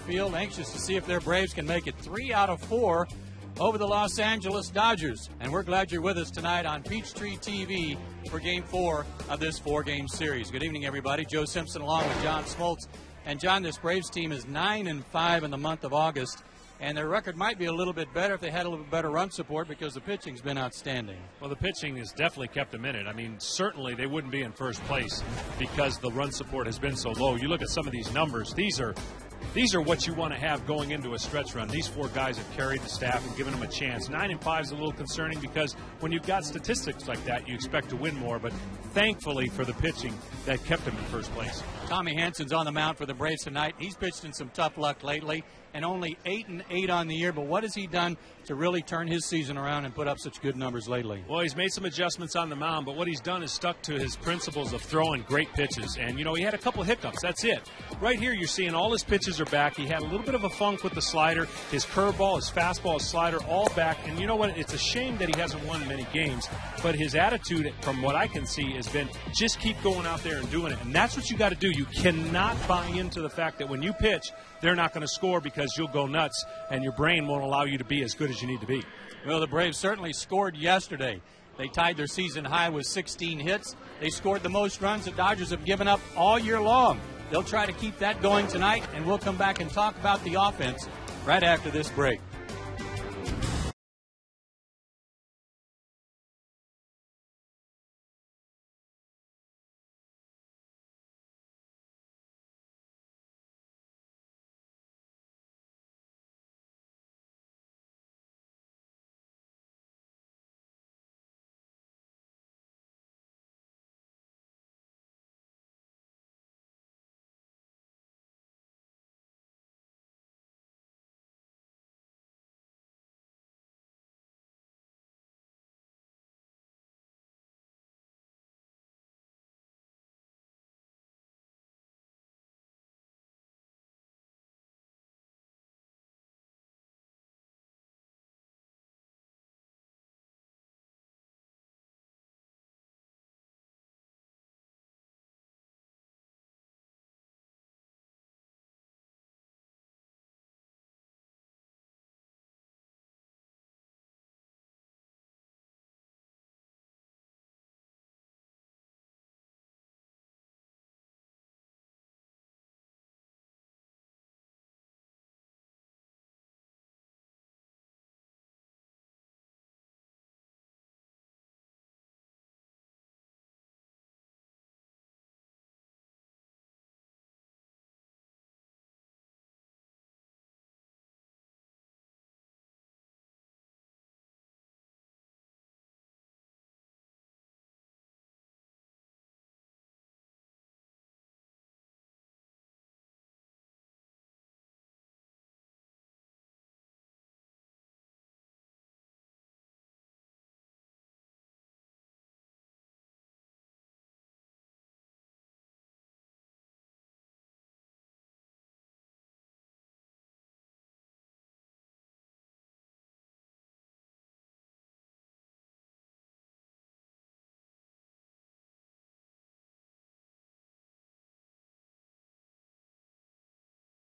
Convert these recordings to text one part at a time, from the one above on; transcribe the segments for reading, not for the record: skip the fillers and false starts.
field, anxious to see if their Braves can make it 3 out of 4 over the Los Angeles Dodgers. And we're glad you're with us tonight on Peachtree TV for Game 4 of this 4-game series. Good evening, everybody. Joe Simpson along with John Smoltz. And, John, this Braves team is 9-5 in the month of August. And their record might be a little bit better if they had a little bit better run support because the pitching's been outstanding. Well, the pitching has definitely kept them in it. I mean, certainly they wouldn't be in first place because the run support has been so low. You look at some of these numbers. These are what you want to have going into a stretch run. These 4 guys have carried the staff and given them a chance. 9-5 is a little concerning because when you've got statistics like that, you expect to win more. But thankfully for the pitching, that kept them in first place. Tommy Hansen's on the mound for the Braves tonight. He's pitched in some tough luck lately and only 8-8 on the year. But what has he done to really turn his season around and put up such good numbers lately? Well, he's made some adjustments on the mound, but what he's done is stuck to his principles of throwing great pitches. And, you know, he had a couple hiccups. That's it. Right here, you're seeing all his pitches are back. He had a little bit of a funk with the slider. His curveball, his fastball, his slider, all back. And you know what? It's a shame that he hasn't won many games. But his attitude, from what I can see, has been just keep going out there and doing it. And that's what you got to do. You cannot buy into the fact that when you pitch, they're not going to score because you'll go nuts and your brain won't allow you to be as good as you need to be. Well, the Braves certainly scored yesterday. They tied their season high with 16 hits. They scored the most runs the Dodgers have given up all year long. They'll try to keep that going tonight, and we'll come back and talk about the offense right after this break.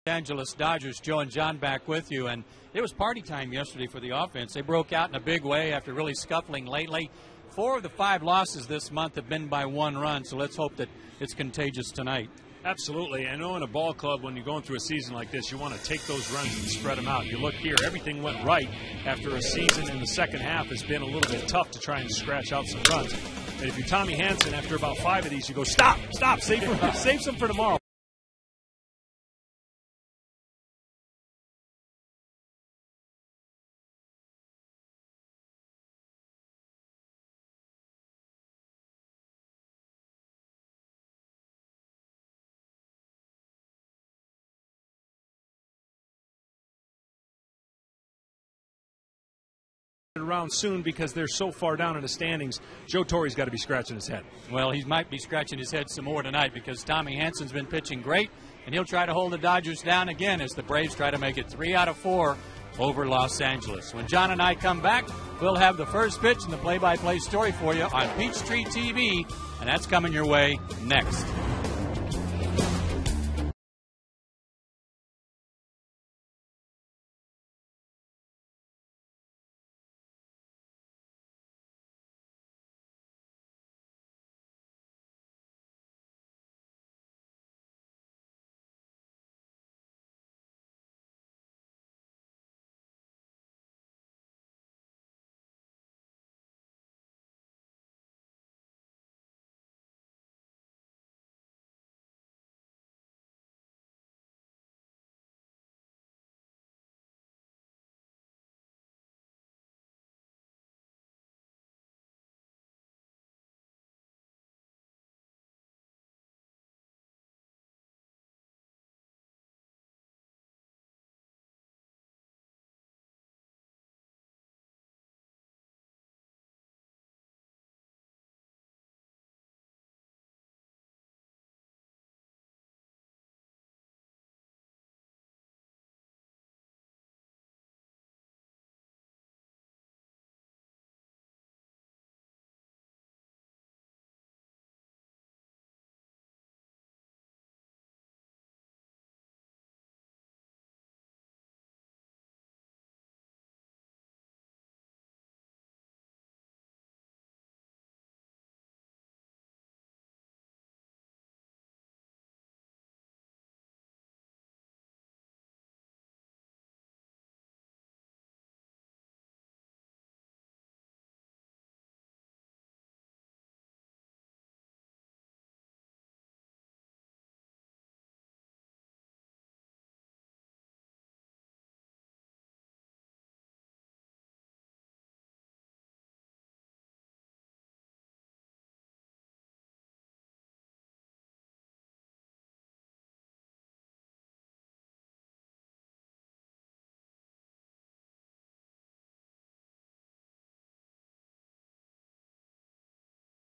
Angeles Dodgers, Joe and John back with you, and it was party time yesterday for the offense. They broke out in a big way after really scuffling lately. 4 of the 5 losses this month have been by 1 run, so let's hope that it's contagious tonight. Absolutely. I know in a ball club, when you're going through a season like this, you want to take those runs and spread them out. You look here, everything went right after a season in the second half has been a little bit tough to try and scratch out some runs. And if you're Tommy Hansen, after about 5 of these, you go, stop, save some for tomorrow. Around soon because they're so far down in the standings. Joe Torre's got to be scratching his head. Well, he might be scratching his head some more tonight because Tommy Hansen's been pitching great, and he'll try to hold the Dodgers down again as the Braves try to make it 3 out of 4 over Los Angeles. When John and I come back, we'll have the first pitch and the play-by-play story for you on Peachtree TV, and that's coming your way next.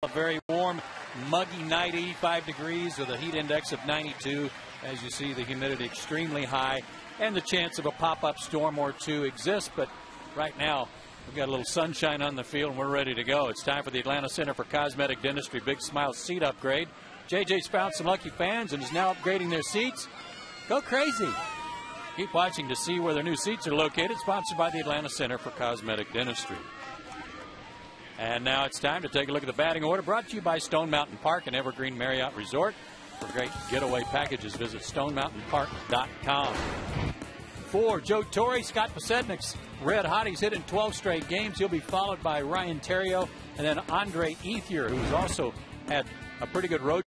A very warm, muggy night, 85 degrees with a heat index of 92. As you see, the humidity extremely high, and the chance of a pop-up storm or two exists. But right now, we've got a little sunshine on the field, and we're ready to go. It's time for the Atlanta Center for Cosmetic Dentistry Big Smile seat upgrade. JJ's found some lucky fans and is now upgrading their seats. Go crazy. Keep watching to see where their new seats are located. Sponsored by the Atlanta Center for Cosmetic Dentistry. And now it's time to take a look at the batting order, brought to you by Stone Mountain Park and Evergreen Marriott Resort. For great getaway packages, visit stonemountainpark.com. For Joe Torre, Scott Posednik's red hot. He's hit in 12 straight games. He'll be followed by Ryan Theriot and then Andre Ethier, who's also had a pretty good road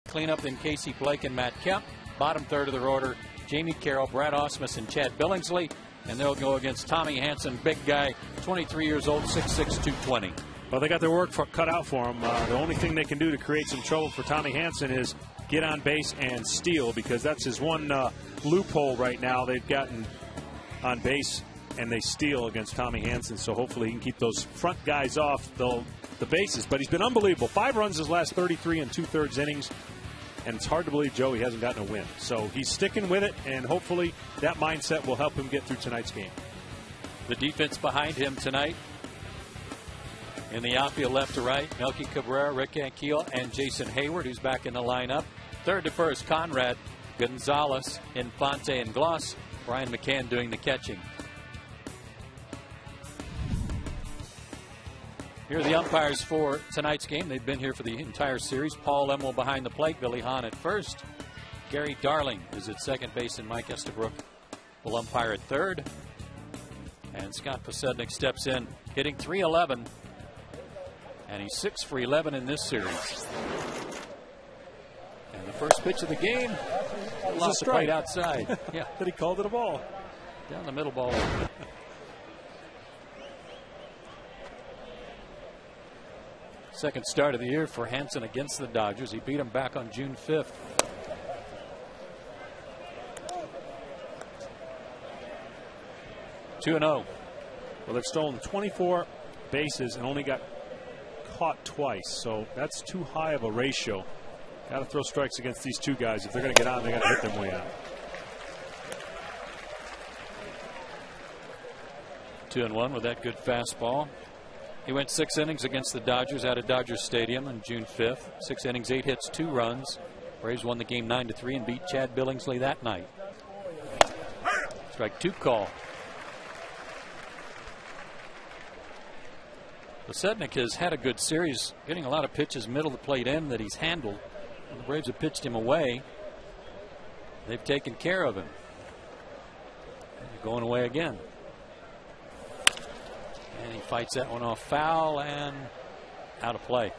cleanup in Casey Blake and Matt Kemp. Bottom third of their order, Jamie Carroll, Brad Ausmus, and Chad Billingsley. And they'll go against Tommy Hanson, big guy, 23 years old, 6'6", 220. Well, they got their work cut out for them. The only thing they can do to create some trouble for Tommy Hanson is get on base and steal, because that's his one loophole right now. They've gotten on base and they steal against Tommy Hanson, so hopefully he can keep those front guys off the bases. But he's been unbelievable. 5 runs his last 33 and 2/3 innings. And it's hard to believe, Joe, he hasn't gotten a win. So he's sticking with it, and hopefully that mindset will help him get through tonight's game. The defense behind him tonight, in the outfield left to right, Melky Cabrera, Rick Ankiel, and Jason Hayward, who's back in the lineup. Third to first, Conrad, Gonzalez, Infante, and Gloss. Brian McCann doing the catching. Here are the umpires for tonight's game. They've been here for the entire series. Paul Emmel behind the plate, Billy Hahn at first. Gary Darling is at second base, and Mike Estabrook will umpire at third. And Scott Posednik steps in, hitting .311. And he's 6 for 11 in this series. And the first pitch of the game, lost the plate outside. Yeah, but he called it a ball. Down the middle ball. Second start of the year for Hanson against the Dodgers. He beat them back on June 5th. Two 2-0. Well, they've stolen 24 bases and only got caught twice, so that's too high of a ratio. Got to throw strikes against these two guys. If they're going to get on, they got to hit them way out. 2-1 with that good fastball. He went 6 innings against the Dodgers out at Dodger Stadium on June 5th. 6 innings, 8 hits, 2 runs. Braves won the game 9-3 and beat Chad Billingsley that night. Strike 2 call. Posednik has had a good series, getting a lot of pitches middle of the plate end that he's handled. When the Braves have pitched him away, they've taken care of him. Going away again. And he fights that one off, foul and out of play.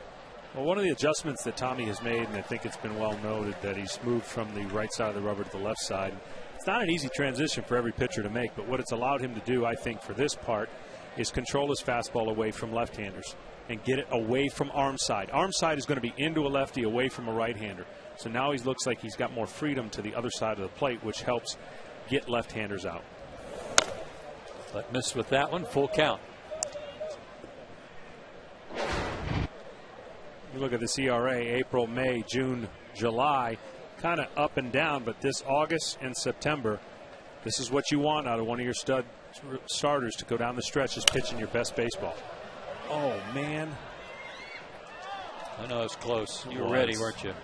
Well, one of the adjustments that Tommy has made, and I think it's been well noted, that he's moved from the right side of the rubber to the left side. It's not an easy transition for every pitcher to make, but what it's allowed him to do, I think, for this part, is control his fastball away from left-handers and get it away from arm side. Arm side is going to be into a lefty, away from a right-hander. So now he looks like he's got more freedom to the other side of the plate, which helps get left-handers out. But missed with that one, full count. You look at the ERA, April, May, June, July, kind of up and down, but this August and September, this is what you want out of one of your starters, to go down the stretch is pitching your best baseball. Oh, man. I know it's close. You were ready, weren't you?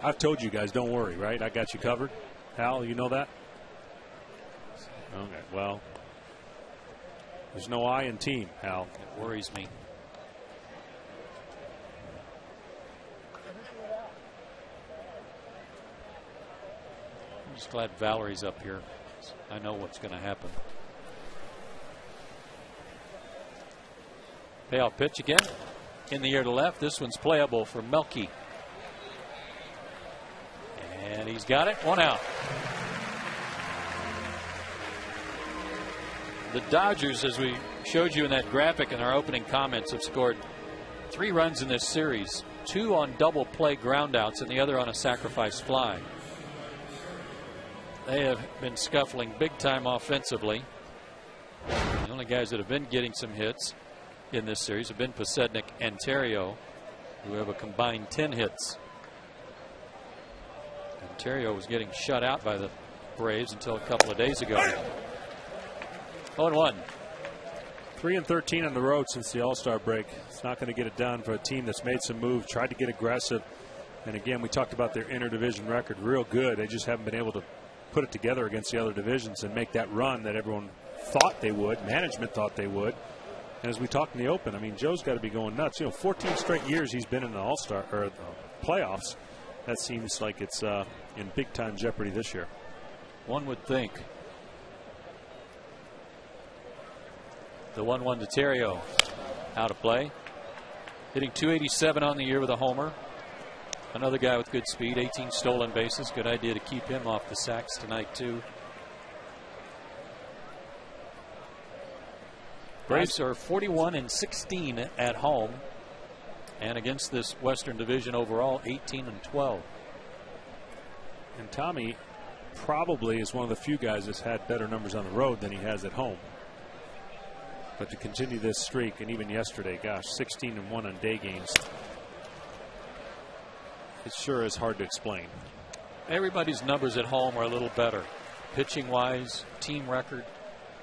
I've told you guys, don't worry, right? I got you covered. Hal, you know that? Okay, well, there's no I in team, Hal. It worries me. I'm just glad Valerie's up here. I know what's going to happen. Payoff pitch again. In the air to left. This one's playable for Melky. And he's got it. 1 out. The Dodgers, as we showed you in that graphic in our opening comments, have scored 3 runs in this series. 2 on double play groundouts and the other on a sacrifice fly. They have been scuffling big time offensively. The only guys that have been getting some hits in this series have been Pasednik and Terrio, who have a combined 10 hits. And Terrio was getting shut out by the Braves until a couple of days ago. 0-1. 3-13 on the road since the All-Star break. It's not going to get it done for a team that's made some moves, tried to get aggressive. And again, we talked about their interdivision record, real good. They just haven't been able to put it together against the other divisions and make that run that everyone thought they would, management thought they would. And as we talked in the Open, I mean, Joe's got to be going nuts. You know, 14 straight years he's been in the All-Star or the playoffs. That seems like it's in big-time jeopardy this year. One would think. The 1-1 to Terrio. Out of play. Hitting .287 on the year with a homer. Another guy with good speed. 18 stolen bases. Good idea to keep him off the sacks tonight, too. Braves are 41-16 at home. And against this Western Division overall, 18-12. And Tommy probably is one of the few guys that's had better numbers on the road than he has at home. But to continue this streak, and even yesterday, gosh, 16-1 on day games, it sure is hard to explain. Everybody's numbers at home are a little better. Pitching-wise, team record,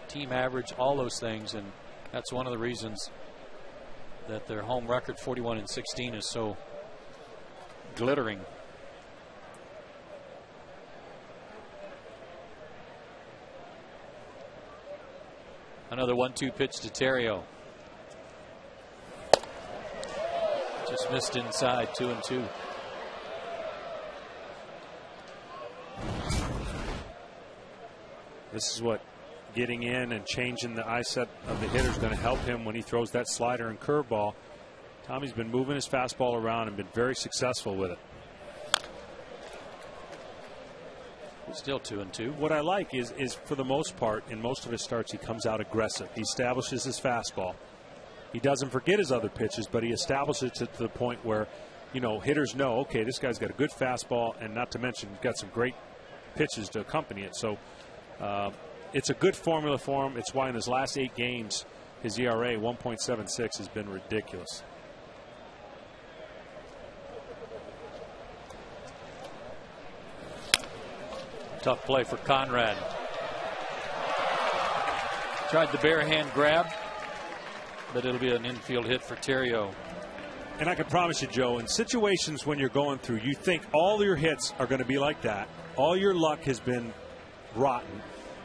team average, all those things. And that's one of the reasons that their home record, 41-16, is so glittering. Another 1-2 pitch to Terrio. Just missed inside, 2-2. This is what getting in and changing the eye set of the hitter is going to help him when he throws that slider and curveball. Tommy's been moving his fastball around and been very successful with it. Still 2-2. What I like is for the most part, in most of his starts, he comes out aggressive. He establishes his fastball. He doesn't forget his other pitches, but he establishes it to the point where, you know, hitters know, okay, this guy's got a good fastball, and not to mention he's got some great pitches to accompany it. So it's a good formula for him. It's why in his last 8 games, his ERA 1.76 has been ridiculous. Tough play for Conrad. Tried the bare hand grab, but it'll be an infield hit for Terrio. And I can promise you, Joe, in situations when you're going through, you think all your hits are going to be like that. All your luck has been rotten.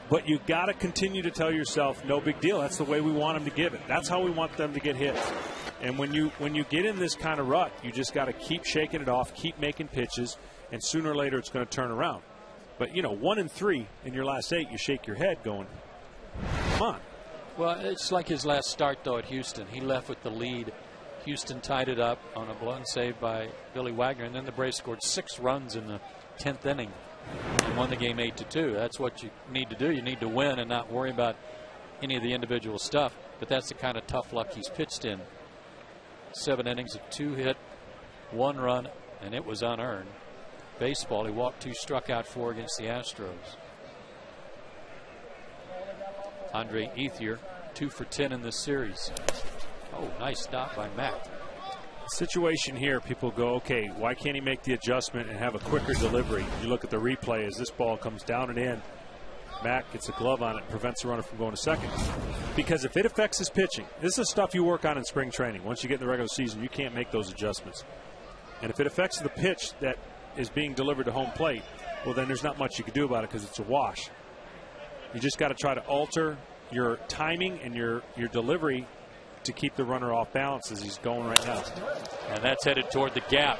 But you've got to continue to tell yourself, no big deal. That's the way we want them to give it. That's how we want them to get hits. And when you get in this kind of rut, you just got to keep shaking it off, keep making pitches, and sooner or later it's going to turn around. But, you know, 1-3 in your last 8, you shake your head going, come on. Well, it's like his last start, though, at Houston. He left with the lead. Houston tied it up on a blown save by Billy Wagner, and then the Braves scored 6 runs in the 10th inning and won the game 8-2. That's what you need to do. You need to win and not worry about any of the individual stuff. But that's the kind of tough luck he's pitched in. 7 innings of 2 hit, 1 run, and it was unearned. Baseball, he walked 2, struck out 4 against the Astros. Andre Ethier, 2 for 10 in this series. Oh, nice stop by Matt. Situation here, people go, okay, why can't he make the adjustment and have a quicker delivery? You look at the replay as this ball comes down and in. Matt gets a glove on it, prevents the runner from going to second. Because if it affects his pitching, this is stuff you work on in spring training. Once you get in the regular season, you can't make those adjustments. And if it affects the pitch that is being delivered to home plate, well, then there's not much you can do about it because it's a wash. You just got to try to alter your timing and your delivery to keep the runner off balance as he's going right now. And that's headed toward the gap.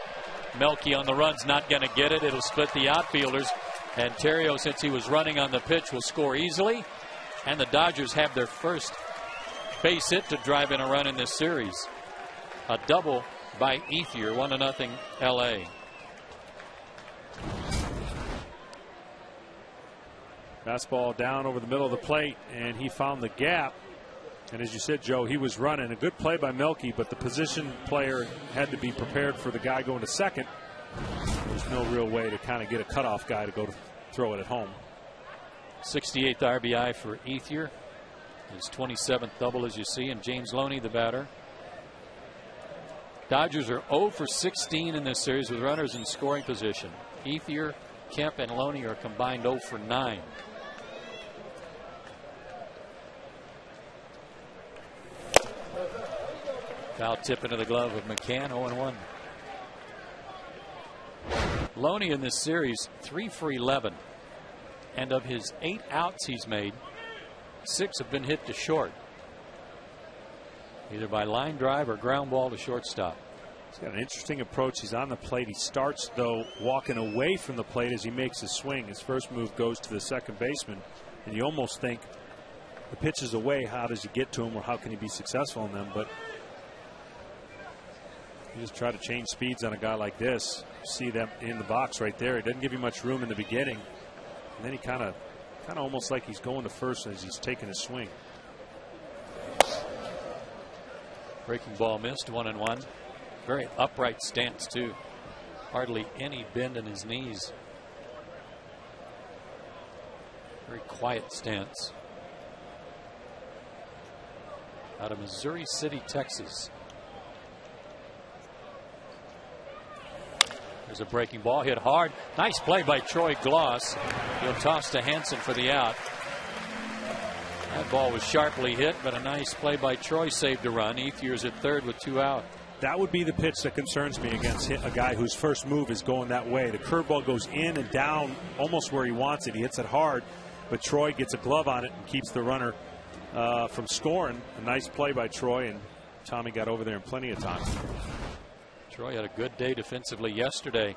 Melky on the run's not going to get it. It'll split the outfielders. And Terrio, since he was running on the pitch, will score easily. And the Dodgers have their first base hit to drive in a run in this series. A double by Ethier, 1-0 LA. Fastball down over the middle of the plate, and he found the gap. And as you said, Joe, he was running. A good play by Melky, but the position player had to be prepared for the guy going to second. There's no real way to kind of get a cutoff guy to go to throw it at home. 68th RBI for Ethier. His 27th double, as you see, and James Loney, the batter. Dodgers are 0 for 16 in this series with runners in scoring position. Ethier, Kemp, and Loney are combined 0 for 9. Foul tip into the glove of McCann, 0-1. Loney in this series, 3 for 11. And of his 8 outs he's made, 6 have been hit to short, either by line drive or ground ball to shortstop. He's got an interesting approach. He's on the plate. He starts, though, walking away from the plate as he makes his swing. His first move goes to the second baseman, and you almost think the pitch is away. How does he get to him, or how can he be successful in them? But you just try to change speeds on a guy like this. See them in the box right there. He doesn't give you much room in the beginning, and then he kind of almost like he's going to first as he's taking his swing. Breaking ball missed, 1-1. Very upright stance, too. Hardly any bend in his knees. Very quiet stance. Out of Missouri City, Texas. There's a breaking ball hit hard. Nice play by Troy Gloss. He'll toss to Hansen for the out. That ball was sharply hit, but a nice play by Troy saved a run. Ethier's at third with 2 out. That would be the pitch that concerns me against a guy whose first move is going that way. The curveball goes in and down almost where he wants it. He hits it hard, but Troy gets a glove on it and keeps the runner from scoring. A nice play by Troy, and Tommy got over there in plenty of time. Troy had a good day defensively yesterday.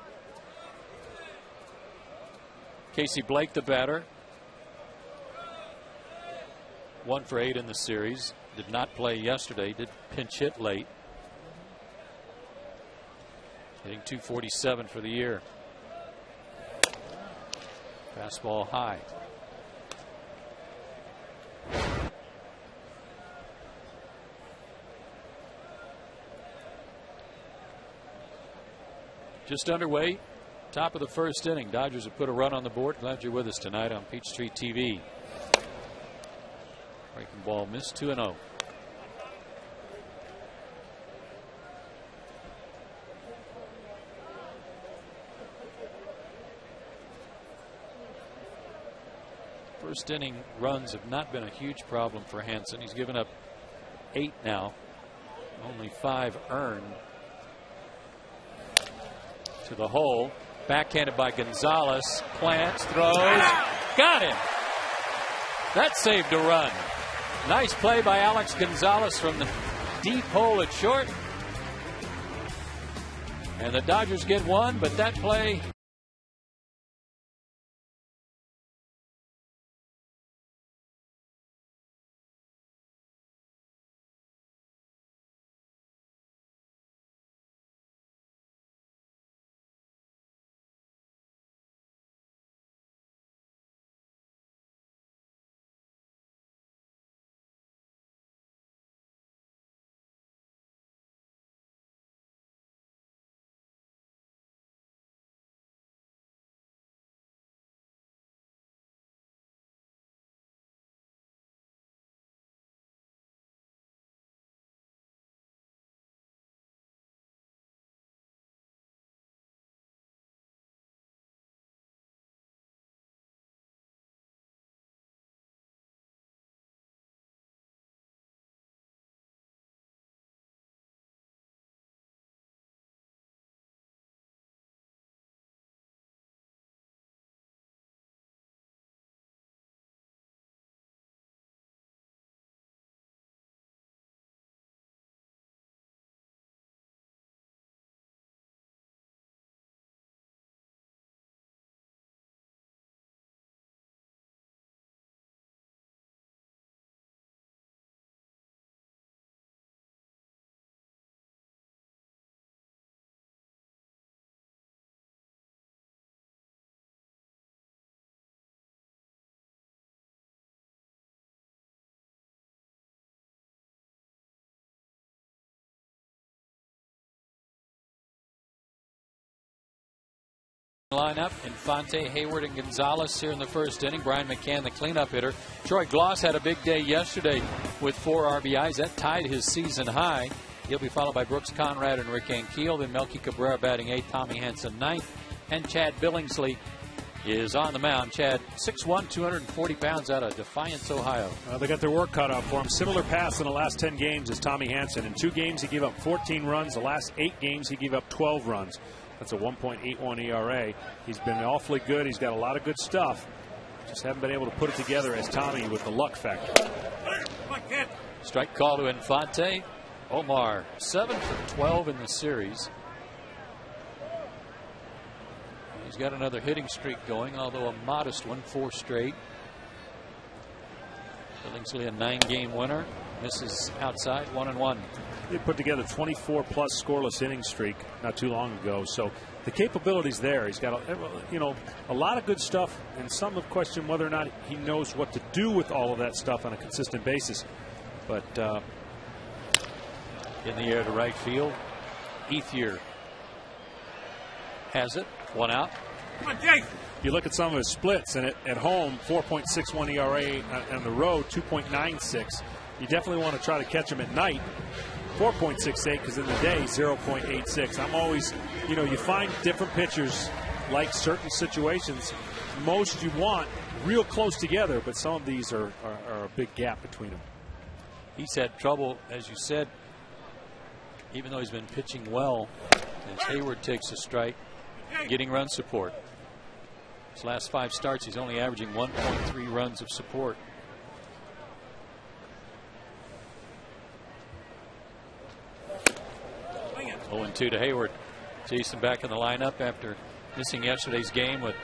Casey Blake, the batter. 1 for 8 in the series. Did not play yesterday. Did pinch hit late. Hitting .247 for the year. Fastball high. Just underway. Top of the first inning. Dodgers have put a run on the board. Glad you're with us tonight on Peachtree TV. Breaking ball missed, 2-0. First inning runs have not been a huge problem for Hansen. He's given up 8 now. Only 5 earned. To the hole. Backhanded by Gonzalez. Plants, throws. Got him. That saved a run. Nice play by Alex Gonzalez from the deep hole at short. And the Dodgers get 1, but that play Lineup, Infante, Hayward, and Gonzalez here in the first inning. Brian McCann, the cleanup hitter. Troy Gloss had a big day yesterday with 4 RBIs. That tied his season high. He'll be followed by Brooks Conrad and Rick Ankiel. Then Melky Cabrera batting 8th, Tommy Hanson 9th, and Chad Billingsley is on the mound. Chad, 6'1", 240 pounds out of Defiance, Ohio. They got their work cut out for him. Similar pass in the last 10 games as Tommy Hanson. In 2 games, he gave up 14 runs. The last 8 games, he gave up 12 runs. That's a 1.81 ERA. He's been awfully good. He's got a lot of good stuff. Just haven't been able to put it together as Tommy with the luck factor. Strike call to Infante. Omar, 7 for 12 in the series. He's got another hitting streak going, although a modest one, 4 straight. Billingsley, a 9-game winner. Misses outside, 1-1. He put together 24-plus scoreless inning streak not too long ago. So the capability's there. He's got a lot of good stuff, and some have questioned whether or not he knows what to do with all of that stuff on a consistent basis. But in the air to right field, Ethier has it. 1 out. You look at some of his splits, and at home, 4.61 ERA, on the road, 2.96. You definitely want to try to catch him at night. 4.68, because in the day, 0.86. I'm always, you find different pitchers like certain situations. Most you want real close together, but some of these are a big gap between them. He's had trouble, as you said, even though he's been pitching well, as Hayward takes a strike, getting run support. His last 5 starts, he's only averaging 1.3 runs of support. Oh, 0-2 to Hayward. Jason back in the lineup after missing yesterday's game with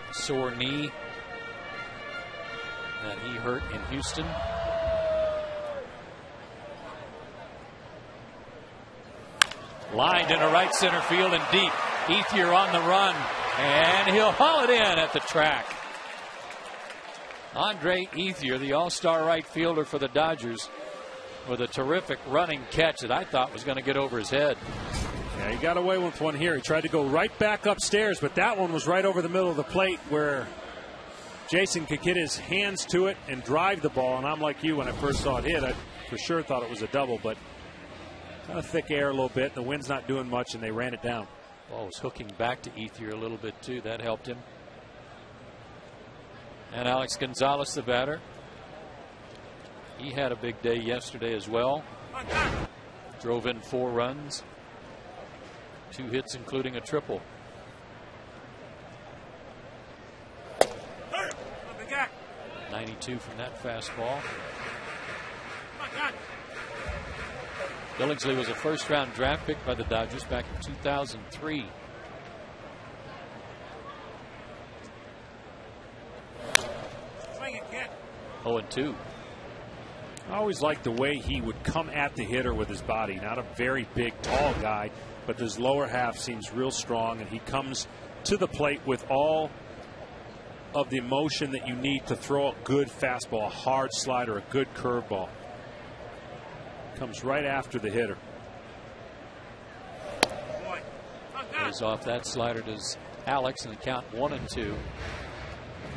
a sore knee that he hurt in Houston. Lined into right center field and deep. Ethier on the run, and he'll haul it in at the track. Andre Ethier, the all-star right fielder for the Dodgers, with a terrific running catch that I thought was going to get over his head. Yeah, he got away with one here. He tried to go right back upstairs, but that one was right over the middle of the plate where Jason could get his hands to it and drive the ball. And I'm like you, when I first saw it hit, I for sure thought it was a double, but kind of thick air a little bit. The wind's not doing much, and they ran it down. Ball was hooking back to Ethier a little bit, too. That helped him. And Alex Gonzalez, the batter. He had a big day yesterday as well. Drove in 4 runs. 2 hits, including a triple. .92 from that fastball. Billingsley was a first-round draft pick by the Dodgers back in 2003. Swing it, kid. 0-2. I always liked the way he would come at the hitter with his body. Not a very big, tall guy, but his lower half seems real strong, and he comes to the plate with all of the motion that you need to throw a good fastball, a hard slider, a good curveball. Comes right after the hitter. Goes off that slider does Alex, and the count 1-2.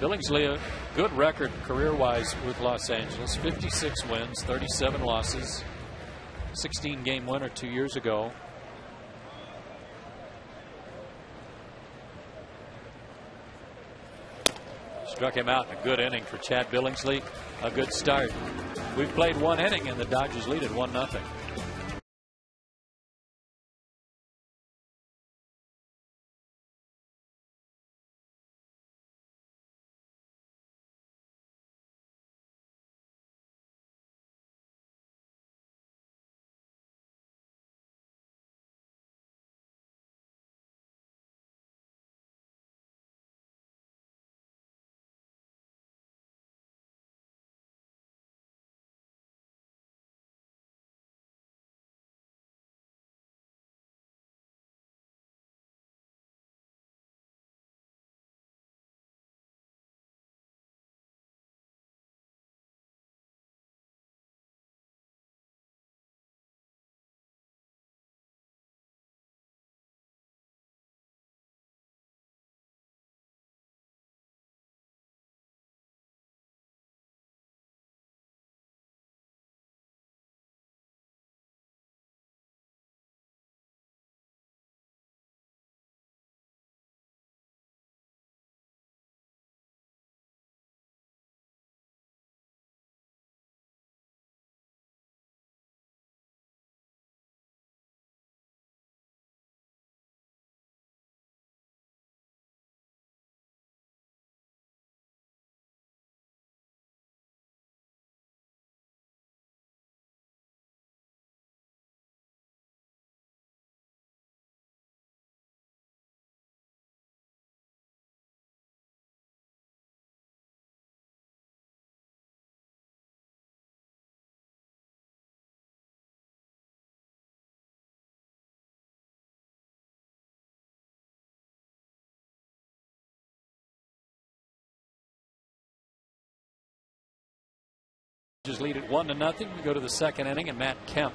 Billingsley, a good record career-wise with Los Angeles. 56 wins, 37 losses. 16-game winner 2 years ago. Struck him out in a good inning for Chad Billingsley. A good start. We've played 1 inning, and the Dodgers lead at 1-0. Just lead it 1-0. We go to the second inning, and Matt Kemp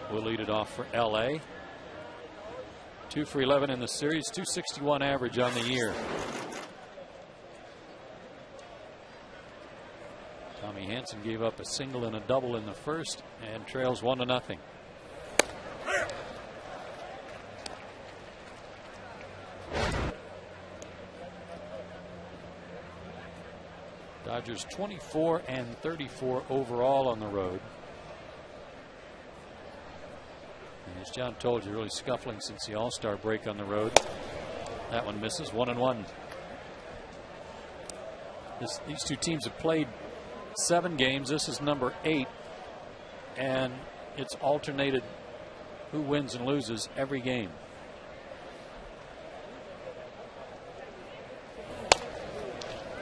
will lead it off for LA. 2 for 11 in the series, 261 average on the year. Tommy Hanson gave up a single and a double in the first and trails 1-0. Dodgers 24 and 34 overall on the road. And as John told you, really scuffling since the All-Star break on the road. That one misses. 1-1. These two teams have played 7 games. This is number 8, and it's alternated who wins and loses every game.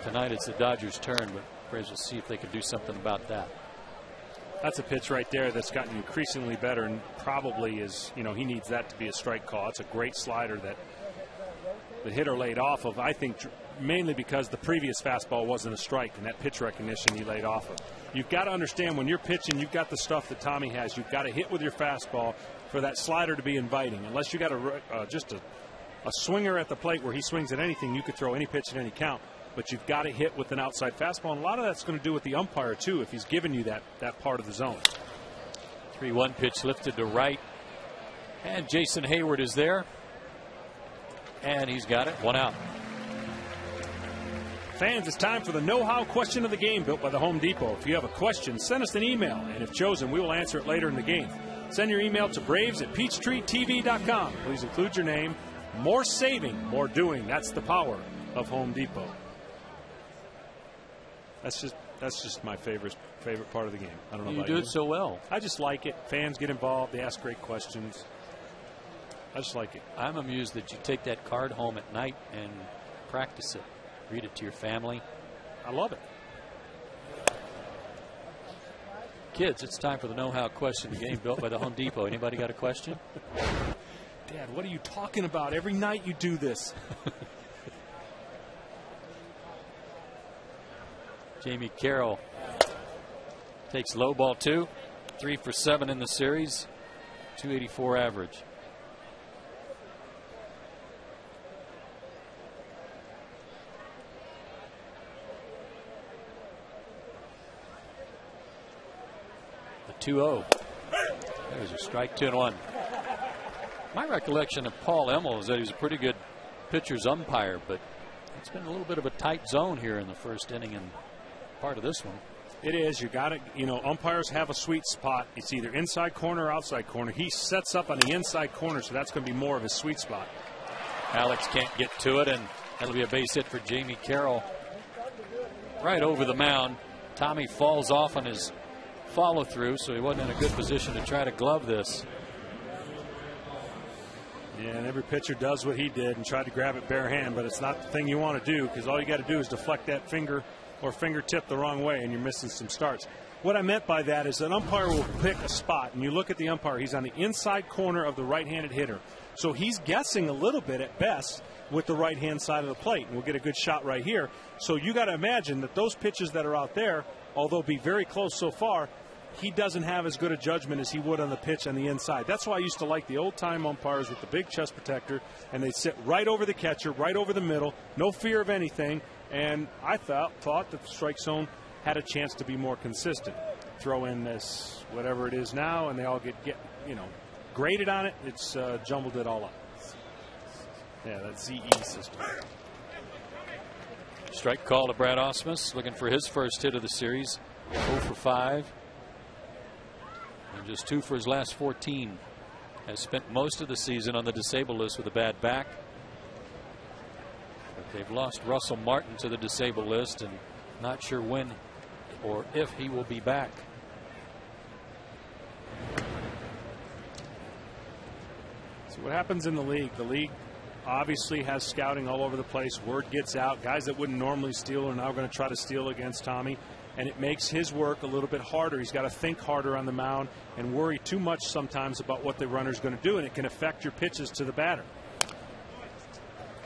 Tonight it's the Dodgers' turn, but Braves will see if they can do something about that. That's a pitch right there that's gotten increasingly better, and probably is, you know, he needs that to be a strike call. It's a great slider that the hitter laid off of, I think, mainly because the previous fastball wasn't a strike, and that pitch recognition he laid off of. You've got to understand, when you're pitching, you've got the stuff that Tommy has. You've got to hit with your fastball for that slider to be inviting. Unless you got just a swinger at the plate where he swings at anything, you could throw any pitch at any count. But you've got to hit with an outside fastball, and a lot of that's going to do with the umpire too, if he's giving you that part of the zone. 3-1 pitch lifted to right, and Jason Hayward is there, and he's got it. 1 out. Fans, it's time for the know-how question of the game, built by the Home Depot. If you have a question, send us an email, and if chosen, we will answer it later in the game. Send your email to braves@peachtreetv.com. Please include your name. More saving, more doing. That's the power of Home Depot. That's just my favorite part of the game. I don't know about you. You do it so well. I just like it. Fans get involved. They ask great questions. I just like it. I'm amused that you take that card home at night and practice it. Read it to your family. I love it. Kids, it's time for the know-how question of the game, built by the Home Depot. Anybody got a question? Dad, what are you talking about? Every night you do this. Jamie Carroll takes low ball 2. 3 for 7 in the series. 284 average. The 2-0. There's a strike. 2-1. My recollection of Paul Emmel is that he's a pretty good pitcher's umpire, but it's been a little bit of a tight zone here in the first inning and part of this one. It is. You got to, umpires have a sweet spot. It's either inside corner or outside corner. He sets up on the inside corner, so that's going to be more of his sweet spot. Alex can't get to it, and that'll be a base hit for Jamie Carroll. Right over the mound. Tommy falls off on his follow through, so he wasn't in a good position to try to glove this. Yeah, and every pitcher does what he did and tried to grab it bare hand, but it's not the thing you want to do, because all you got to do is deflect that finger or fingertip the wrong way, and you're missing some starts. What I meant by that is an umpire will pick a spot, and you look at the umpire, he's on the inside corner of the right-handed hitter. So he's guessing a little bit at best with the right-hand side of the plate, and we'll get a good shot right here. So you got to imagine that those pitches that are out there, although be very close so far, he doesn't have as good a judgment as he would on the pitch on the inside. That's why I used to like the old-time umpires with the big chest protector, and they'd sit right over the catcher, right over the middle, no fear of anything. And I thought that the strike zone had a chance to be more consistent. Throw in this whatever it is now, and they all get graded on it. It's jumbled it all up. Yeah, that ZE system. Strike call to Brad Ausmus, looking for his first hit of the series. 0 for 5. And just 2 for his last 14. Has spent most of the season on the disabled list with a bad back. They've lost Russell Martin to the disabled list, and not sure when or if he will be back. See what happens in the league. The league obviously has scouting all over the place. Word gets out. Guys that wouldn't normally steal are now going to try to steal against Tommy, and it makes his work a little bit harder. He's got to think harder on the mound and worry too much sometimes about what the runner's going to do, and it can affect your pitches to the batter.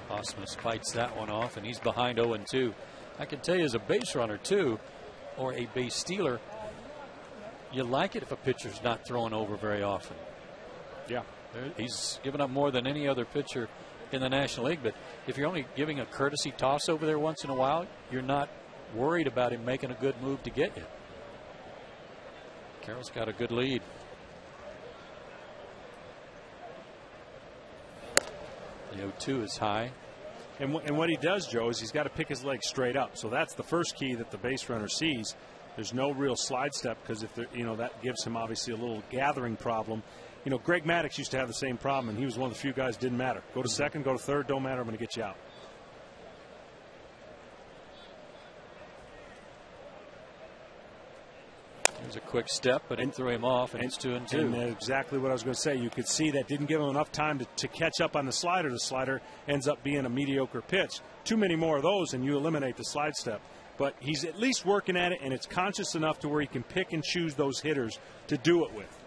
Ausmus fights that one off, and he's behind 0-2. I can tell you, as a base runner too, or a base stealer, you like it if a pitcher's not throwing over very often. Yeah. He's given up more than any other pitcher in the National League, but if you're only giving a courtesy toss over there once in a while, you're not worried about him making a good move to get you. Carroll's got a good lead. The 0-2 is high. And what he does, Joe, is he's got to pick his legs straight up. So that's the first key that the base runner sees. There's no real slide step because if that gives him obviously a little gathering problem. Greg Maddux used to have the same problem, and he was one of the few guys didn't matter. Go to second, go to third, don't matter. I'm going to get you out. There's a quick step, but it threw him off, and it's 2-2. And exactly what I was going to say. You could see that didn't give him enough time to catch up on the slider. The slider ends up being a mediocre pitch. Too many more of those, and you eliminate the slide step. But he's at least working at it, and it's conscious enough to where he can pick and choose those hitters to do it with.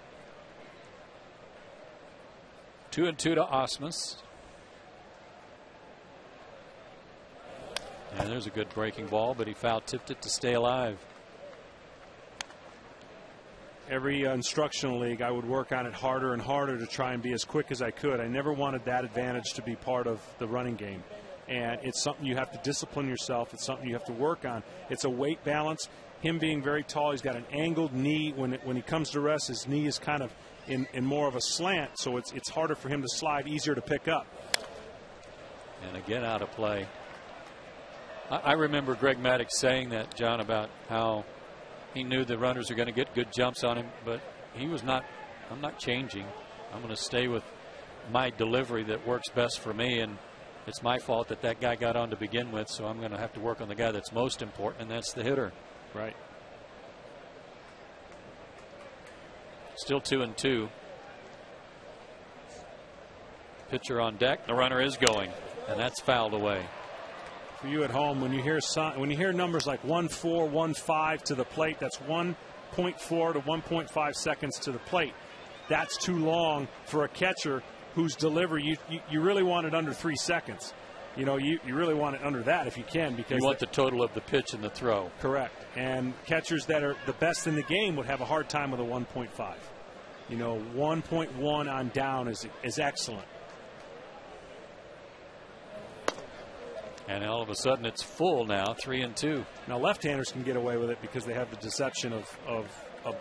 2-2 to Osmus. And there's a good breaking ball, but he foul tipped it to stay alive. Every instructional league, I would work on it harder and harder to try and be as quick as I could. I never wanted that advantage to be part of the running game. And it's something you have to discipline yourself. It's something you have to work on. It's a weight balance. Him being very tall, he's got an angled knee. When he comes to rest, his knee is kind of in more of a slant, so it's harder for him to slide, easier to pick up. And again out of play. I remember Greg Maddux saying that, John, about how he knew the runners are going to get good jumps on him, but he was not. I'm not changing. I'm going to stay with my delivery that works best for me, and it's my fault that guy got on to begin with, so I'm going to have to work on the guy that's most important, and that's the hitter. Right. Still 2-2. Pitcher on deck. The runner is going, and that's fouled away. For you at home, when you hear numbers like 1.4, 1.5 to the plate, that's 1.4 to 1.5 seconds to the plate. That's too long for a catcher whose delivery you really want it under 3 seconds. You really want it under that if you can, because you want the total of the pitch and the throw. Correct. And catchers that are the best in the game would have a hard time with a 1.5. 1.1 on down is excellent. And all of a sudden it's full now, 3-2. Now left-handers can get away with it because they have the deception of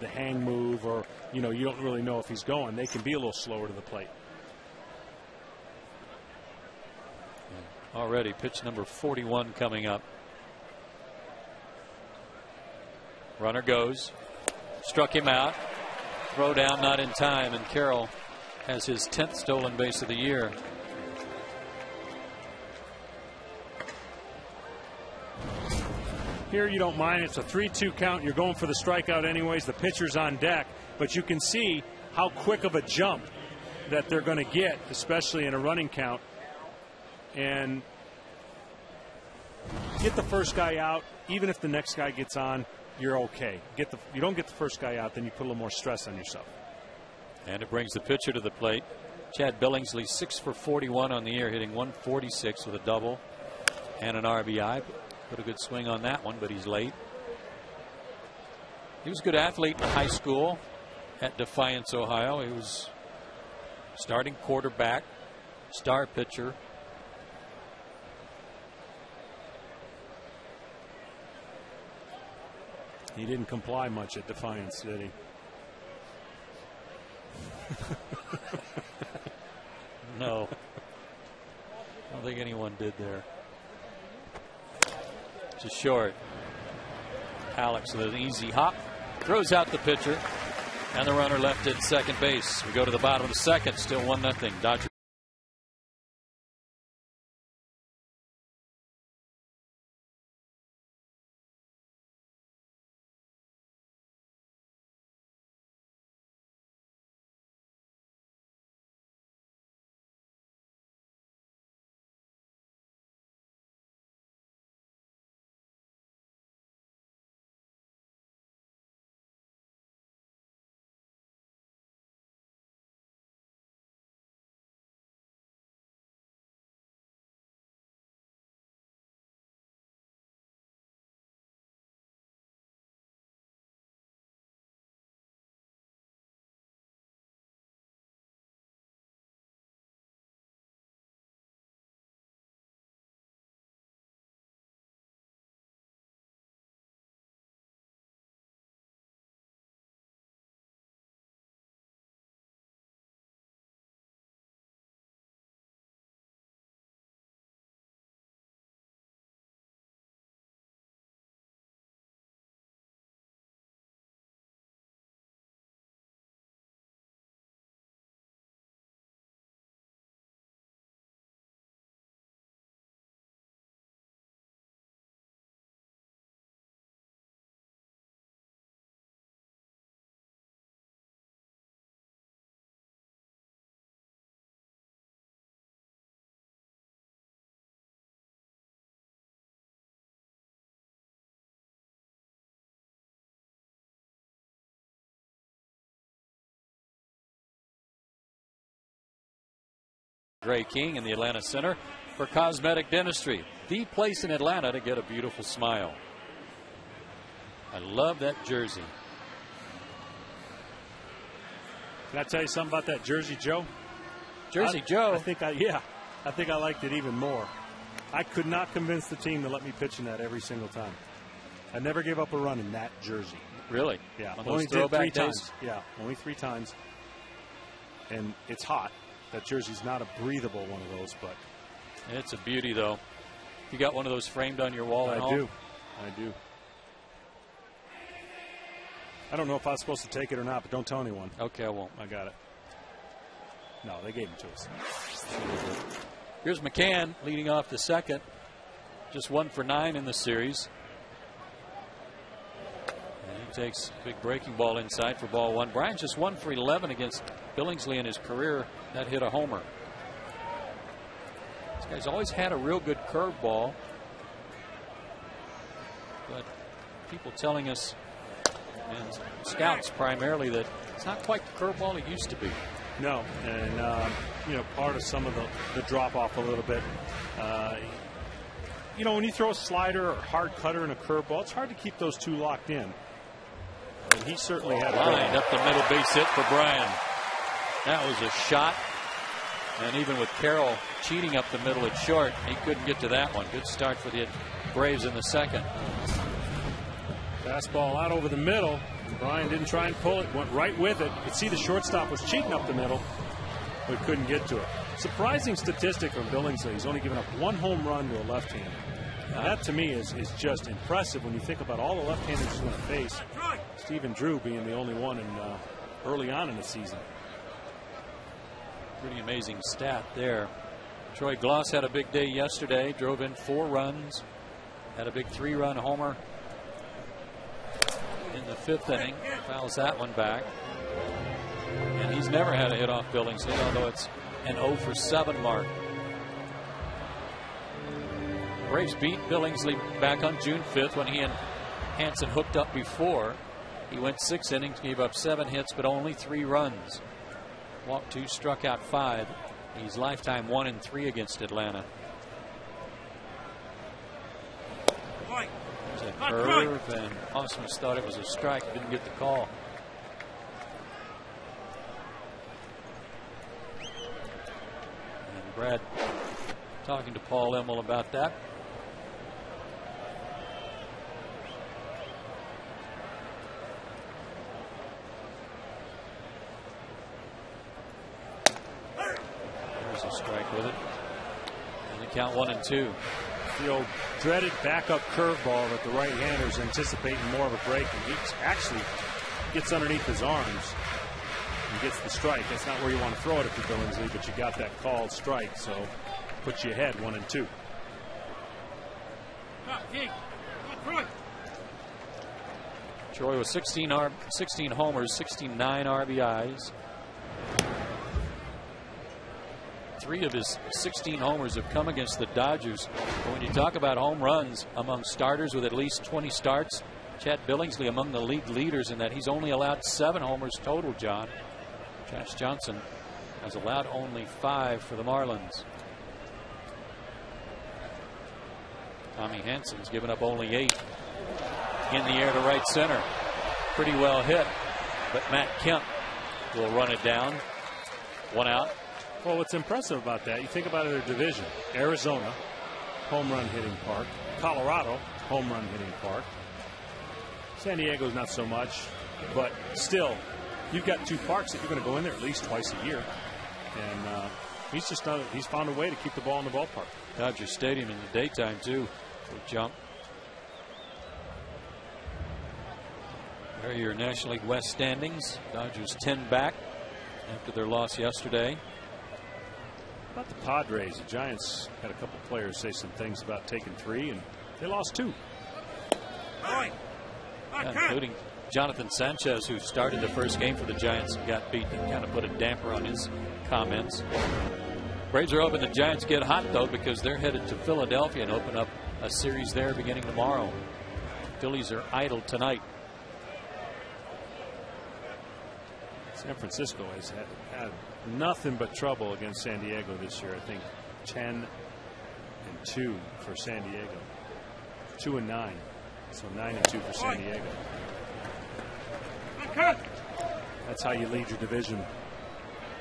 the hang move, or you don't really know if he's going. They can be a little slower to the plate. Already pitch number 41 coming up. Runner goes. Struck him out. Throw down not in time, and Carroll has his 10th stolen base of the year. Here you don't mind. It's a 3-2 count. You're going for the strikeout anyways. The pitcher's on deck, but you can see how quick of a jump that they're going to get, especially in a running count. And get the first guy out. Even if the next guy gets on, you're okay. You don't get the first guy out, then you put a little more stress on yourself. And it brings the pitcher to the plate. Chad Billingsley 6 for 41 on the year, hitting 146 with a double and an RBI. Put a good swing on that one, but he's late. He was a good athlete in high school at Defiance, Ohio. He was starting quarterback, star pitcher. He didn't comply much at Defiance, did he? No. I don't think anyone did there. Just short. Alex with an easy hop. Throws out the pitcher. And the runner left at second base. We go to the bottom of the second. Still 1-0. Dodgers. Gray King in the Atlanta Center for Cosmetic Dentistry, the place in Atlanta to get a beautiful smile. I love that jersey. Can I tell you something about that jersey, Joe? Joe? I think I liked it even more. I could not convince the team to let me pitch in that every single time. I never gave up a run in that jersey. Really? Yeah. On Only those did 3 throwback times. days? Yeah, only 3 times. And it's hot. That jersey's not a breathable one of those, but it's a beauty, though. You got one of those framed on your wall at home? I do. I don't know if I was supposed to take it or not, but don't tell anyone. Okay, I won't. I got it. No, they gave it to us. Here's McCann leading off the second. Just 1 for 9 in the series. And he takes a big breaking ball inside for ball 1. Bryant's just 1 for 11 against Billingsley in his career. That hit a homer. This guy's always had a real good curveball. But people telling us, and scouts primarily, that it's not quite the curveball it used to be. No, and part of some of the drop off a little bit. When you throw a slider or hard cutter and a curveball, it's hard to keep those two locked in. And he certainly had lined up the middle, base hit for Bryan. That was a shot, and even with Carroll cheating up the middle at short, he couldn't get to that one. Good start for the Braves in the second. Fastball out over the middle. Bryan didn't try and pull it, went right with it. You could see the shortstop was cheating up the middle, but couldn't get to it. Surprising statistic from Billingsley. He's only given up 1 home run to a left-hander. Now that to me is just impressive when you think about all the left-handers he's going to face. Stephen Drew being the only one early on in the season. Pretty amazing stat there. Troy Gloss had a big day yesterday. Drove in 4 runs. Had a big 3-run homer in the 5th inning. Fouls that one back. And he's never had a hit off Billingsley, although it's an 0 for 7 mark. Braves beat Billingsley back on June 5th when he and Hansen hooked up before. He went 6 innings, gave up 7 hits, but only 3 runs. Walked 2, struck out 5. He's lifetime 1-3 against Atlanta. There's a curve, and Osmus thought it was a strike, didn't get the call. And Brad talking to Paul Emmel about that. There's a strike with it. And the count 1-2. The old dreaded backup curveball that the right-hander's anticipating more of a break, and he actually gets underneath his arms and gets the strike. That's not where you want to throw it if you're Billingsley, but you got that called strike, so puts you ahead 1-2. Troy with 16 homers, 69 RBIs. 3 of his 16 homers have come against the Dodgers. But when you talk about home runs among starters with at least 20 starts, Chad Billingsley among the league leaders in that. He's only allowed 7 homers total, John. Josh Johnson has allowed only 5 for the Marlins. Tommy Hansen's given up only 8. In the air to right center. Pretty well hit, but Matt Kemp will run it down. 1 out. Well, what's impressive about that, you think about their division. Arizona, home run hitting park. Colorado, home run hitting park. San Diego's not so much, but still, you've got 2 parks that you're going to go in there at least twice a year. And he's found a way to keep the ball in the ballpark. Dodger Stadium in the daytime, too, for jump. There are your National League West standings. Dodgers 10 back after their loss yesterday. About the Padres, the Giants had a couple players say some things about taking 3, and they lost 2. Including Jonathan Sanchez, who started the first game for the Giants and got beat, and kind of put a damper on his comments. Braves are hoping the Giants get hot, though, because they're headed to Philadelphia and open up a series there beginning tomorrow. Phillies are idle tonight. San Francisco has had nothing but trouble against San Diego this year. I think 10-2 for San Diego. 2-9. So 9-2 for San Diego. That's how you lead your division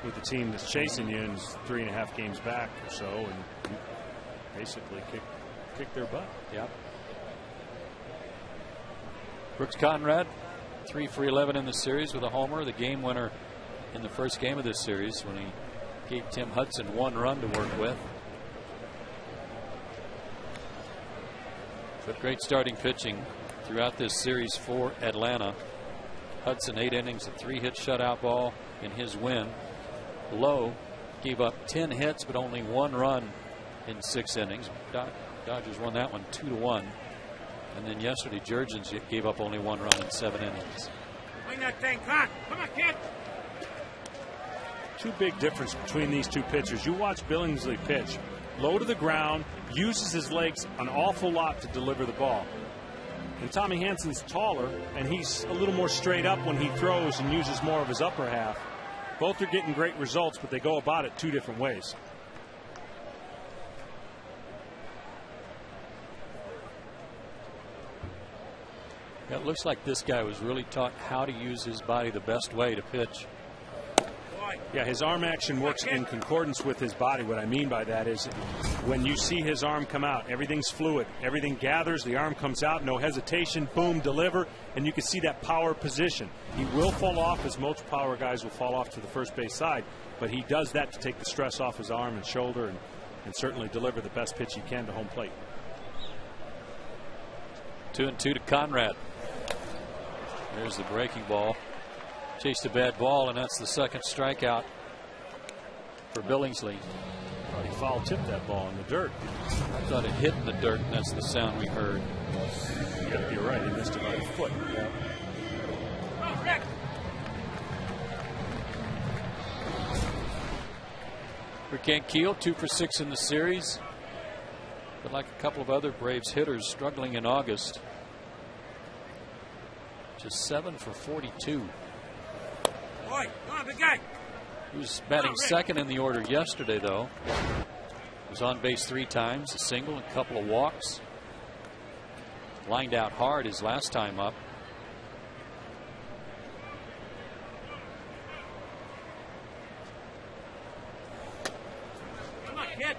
with the team that's chasing you and is 3.5 games back or so, and you basically kick their butt. Yep. Brooks Conrad, 3 for 11 in the series with a homer, the game winner in the first game of this series when he gave Tim Hudson 1 run to work with. But great starting pitching throughout this series for Atlanta. Hudson 8 innings, a 3-hit shutout ball in his win. Lowe gave up 10 hits but only 1 run in 6 innings. Dodgers won that one 2-1. And then yesterday Jurgens gave up only 1 run in 7 innings. Bring that thing, come on, kid. Two big difference between these two pitchers. You watch Billingsley pitch. Low to the ground, uses his legs an awful lot to deliver the ball. And Tommy Hansen's taller, and he's a little more straight up when he throws and uses more of his upper half. Both are getting great results, but they go about it 2 different ways. It looks like this guy was really taught how to use his body the best way to pitch. Yeah, his arm action works in concordance with his body. What I mean by that is when you see his arm come out, everything's fluid. Everything gathers, the arm comes out, no hesitation, boom, deliver, and you can see that power position. He will fall off, as most power guys will fall off to the first base side, but he does that to take the stress off his arm and shoulder and certainly deliver the best pitch he can to home plate. 2-2 to Conrad. There's the breaking ball. Chased a bad ball, and that's the second strikeout for Billingsley. He foul tipped that ball in the dirt. I thought it hit in the dirt, and that's the sound we heard. Yep, you're right. He missed about a foot. Yep. Rick Ankiel, 2 for 6 in the series. But like a couple of other Braves hitters struggling in August. Just 7 for 42. Boy, come on, big guy. He was batting second in the order yesterday, though. Was on base 3 times, a single, a couple of walks. Lined out hard his last time up. Come on, kid.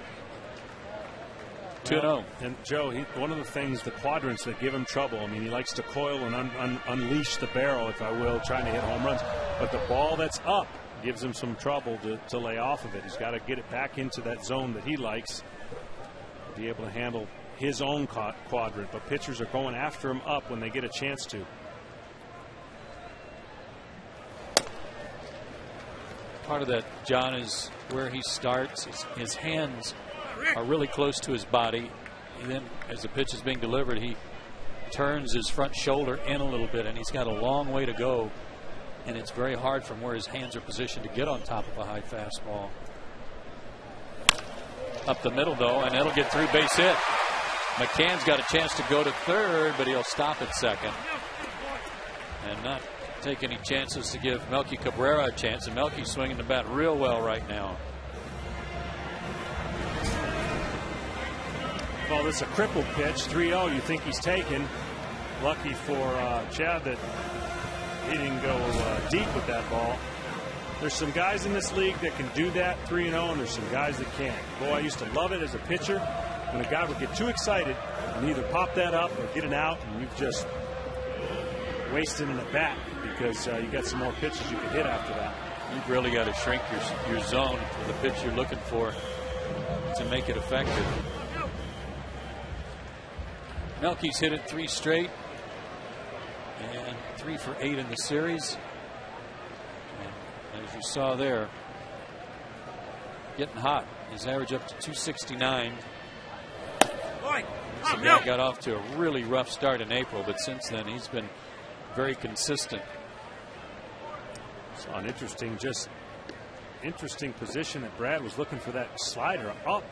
2-0. And Joe, one of the things, the quadrants that give him trouble, I mean, he likes to coil and unleash the barrel, if I will, trying to hit home runs. But the ball that's up gives him some trouble to lay off of it. He's got to get it back into that zone that he likes, be able to handle his own quadrant. But pitchers are going after him up when they get a chance to. Part of that, John, is where he starts. His hands are really close to his body. And then as the pitch is being delivered, he turns his front shoulder in a little bit, and he's got a long way to go. And it's very hard from where his hands are positioned to get on top of a high fastball. Up the middle, though, and that'll get through. Base hit. McCann's got a chance to go to third, but he'll stop at second. And not take any chances to give Melky Cabrera a chance. And Melky's swinging the bat real well right now. Well, this is a crippled pitch, 3-0. You think he's taken. Lucky for Chad that he didn't go deep with that ball. There's some guys in this league that can do that, 3-0, and there's some guys that can't. Boy, I used to love it as a pitcher when a guy would get too excited and either pop that up or get it out, and you've just wasted an at bat because you got some more pitches you could hit after that. You've really got to shrink your zone for the pitch you're looking for to make it effective. Melky's hit it 3 straight and 3 for 8 in the series. And as you saw there, getting hot. His average up to 269. So guy got off to a really rough start in April, but since then he's been very consistent. So an interesting position that Brad was looking for that slider up.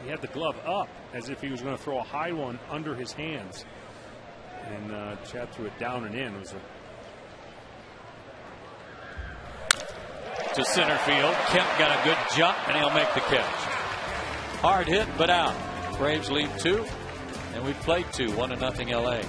He had the glove up as if he was going to throw a high one under his hands. And Chad threw it down and in. It was to center field. Kemp got a good jump, and he'll make the catch. Hard hit, but out. Braves lead 2, and we've played 2, 1-0 LA.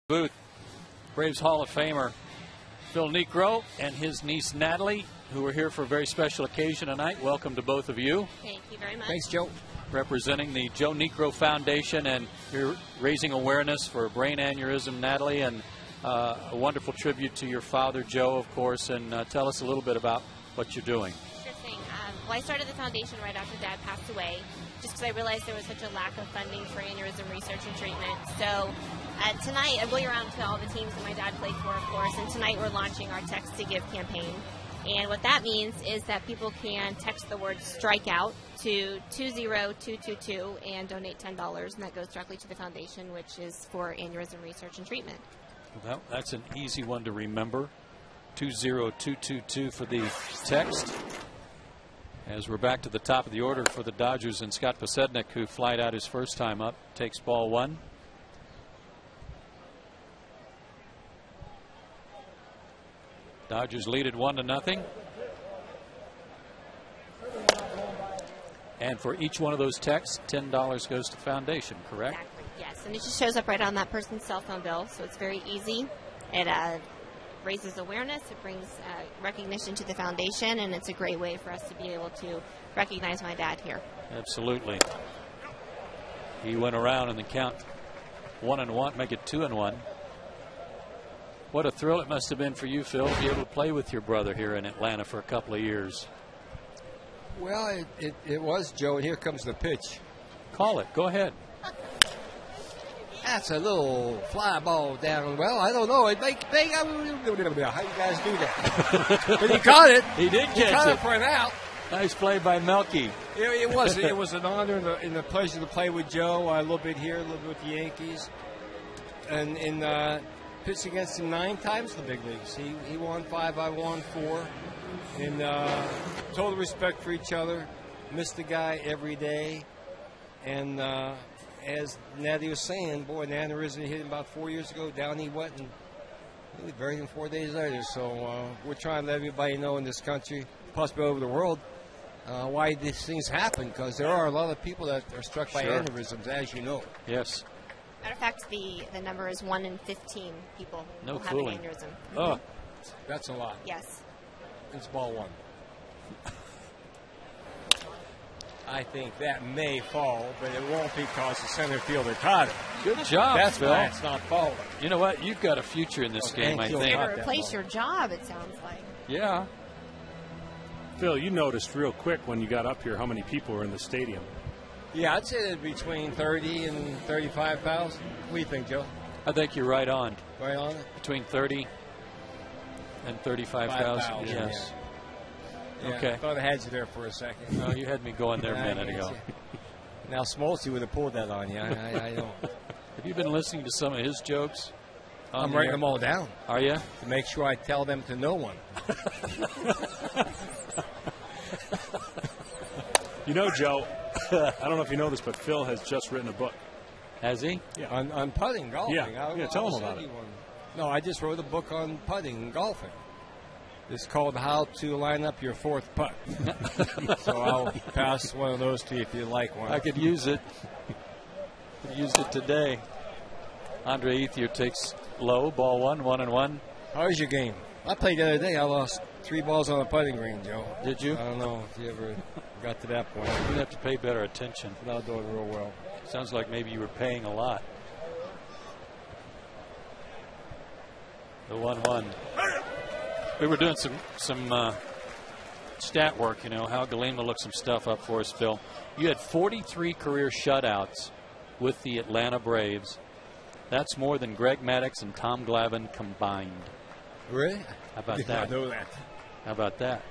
Booth, Braves Hall of Famer Phil Niekro and his niece Natalie, who are here for a very special occasion tonight. Welcome to both of you. Thank you very much. Thanks, Joe. Representing the Joe Niekro Foundation, and you're raising awareness for brain aneurysm, Natalie, and a wonderful tribute to your father, Joe, of course. And tell us a little bit about what you're doing. Sure thing. Well, I started the foundation right after Dad passed away, just because I realized there was such a lack of funding for aneurysm research and treatment. So tonight, I'm going around to all the teams that my dad played for, of course, and tonight we're launching our Text to Give campaign. And what that means is that people can text the word strikeout to 20222 and donate $10, and that goes directly to the foundation, which is for aneurysm research and treatment. Well, that's an easy one to remember. 20222 for the text. As we're back to the top of the order for the Dodgers, and Scott Posednik, who flied out his first time up, takes ball 1. Dodgers lead it 1-0. And for each one of those texts, $10 goes to foundation, correct? Exactly, yes. And it just shows up right on that person's cell phone bill, so it's very easy. It raises awareness, it brings recognition to the foundation, and it's a great way for us to be able to recognize my dad here. Absolutely. He went around in the count 1-1, make it 2-1. What a thrill it must have been for you, Phil, to be able to play with your brother here in Atlanta for a couple of years. Well, it was, Joe, and here comes the pitch. Call it. Go ahead. That's a little fly ball down. Well, I don't know. How you guys do that? But he caught it. He did catch it. He caught it it for an out. Nice play by Melky. It was. It was an honor and a pleasure to play with Joe. A little bit here, a little bit with the Yankees, and pitched against him 9 times in the big leagues. He won 5, I won 4, and total respect for each other. Missed the guy every day, and as Natty was saying, boy, the aneurysm hit him about 4 years ago. Down he went, and we buried him 4 days later. So we're trying to let everybody know in this country, possibly over the world, why these things happen, because there are a lot of people that are struck by aneurysms, as you know. Yes. Matter of fact, the number is 1 in 15 people No who have fooling. an aneurysm. Oh, That's a lot. Yes. It's ball 1. I think that may fall, but it won't because the center fielder caught it. good job, That's Phil. why it's not falling. You know what? You've got a future in this game, I thank you. think. Not Or that replace long. your job, it sounds like. Yeah. Phil, you noticed real quick when you got up here how many people were in the stadium. Yeah, I'd say that between 30 and 35,000. What do you think, Joe? I think you're right on. Right on it? Between 30 and 35,000. 5,000, Yes. Yeah, Okay. I thought I had you there for a second. No, you had me going there a Yeah, I minute guess, ago. yeah. Now, Smoltzy would have pulled that on you. I don't. Have you been listening to some of his jokes? on I'm the writing air? them all down Are you? to make sure I tell them to no one. You know, Joe, I don't know if you know this, but Phil has just written a book. Has he? Yeah. On putting, golfing. Yeah, tell them about it. No, I just wrote a book on putting and golfing. It's called How to Line Up Your Fourth Putt. So I'll pass one of those to you if you like one. I could use it. Used it today. Andre Ethier takes low, ball 1-1-1. How was your game? I played the other day. I lost 3 balls on the putting green, Joe. Did you? I don't know if you ever got to that point. You'd have to pay better attention. But I'll do it real well. Sounds like maybe you were paying a lot. The 1-1. We were doing some stat work, you know. Hal Galima looked some stuff up for us, Phil. You had 43 career shutouts with the Atlanta Braves. That's more than Greg Maddux and Tom Glavine combined. Really? How about Did that? not know that. How about that?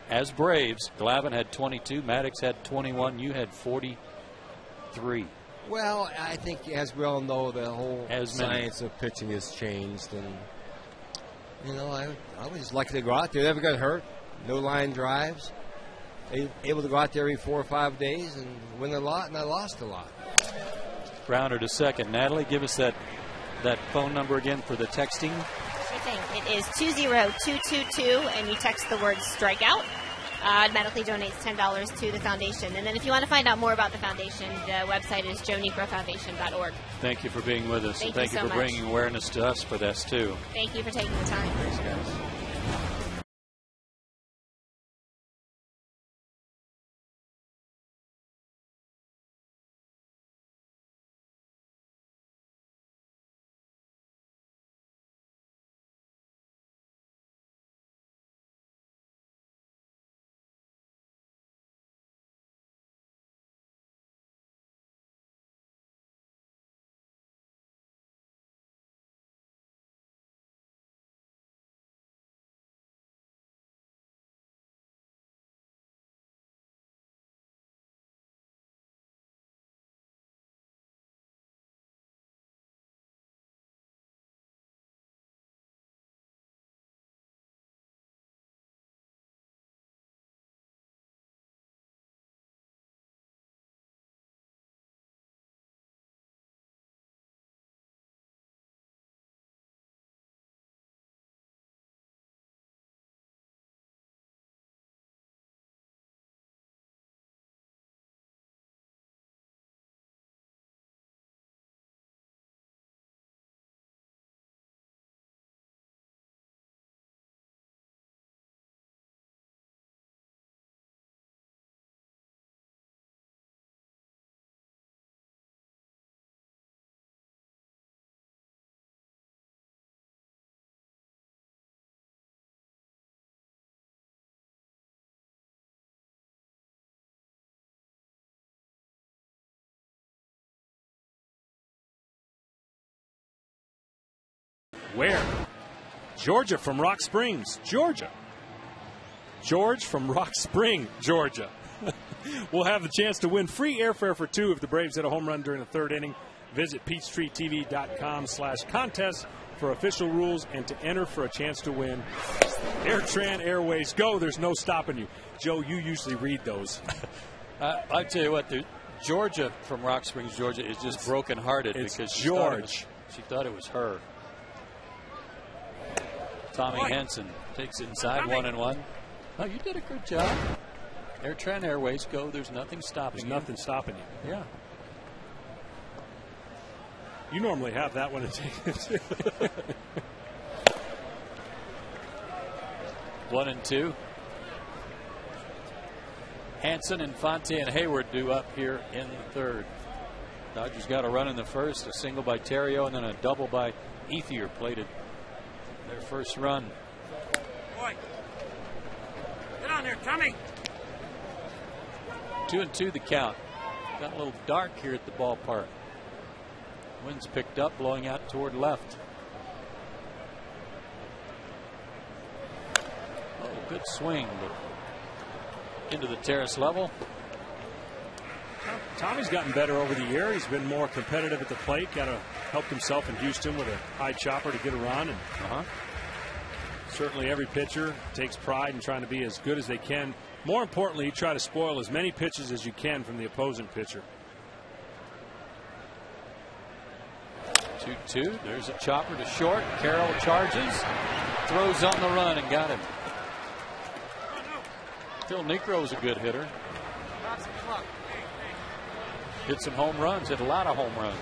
As Braves, Glavine had 22, Maddux had 21, you had 43. Well, I think, as we all know, the whole As many. science of pitching has changed. And, you know, I was lucky to go out there. Never got hurt. No line drives. Able to go out there every 4 or 5 days and win a lot, and I lost a lot. Grounder to second. Natalie, give us that phone number again for the texting. Sure thing. It is 20222, and you text the word strikeout. Automatically donates $10 to the foundation. And then if you want to find out more about the foundation, the website is joenecrofoundation.org. Thank you for being with us. Thank and thank you you so for much. bringing awareness to us for this, too. Thank you for taking the time. Thanks, guys. Where? Georgia from Rock Springs, Georgia. George from Rock Spring, Georgia. We'll have the chance to win free airfare for 2 if the Braves hit a home run during the 3rd inning. Visit PeachtreeTV.com/contest for official rules and to enter for a chance to win. AirTran Airways, go. There's no stopping you. Joe, you usually read those. I tell you what, Georgia from Rock Springs, Georgia, is just brokenhearted It's because she thought it was her. Tommy Henson takes it inside 1-1. Oh, you did a good job. AirTran Airways, go. There's nothing stopping There's you. nothing stopping you. Yeah. You normally have that one to take. 1-2. Hanson, Infante, and Hayward due up here in the 3rd. Dodgers got a run in the 1st, a single by Terrio, and then a double by Ethier plated their first run. Boy. Get on there, Tommy. 2-2 the count. Got a little dark here at the ballpark. Wind's picked up, blowing out toward left. Oh, good swing, but into the terrace level. Tommy's gotten better over the year. He's been more competitive at the plate. Got to help himself in Houston with a high chopper to get around. And certainly every pitcher takes pride in trying to be as good as they can. More importantly, you try to spoil as many pitches as you can from the opposing pitcher. 2-2. There's a chopper to short. Carroll charges. Throws on the run and got him. Phil Niekro's a good hitter. Hit some home runs. Hit a lot of home runs.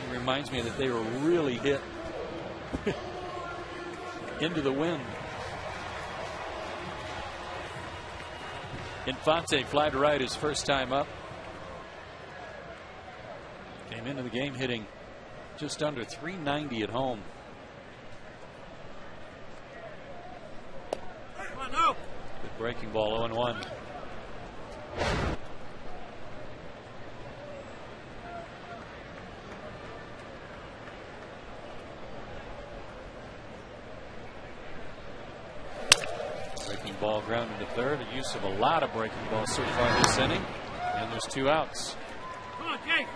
It reminds me that they were really hit into the wind. Infante fly to right his first time up. Came into the game hitting just under 390 at home. Good breaking ball, 0-1. Breaking ball grounded to third. The use of a lot of breaking balls so far this inning. And there's 2 outs. Come on, Jake.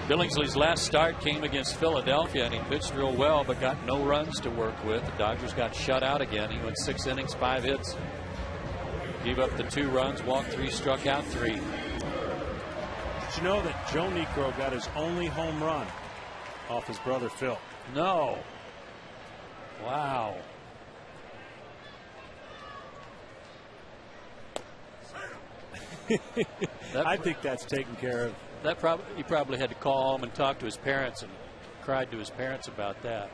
Billingsley's last start came against Philadelphia, and he pitched real well, but got no runs to work with. The Dodgers got shut out again. He went 6 innings, 5 hits. Gave up the 2 runs, walked 3, struck out 3. Did you know that Joe Niekro got his only home run off his brother Phil? No. Wow. I think that's taken care of. He probably had to call home and talk to his parents and cried to his parents about that.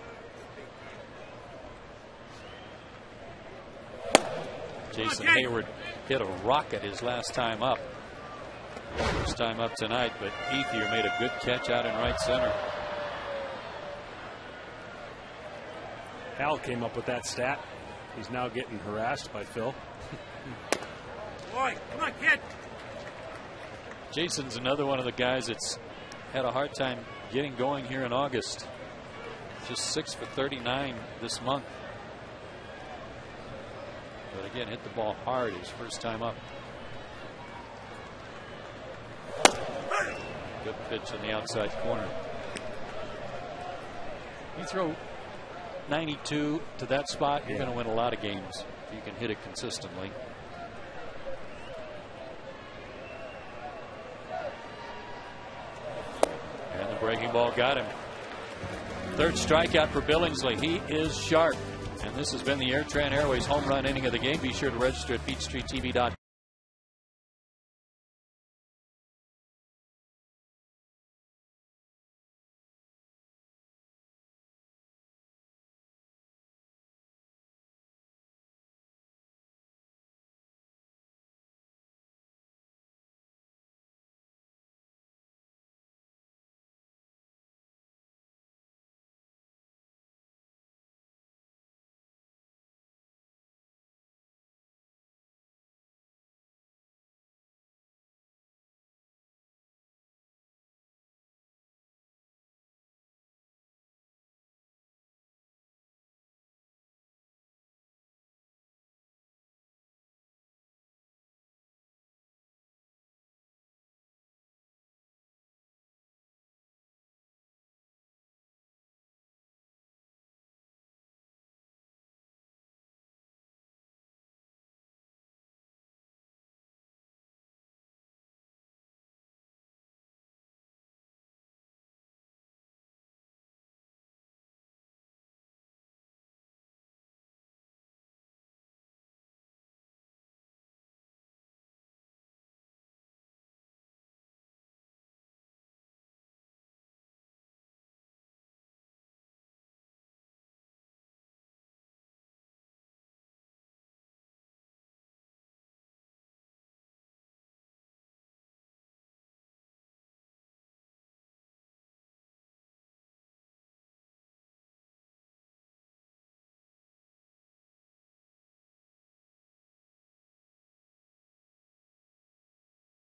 Jason Hayward hit a rocket his last time up. First time up tonight, but Ethier made a good catch out in right center. Hal came up with that stat. He's now getting harassed by Phil. Boy, come on, kid. Jason's another one of the guys that's had a hard time getting going here in August. Just 6 for 39 this month. But again, hit the ball hard his first time up. Good pitch in the outside corner. You throw 92 to that spot, you're going to win a lot of games if you can hit it consistently. And the breaking ball got him. 3rd strikeout for Billingsley. He is sharp. And this has been the Airtran Airways home run inning of the game. Be sure to register at PeachTreeTV.com.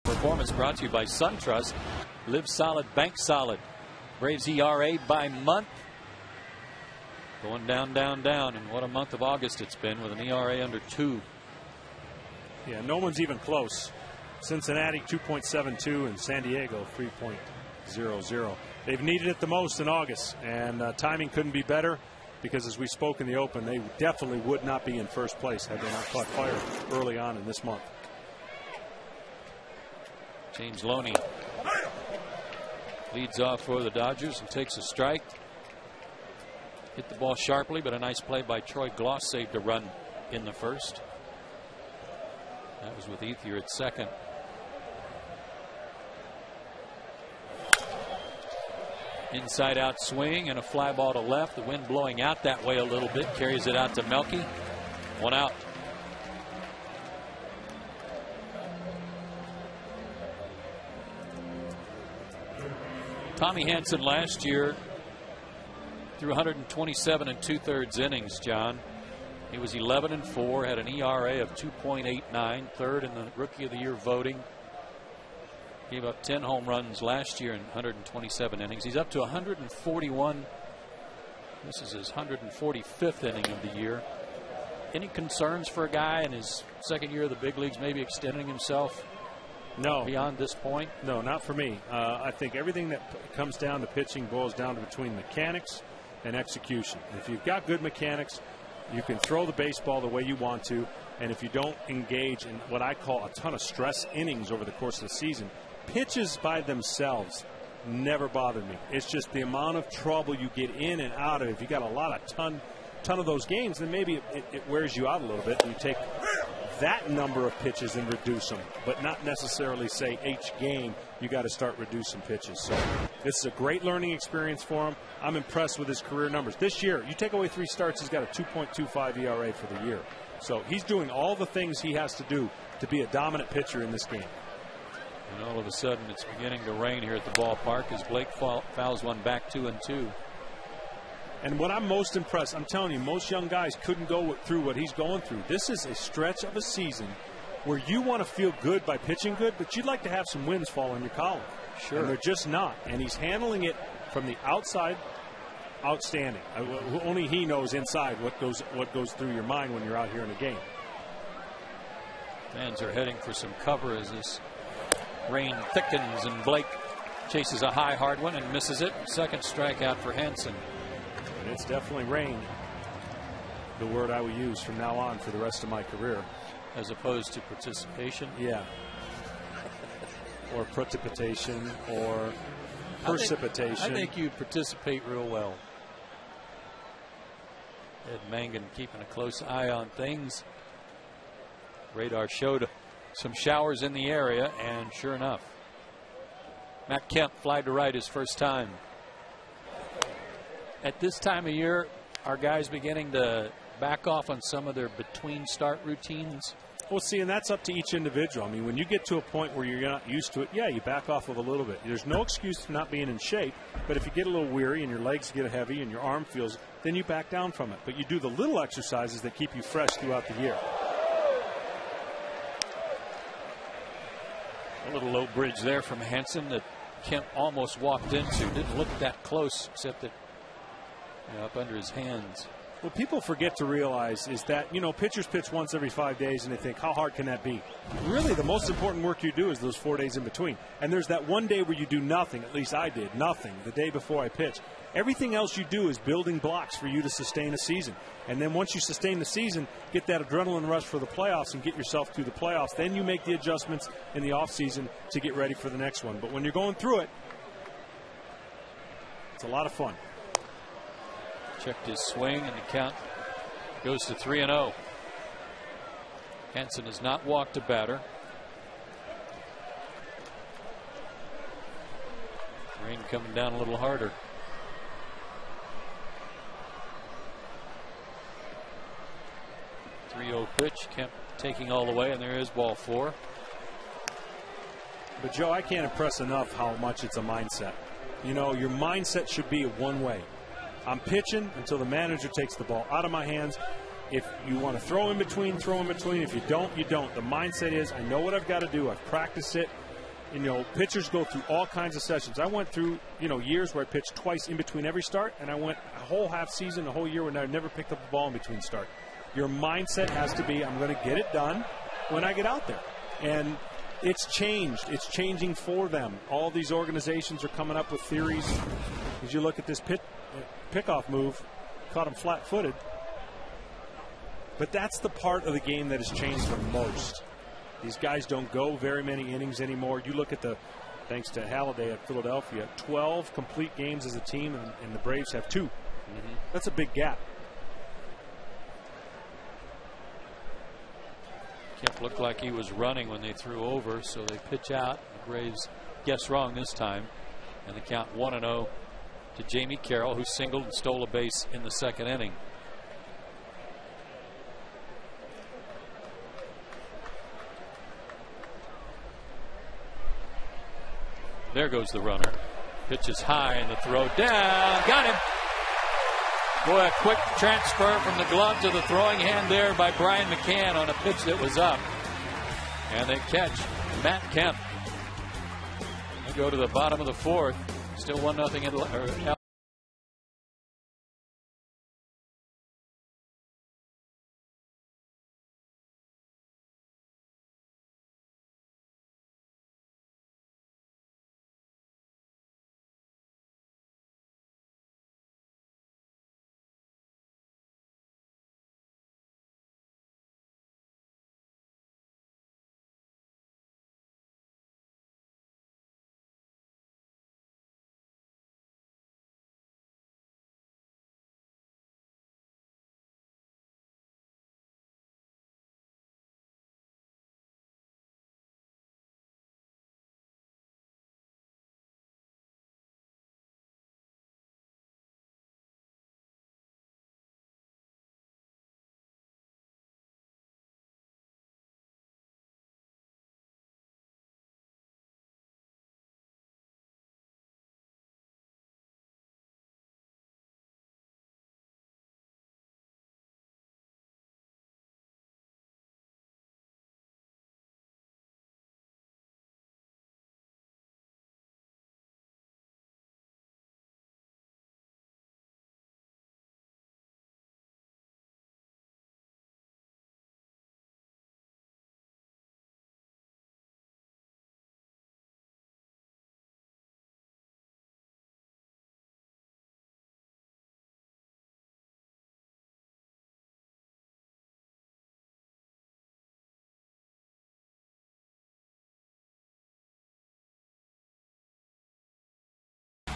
Performance brought to you by SunTrust. Live solid, bank solid. Braves ERA by month Going down, down, down. And what a month of August it's been with an ERA under 2. Yeah, no one's even close. Cincinnati 2.72 and San Diego 3.00. They've needed it the most in August, and timing couldn't be better because, as we spoke in the open, they definitely would not be in first place had they not caught fire early on in this month. James Loney leads off for the Dodgers and takes a strike. Hit the ball sharply, but a nice play by Troy Gloss saved a run in the first. That was with Ethier at second. Inside out swing and a fly ball to left. The wind blowing out that way a little bit. Carries it out to Melky. 1 out. Tommy Hanson last year threw 127 2/3 innings, John. He was 11-4, had an ERA of 2.89, third in the Rookie of the Year voting. Gave up 10 home runs last year in 127 innings. He's up to 141. This is his 145th inning of the year. Any concerns for a guy in his second year of the big leagues, maybe extending himself? No. Beyond this point? No, not for me. I think everything that comes down to pitching boils down to between mechanics and execution. If you've got good mechanics, you can throw the baseball the way you want to, and if you don't engage in what I call a ton of stress innings over the course of the season, pitches by themselves never bothered me. It's just the amount of trouble you get in and out of. If you got a ton of those games, then maybe it wears you out a little bit, and you take that number of pitches and reduce them, but not necessarily say each game you got to start reducing pitches. So this is a great learning experience for him. I'm impressed with his career numbers. This year, you take away 3 starts, he's got a 2.25 ERA for the year. So he's doing all the things he has to do to be a dominant pitcher in this game. And all of a sudden, it's beginning to rain here at the ballpark as Blake fouls one back 2-2. And what I'm most impressed, I'm telling you, most young guys couldn't go through what he's going through. This is a stretch of a season where you want to feel good by pitching good, but you'd like to have some wins fall on your column. Sure. And they're just not. And he's handling it from the outside outstanding. Only he knows inside what goes through your mind when you're out here in a game. Fans are heading for some cover as this rain thickens, and Blake chases a high, hard one and misses it. Second strikeout for Hanson. And it's definitely rain, the word I will use from now on for the rest of my career. As opposed to participation? Yeah. Or precipitation or precipitation. I think you participate real well. Ed Mangan keeping a close eye on things. Radar showed some showers in the area, and sure enough, Matt Kemp fly to right his first time. At this time of year, are guys beginning to back off on some of their between start routines? Well, see, and that's up to each individual. I mean, when you get to a point where you're not used to it, yeah, you back off of a little bit. There's no excuse for not being in shape, but if you get a little weary and your legs get heavy and your arm feels, then you back down from it. But you do the little exercises that keep you fresh throughout the year. A little low bridge there from Hanson that Kemp almost walked into. Didn't look that close, except that up under his hands. What people forget to realize is that, pitchers pitch once every 5 days, and they think, how hard can that be? Really, the most important work you do is those 4 days in between. And there's that one day where you do nothing, at least I did, nothing, the day before I pitch. Everything else you do is building blocks for you to sustain a season. And then once you sustain the season, get that adrenaline rush for the playoffs and get yourself through the playoffs. Then you make the adjustments in the offseason to get ready for the next one. But when you're going through it, it's a lot of fun. Checked his swing, and the count goes to 3-0. Hanson has not walked a batter. Rain coming down a little harder. .30 pitch. Kemp taking all the way, and there is ball 4. But, Joe, I can't impress enough how much it's a mindset. Your mindset should be one way. I'm pitching until the manager takes the ball out of my hands. If you want to throw in between, throw in between. If you don't, you don't. The mindset is, I know what I've got to do. I've practiced it. You know, pitchers go through all kinds of sessions. I went through, you know, years where I pitched twice in between every start, and I went a whole half season, a whole year when I never picked up the ball in between start. Your mindset has to be, I'm going to get it done when I get out there. And it's changed. It's changing for them. All these organizations are coming up with theories. As you look at this pickoff move, caught him flat-footed. But that's the part of the game that has changed the most. These guys don't go very many innings anymore. You look at thanks to Halladay at Philadelphia, 12 complete games as a team, and the Braves have 2. That's a big gap. Kemp looked like he was running when they threw over, so they pitch out. The Braves guessed wrong this time, and the count 1-0 to Jamie Carroll, who singled and stole a base in the second inning. There goes the runner. Pitch is high and the throw down. Got him. Boy, a quick transfer from the glove to the throwing hand there by Brian McCann on a pitch that was up. And they catch Matt Kemp. They go to the bottom of the 4th. Still 1-0 in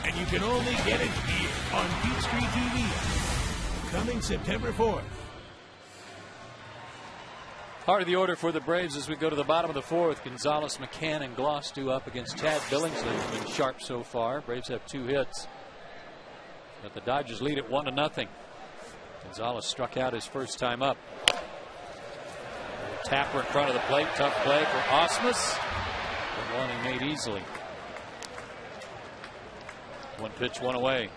And you can only get it here on Peachtree TV. Coming September 4th. Part of the order for the Braves as we go to the bottom of the 4th. Gonzalez, McCann, and Glostu up against Chad Billingsley, who's been sharp so far. Braves have 2 hits. But the Dodgers lead it 1-0. Gonzalez struck out his first time up. Tapper in front of the plate. Tough play for Osmus. But one he made easily. 1 pitch, 1 away.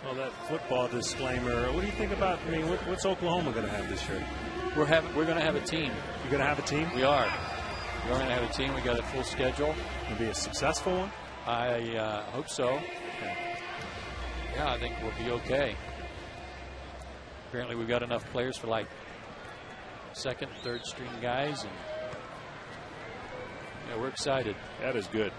So that football disclaimer. What do you think about? I mean, what's Oklahoma going to have this year? We're going to have a team. You're going to have a team? We are. We're going to have a team. We got a full schedule. It'll be a successful one. I hope so. Okay. Yeah, I think we'll be okay. Apparently, we've got enough players for like 2nd, 3rd string guys, and yeah, we're excited. That is good.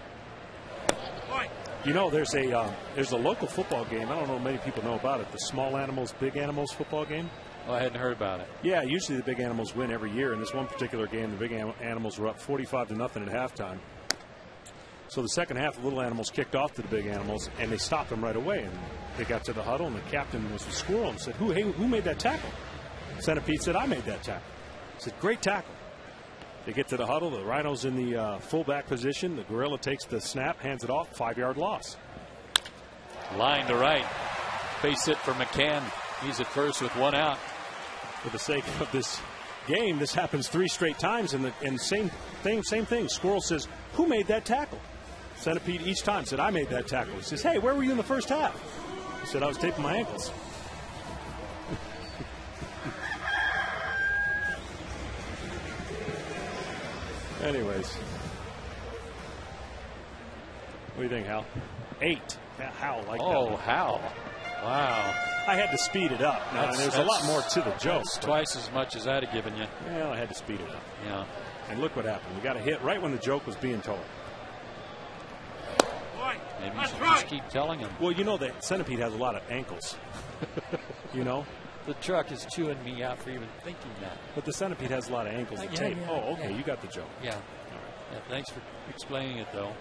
You know, there's a local football game. I don't know if many people know about it. The Small Animals, Big Animals football game. Oh, I hadn't heard about it. Yeah, usually the Big Animals win every year. In this one particular game, the Big Animals were up 45-0 at halftime. So the second half, the Little Animals kicked off to the Big Animals, and they stopped them right away. And they got to the huddle, and the captain was a squirrel and said, who made that tackle? Centipede said, I made that tackle. He said, great tackle. They get to the huddle. The Rhino's in the fullback position. The Gorilla takes the snap, hands it off, 5-yard loss. Line to right. Base hit for McCann. He's at first with 1 out. For the sake of this game, this happens 3 straight times, and same thing. Squirrel says, who made that tackle? Centipede each time said, I made that tackle. He says, hey, where were you in the first half? He said, I was taping my ankles. Anyways, What do you think, Hal? 8. Hal like that. Oh, Hal. Wow. I had to speed it up. Now, there's a lot more to the joke. Twice as much as I'd have given you. Well, I had to speed it up. Yeah. And look what happened. We got a hit right when the joke was being told. Maybe you should just keep telling him. Well, you know that centipede has a lot of ankles. You know? The truck is chewing me out for even thinking that. But the centipede has a lot of ankles to tape. Yeah, oh, okay. You got the joke. Yeah. Yeah. Thanks for explaining it, though.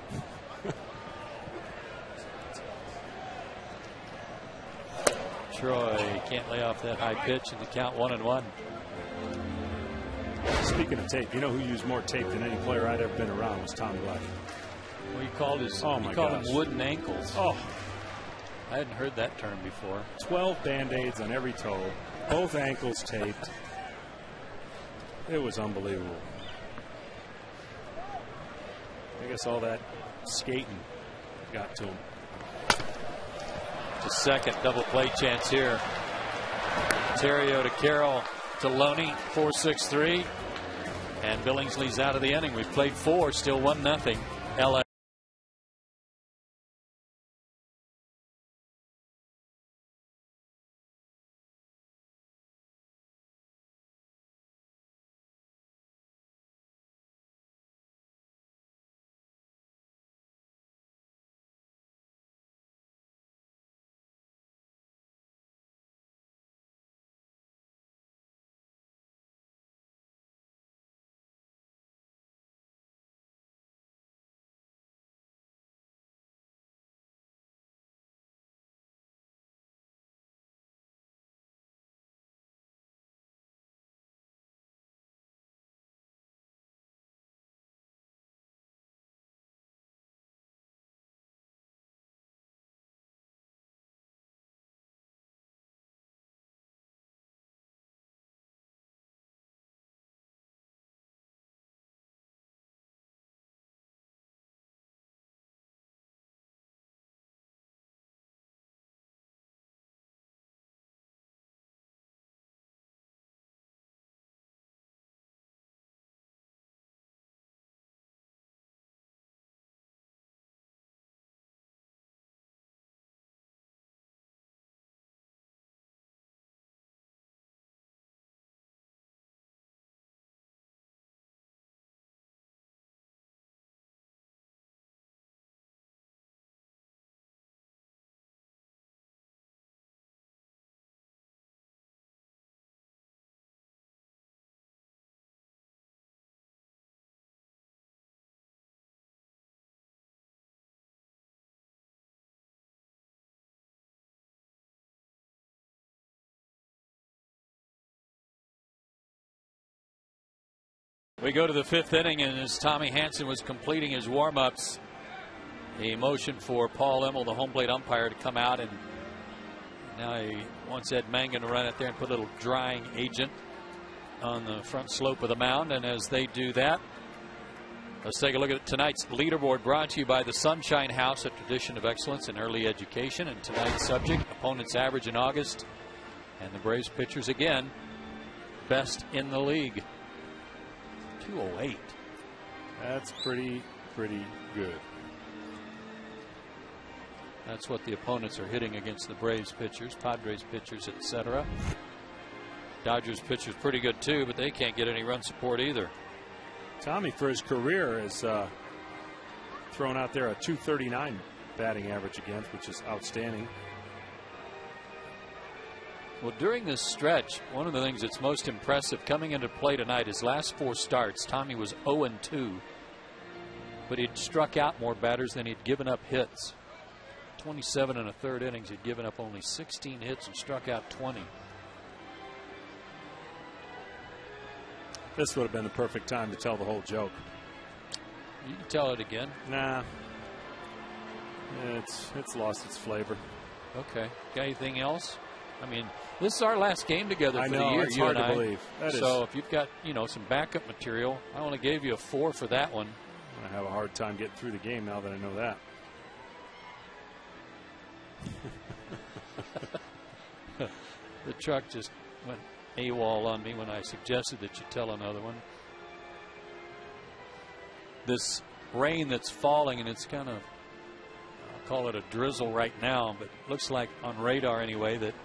Troy can't lay off that high pitch and the count 1-1. Speaking of tape, you know who used more tape than any player I'd ever been around was Tom Gleck. Well, he called him wooden ankles. Oh, I hadn't heard that term before. 12 Band-Aids on every toe, both ankles taped. It was unbelievable. I guess all that skating got to him. To second, double play chance here. Terrio to Carroll to Loney, 4-6-3. And Billingsley's out of the inning. We've played 4, still 1-0. LA. We go to the 5th inning, and as Tommy Hansen was completing his warm-ups, he motioned for Paul Emmel, the home plate umpire, to come out, and now he wants Ed Mangan to run out there and put a little drying agent on the front slope of the mound. And as they do that, let's take a look at tonight's leaderboard, brought to you by the Sunshine House, a tradition of excellence in early education. And tonight's subject, opponent's average in August, and the Braves pitchers again best in the league. 208. That's pretty good. That's what the opponents are hitting against the Braves pitchers, Padres pitchers, etc. Dodgers pitchers pretty good too, but they can't get any run support either. Tommy, for his career, has thrown out there a .239 batting average against, which is outstanding. Well, during this stretch, one of the things that's most impressive coming into play tonight, his last 4 starts, Tommy was 0-2, but he'd struck out more batters than he'd given up hits. 27 1/3 innings, he'd given up only 16 hits and struck out 20. This would have been the perfect time to tell the whole joke. You can tell it again. Nah. It's lost its flavor. Okay. Got anything else? I mean, this is our last game together for the year. It's hard to believe. So if you've got, some backup material, I only gave you a 4 for that one. I have a hard time getting through the game now that I know that. The truck just went AWOL on me when I suggested that you tell another one. This rain that's falling, and it's kind of call it a drizzle right now, but looks like on radar anyway that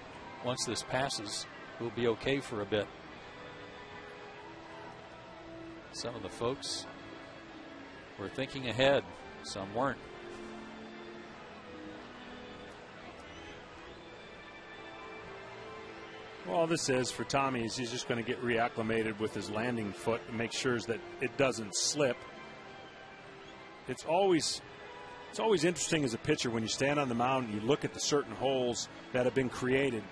once this passes, we'll be okay for a bit. Some of the folks were thinking ahead, some weren't. Well, all this is for Tommy is he's just going to get reacclimated with his landing foot and make sure that it doesn't slip. It's always interesting as a pitcher when you stand on the mound and you look at the certain holes that have been created,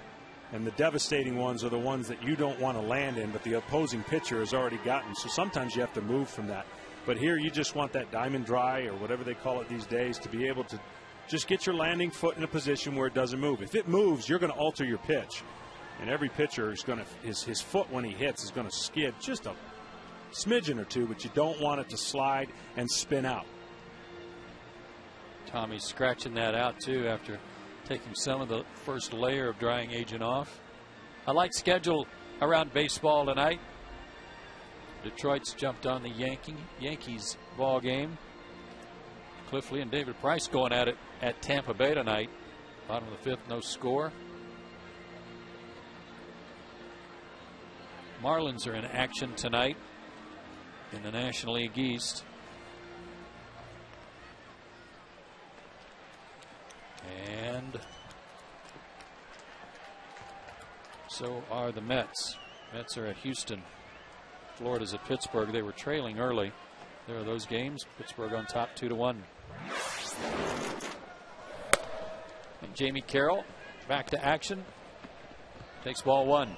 and the devastating ones are the ones that you don't want to land in, but the opposing pitcher has already gotten. So sometimes you have to move from that. But here you just want that diamond dry, or whatever they call it these days, to be able to just get your landing foot in a position where it doesn't move. If it moves, you're going to alter your pitch. And every pitcher is going to, his foot when he hits is going to skid just a smidgen or two, but you don't want it to slide and spin out. Tommy's scratching that out too after taking some of the first layer of drying agent off. I like schedule around baseball tonight. Detroit's jumped on the Yankees ball game. Cliff Lee and David Price going at it at Tampa Bay tonight. Bottom of the 5th, no score. Marlins are in action tonight in the National League East. And so are the Mets. Mets are at Houston. Florida's at Pittsburgh. They were trailing early. There are those games. Pittsburgh on top 2-1. And Jamie Carroll back to action. Takes ball 1.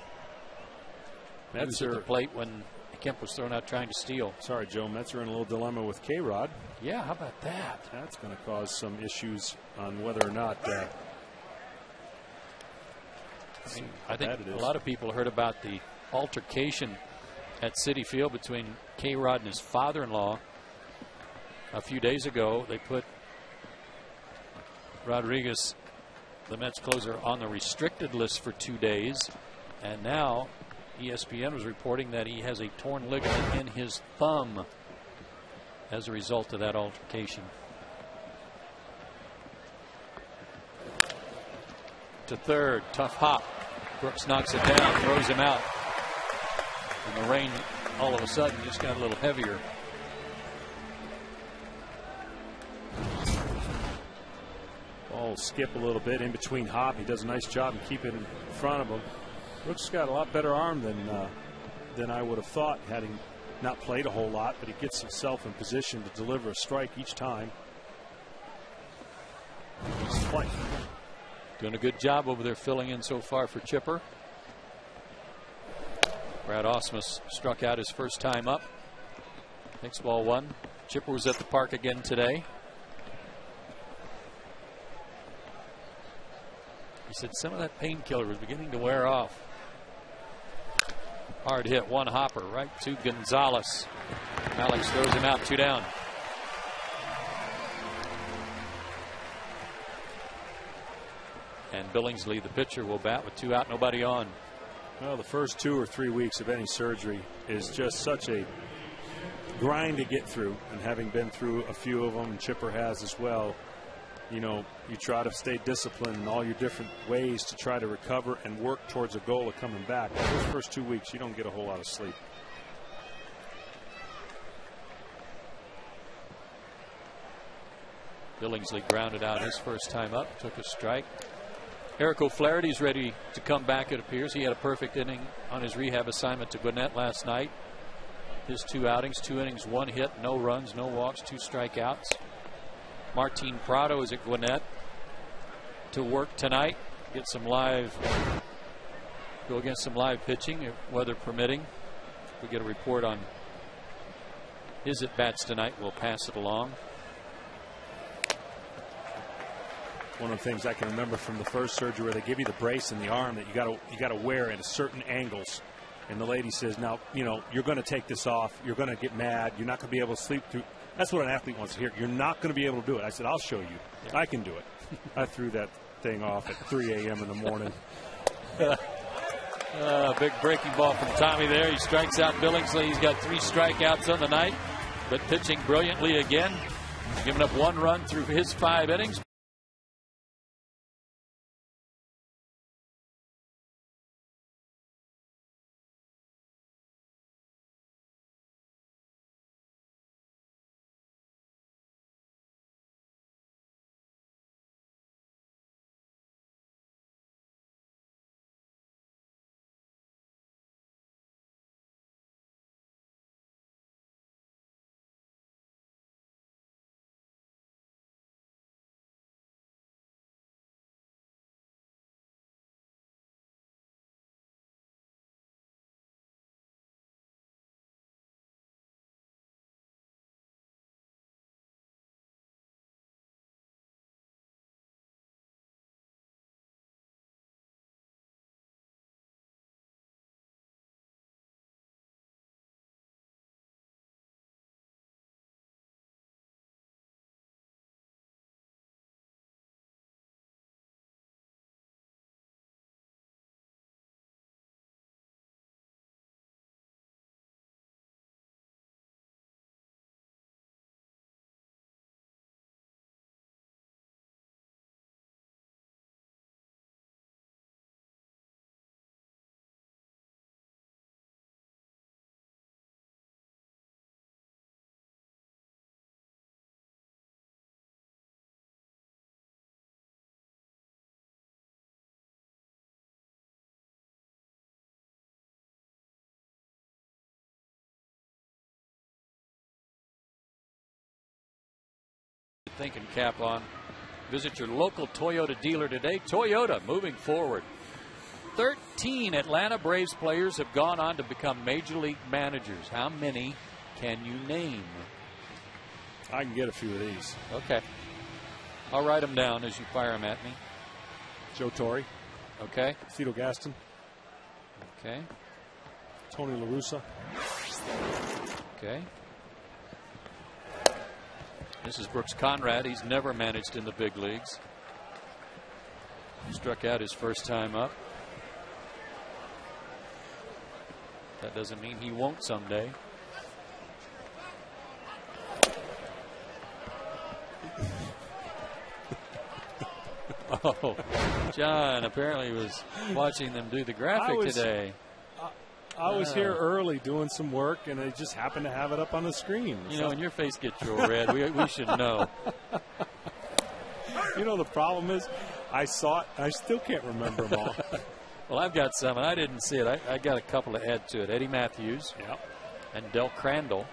Mets are at the plate when Kemp was thrown out trying to steal. Sorry, Joe. Mets are in a little dilemma with K-Rod. Yeah, how about that? That's going to cause some issues on whether or not. I think a lot of people heard about the altercation at Citi Field between K-Rod and his father-in-law a few days ago. They put Rodriguez, the Mets closer, on the restricted list for 2 days, and now ESPN was reporting that he has a torn ligament in his thumb as a result of that altercation. To third, tough hop. Brooks knocks it down, throws him out. And the rain all of a sudden just got a little heavier. Ball skip a little bit in between hop. He does a nice job and keep it in front of him. Brooks got a lot better arm than I would have thought, had he not played a whole lot, but he gets himself in position to deliver a strike each time. He's playing. Doing a good job over there filling in so far for Chipper. Brad Ausmus struck out his first time up. Takes ball 1. Chipper was at the park again today. He said some of that painkiller was beginning to wear off. Hard hit, one hopper right to Gonzalez. Alex throws him out, 2 down. And Billingsley, the pitcher, will bat with 2 out, nobody on. Well, the first 2 or 3 weeks of any surgery is just such a grind to get through. And having been through a few of them, and Chipper has as well, you know, you try to stay disciplined in all your different ways to try to recover and work towards a goal of coming back. Those first 2 weeks, you don't get a whole lot of sleep. Billingsley grounded out his first time up, took a strike. Eric O'Flaherty's ready to come back, it appears. He had a perfect inning on his rehab assignment to Gwinnett last night. His 2 outings, 2 innings, 1 hit, no runs, no walks, 2 strikeouts. Martin Prado is at Gwinnett to work tonight. Go against some live pitching, if weather permitting. If we get a report on his at-bats tonight, we'll pass it along. One of the things I can remember from the first surgery where they give you the brace in the arm that you got to wear at certain angles. And the lady says, now, you know, you're going to take this off. You're going to get mad. You're not going to be able to sleep through. That's what an athlete wants to hear. You're not going to be able to do it. I said, I'll show you. Yeah. I can do it. I threw that thing off at 3 a.m. in the morning. Big breaking ball from Tommy there. He strikes out Billingsley. He's got 3 strikeouts on the night, but pitching brilliantly again. He's given up 1 run through his 5 innings. thinking cap on. Visit your local Toyota dealer today. Toyota moving forward. 13 Atlanta Braves players have gone on to become Major League managers. How many can you name? I can get a few of these. Okay. I'll write them down as you fire them at me. Joe Torre. Okay. Cito Gaston. Okay. Tony La Russa. Okay. This is Brooks Conrad. He's never managed in the big leagues. Struck out his first time up. That doesn't mean he won't someday. Oh, John apparently was watching them do the graphic today. I was here early doing some work, and I just happened to have it up on the screen. You know, when your face gets real red, we should know. You know, the problem is, I saw it, I still can't remember them all. Well, I've got some, and I didn't see it. I got a couple to add to it. Eddie Matthews and Del Crandall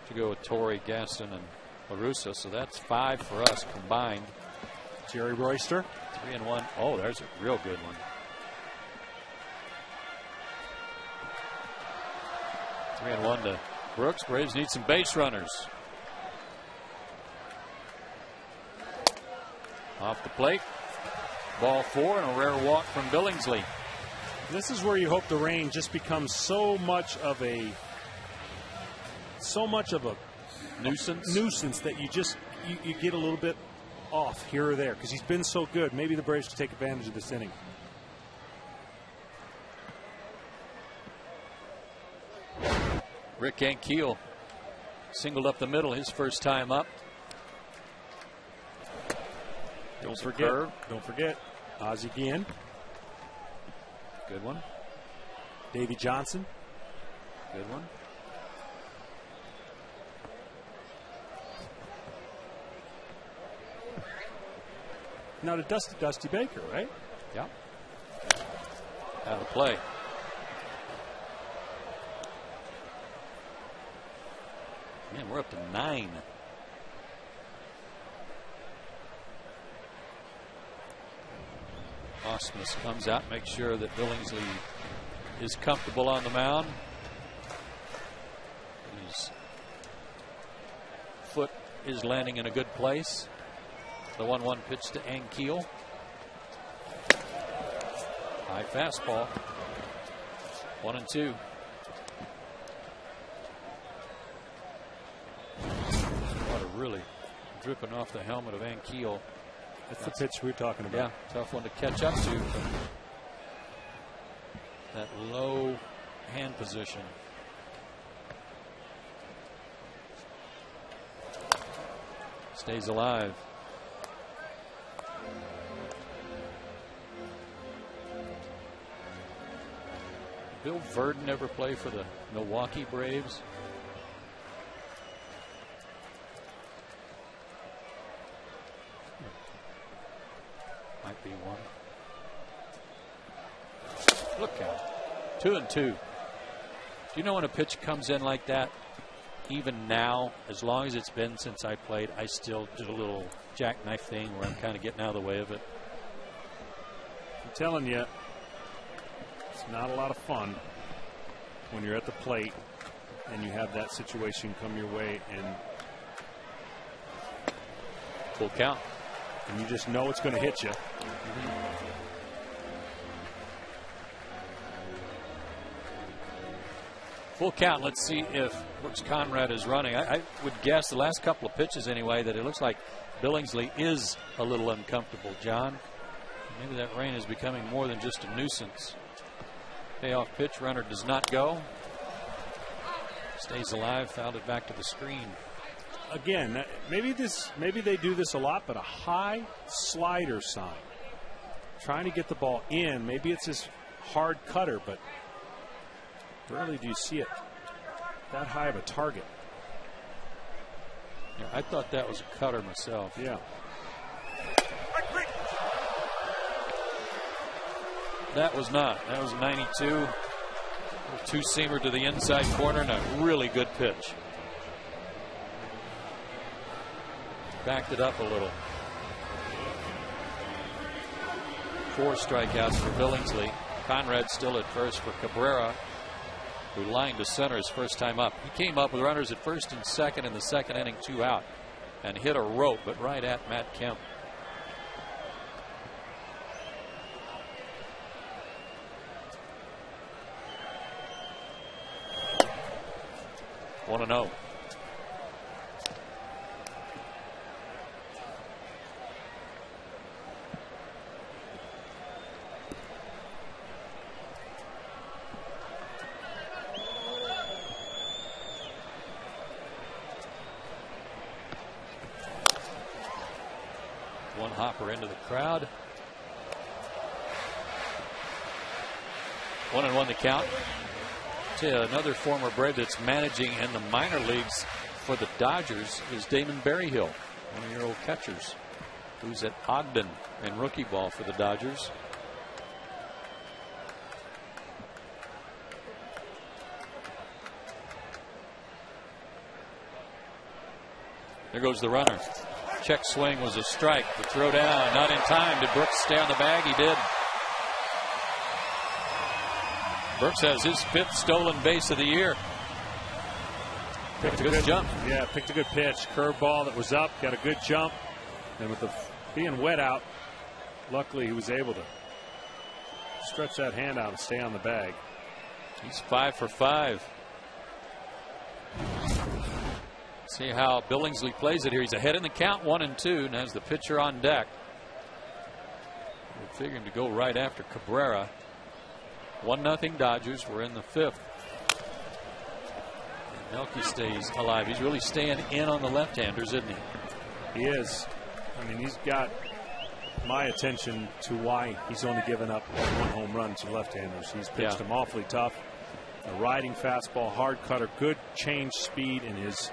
to go with Torre, Gaston, and La Russa. So that's 5 for us combined. Jerry Royster. 3-1. Oh, there's a real good one. 3-1 to Brooks. Braves need some base runners. Off the plate. Ball 4 and a rare walk from Billingsley. This is where you hope the rain just becomes so much of a nuisance that you just you get a little bit off here or there because he's been so good. Maybe the Braves could take advantage of this inning. Rick Ankiel singled up the middle his first time up. Don't forget Ozzie Guillen. Good one. Davey Johnson. Good one. Now to Dusty Baker, right? Yeah. Out of play. Man, we're up to 9. Osmus comes out, makes sure that Billingsley is comfortable on the mound. His foot is landing in a good place. The 1-1 pitch to Ankiel. High fastball. 1-2. Water really dripping off the helmet of Ankiel. That's the pitch we're talking about. Yeah, tough one to catch up to from that low hand position. Stays alive. Bill Verdon ever play for the Milwaukee Braves? Might be one. Look out. 2-2. Do you know when a pitch comes in like that? Even now, as long as it's been since I played, I still do a little jackknife thing where I'm kind of getting out of the way of it. I'm telling you, it's not a lot of fun when you're at the plate and you have that situation come your way and full count. And you just know it's going to hit you. Full count. Let's see if Brooks Conrad is running. I would guess the last couple of pitches anyway that it looks like Billingsley is a little uncomfortable, John. Maybe that rain is becoming more than just a nuisance. Payoff pitch. Runner does not go. Stays alive. Fouled it back to the screen. Again, maybe they do this a lot, but a high slider sign. Trying to get the ball in. Maybe it's his hard cutter, but rarely do you see it that high of a target. Yeah, I thought that was a cutter myself. Yeah. That was not. That was 92. Two-seamer to the inside corner and a really good pitch. backed it up a little. 4 strikeouts for Billingsley. Conrad still at first for Cabrera, who lined to center his first time up. He came up with runners at first and second in the second inning, 2 out, and hit a rope, but right at Matt Kemp. One and 0. One hopper into the crowd. 1-1 the count. To another former Brave that's managing in the minor leagues for the Dodgers is Damon Berryhill, one of your old catchers, who's at Ogden in rookie ball for the Dodgers. There goes the runner. Check swing was a strike. The throw down, not in time. Did Brooks stay on the bag? He did. Brooks has his 5th stolen base of the year. Picked a good jump. Yeah, picked a good pitch. Curveball that was up, got a good jump. And with the being wet out, luckily he was able to stretch that hand out and stay on the bag. He's 5 for 5. See how Billingsley plays it here. He's ahead in the count, 1-2, and has the pitcher on deck. We're figuring to go right after Cabrera. 1-0 Dodgers. We're in the 5th. And Melky stays alive. He's really staying in on the left-handers, isn't he? He is. I mean, he's got my attention to why he's only given up 1 home run to left-handers. He's pitched them awfully tough. A riding fastball, hard cutter, good change speed in his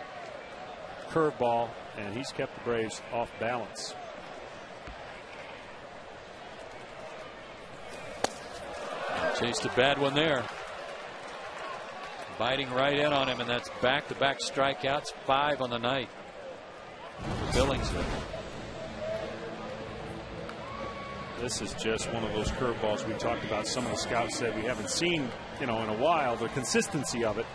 curveball, and he's kept the Braves off balance. Chased a bad one there. Biting right in on him, and that's back-to-back strikeouts, 5 on the night for Billingsley. This is just one of those curveballs we talked about. Some of the scouts said we haven't seen, in a while, the consistency of it.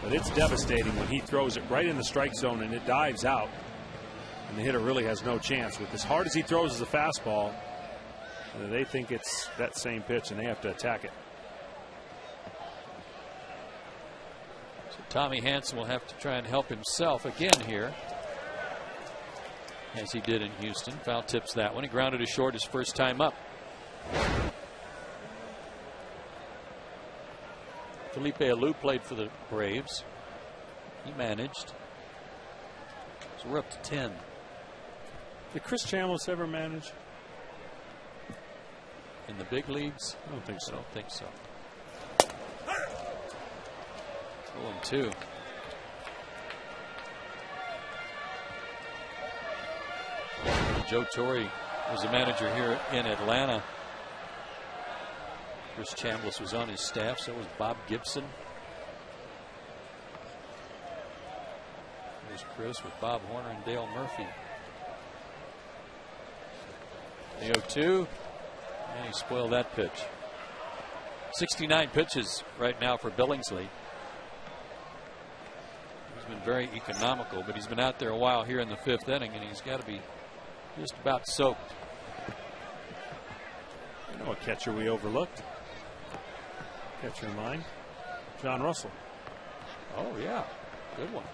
But it's devastating when he throws it right in the strike zone and it dives out. And the hitter really has no chance. With as hard as he throws as a fastball, they think it's that same pitch and they have to attack it. So Tommy Hansen will have to try and help himself again here, as he did in Houston. Foul tips that one. He grounded to short his first time up. Felipe Alou played for the Braves. He managed. So we're up to 10. Did Chris Chambliss ever manage? In the big leagues? I don't think so. I don't think so. 0-2. Joe Torre was a manager here in Atlanta. Chris Chambliss was on his staff, so was Bob Gibson. There's Chris with Bob Horner and Dale Murphy. The 0-2, and he spoiled that pitch. 69 pitches right now for Billingsley. He's been very economical, but he's been out there a while here in the 5th inning, and he's got to be just about soaked. You know a catcher we overlooked? Catcher in mind, John Russell. Oh, yeah. Good one.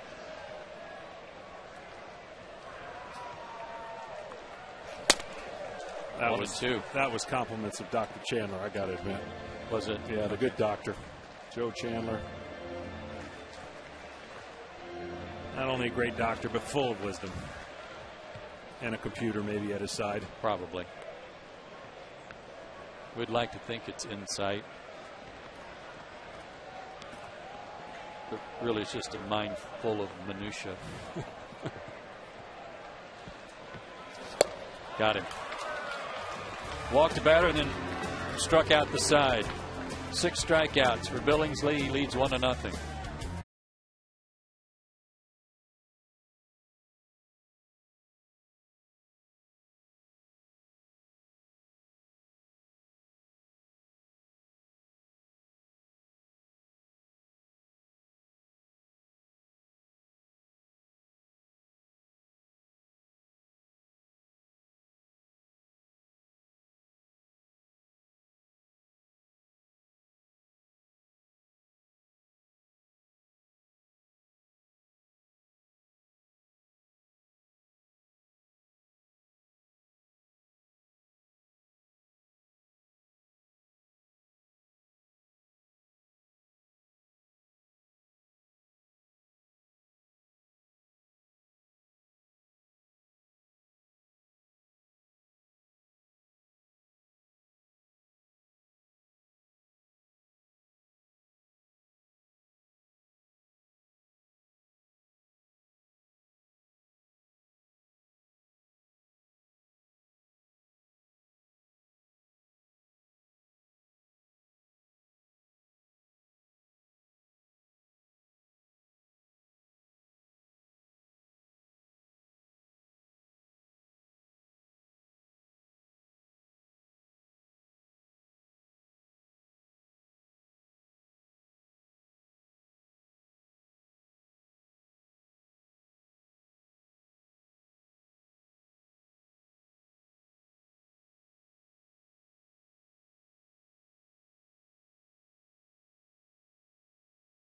That was compliments of Dr. Chandler, I got to admit. Was it? Yeah, the good doctor, Joe Chandler. Not only a great doctor, but full of wisdom. And a computer maybe at his side. Probably. We'd like to think it's insight. But really, it's just a mind full of minutia. Got him. Walked the batter and then struck out the side. 6 strikeouts for Billingsley. He leads 1-0.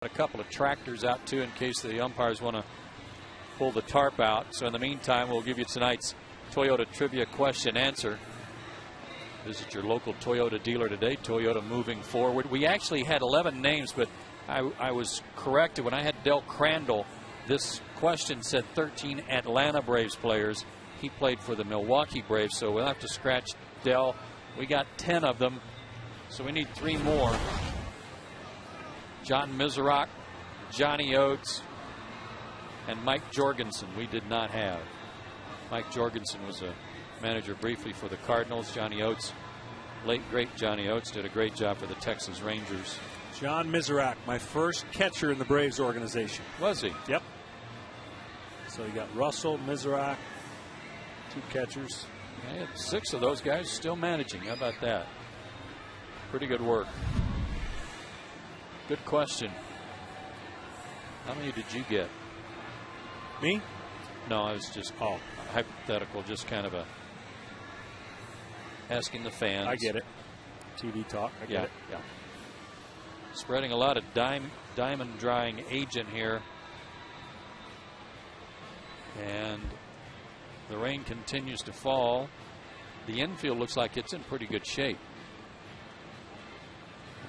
a couple of tractors out too in case the umpires want to pull the tarp out. So in the meantime, we'll give you tonight's Toyota trivia question answer. Visit your local Toyota dealer today. Toyota moving forward. We actually had 11 names, but I was corrected when I had Del Crandall. This question said 13 Atlanta Braves players. He played for the Milwaukee Braves, so we'll have to scratch Del. We got 10 of them, so we need 3 more. John Miserock, Johnny Oates, and Mike Jorgensen we did not have. Mike Jorgensen was a manager briefly for the Cardinals. Johnny Oates, late great Johnny Oates, did a great job for the Texas Rangers. John Miserock, my first catcher in the Braves organization. Was he? Yep. So you got Russell, Miserock, 2 catchers. I had 6 of those guys still managing. How about that? Pretty good work. Good question. How many did you get? Me? No, I was just hypothetical, just kind of a asking the fans. I get it. TV talk. I get it. Yeah. Spreading a lot of diamond drying agent here. And the rain continues to fall. The infield looks like it's in pretty good shape.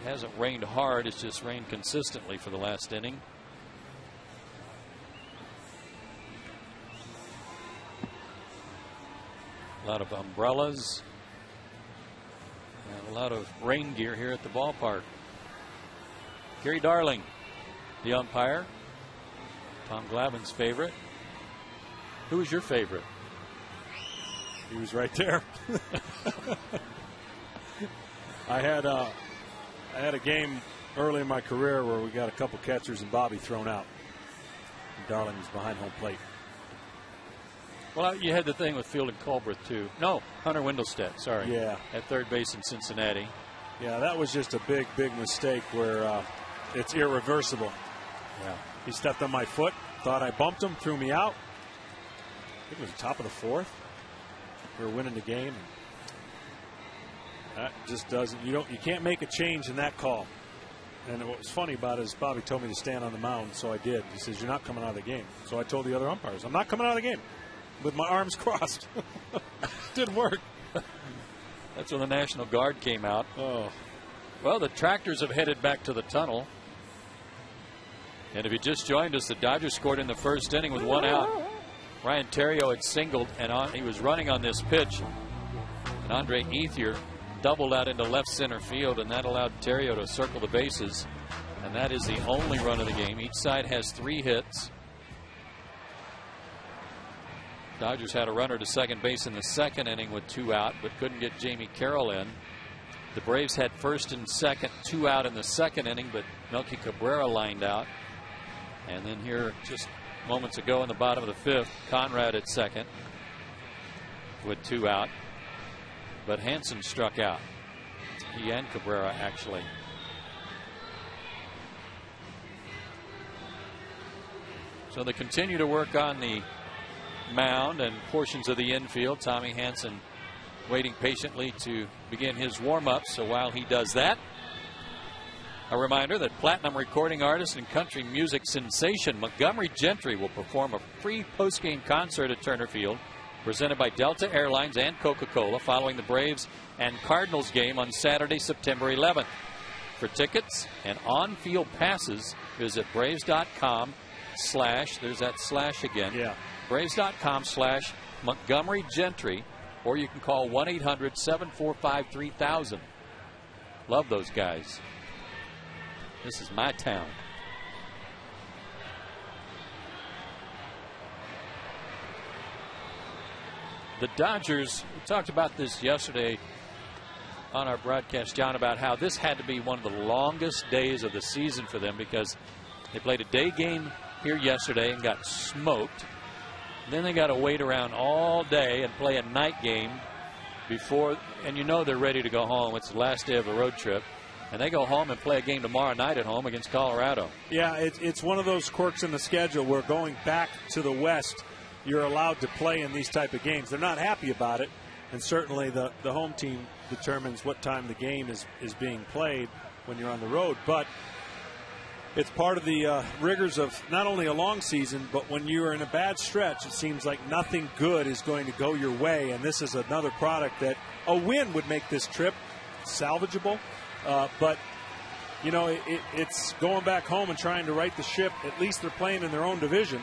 It hasn't rained hard. It's just rained consistently for the last inning. A lot of umbrellas and a lot of rain gear here at the ballpark. Gary Darling, the umpire. Tom Glavine's favorite. Who was your favorite? He was right there. I had a game early in my career where we got a couple catchers and Bobby thrown out. And Darling was behind home plate. Well, you had the thing with Field and Culbreth, too. No, Hunter Wendelstedt, sorry. Yeah. At third base in Cincinnati. Yeah, that was just a big, big mistake where it's irreversible. Yeah. He stepped on my foot, thought I bumped him, threw me out. I think it was the top of the 4th. We were winning the game. That just doesn't, you can't make a change in that call. And what was funny about it is Bobby told me to stand on the mound, so I did. He says, "You're not coming out of the game." So I told the other umpires, "I'm not coming out of the game," with my arms crossed. Didn't work. That's when the National Guard came out. Oh. Well, the Tractors have headed back to the tunnel. And if you just joined us, the Dodgers scored in the first inning with 1 out. Ryan Theriot had singled, and he was running on this pitch. And Andre Ethier doubled out into left center field, and that allowed Theriot to circle the bases. And that is the only run of the game. Each side has 3 hits. Dodgers had a runner to second base in the second inning with 2 out, but couldn't get Jamie Carroll in. The Braves had first and second, 2 out in the second inning, but Melky Cabrera lined out. And then here, just moments ago in the bottom of the 5th, Conrad at second with 2 out. But Hansen struck out. He and Cabrera, actually. So they continue to work on the mound and portions of the infield. Tommy Hansen waiting patiently to begin his warm-up. So while he does that, a reminder that platinum recording artist and country music sensation Montgomery Gentry will perform a free post-game concert at Turner Field, presented by Delta Airlines and Coca-Cola, following the Braves and Cardinals game on Saturday, September 11th. For tickets and on-field passes, visit Braves.com/ there's that slash again. Yeah. Braves.com/Montgomery Gentry, or you can call 1-800-745-3000. Love those guys. This is my town. The Dodgers, we talked about this yesterday on our broadcast, John, about how this had to be one of the longest days of the season for them because they played a day game here yesterday and got smoked. Then they got to wait around all day and play a night game before, and you know they're ready to go home. It's the last day of a road trip. And they go home and play a game tomorrow night at home against Colorado. Yeah, it's one of those quirks in the schedule where going back to the West, you're allowed to play in these type of games. They're not happy about it, and certainly the home team determines what time the game is being played when you're on the road. But It's part of the rigors of not only a long season, but when you're in a bad stretch, it seems like nothing good is going to go your way. And this is another product that a win would make this trip salvageable. But, you know, it's going back home and trying to right the ship. At least they're playing in their own division.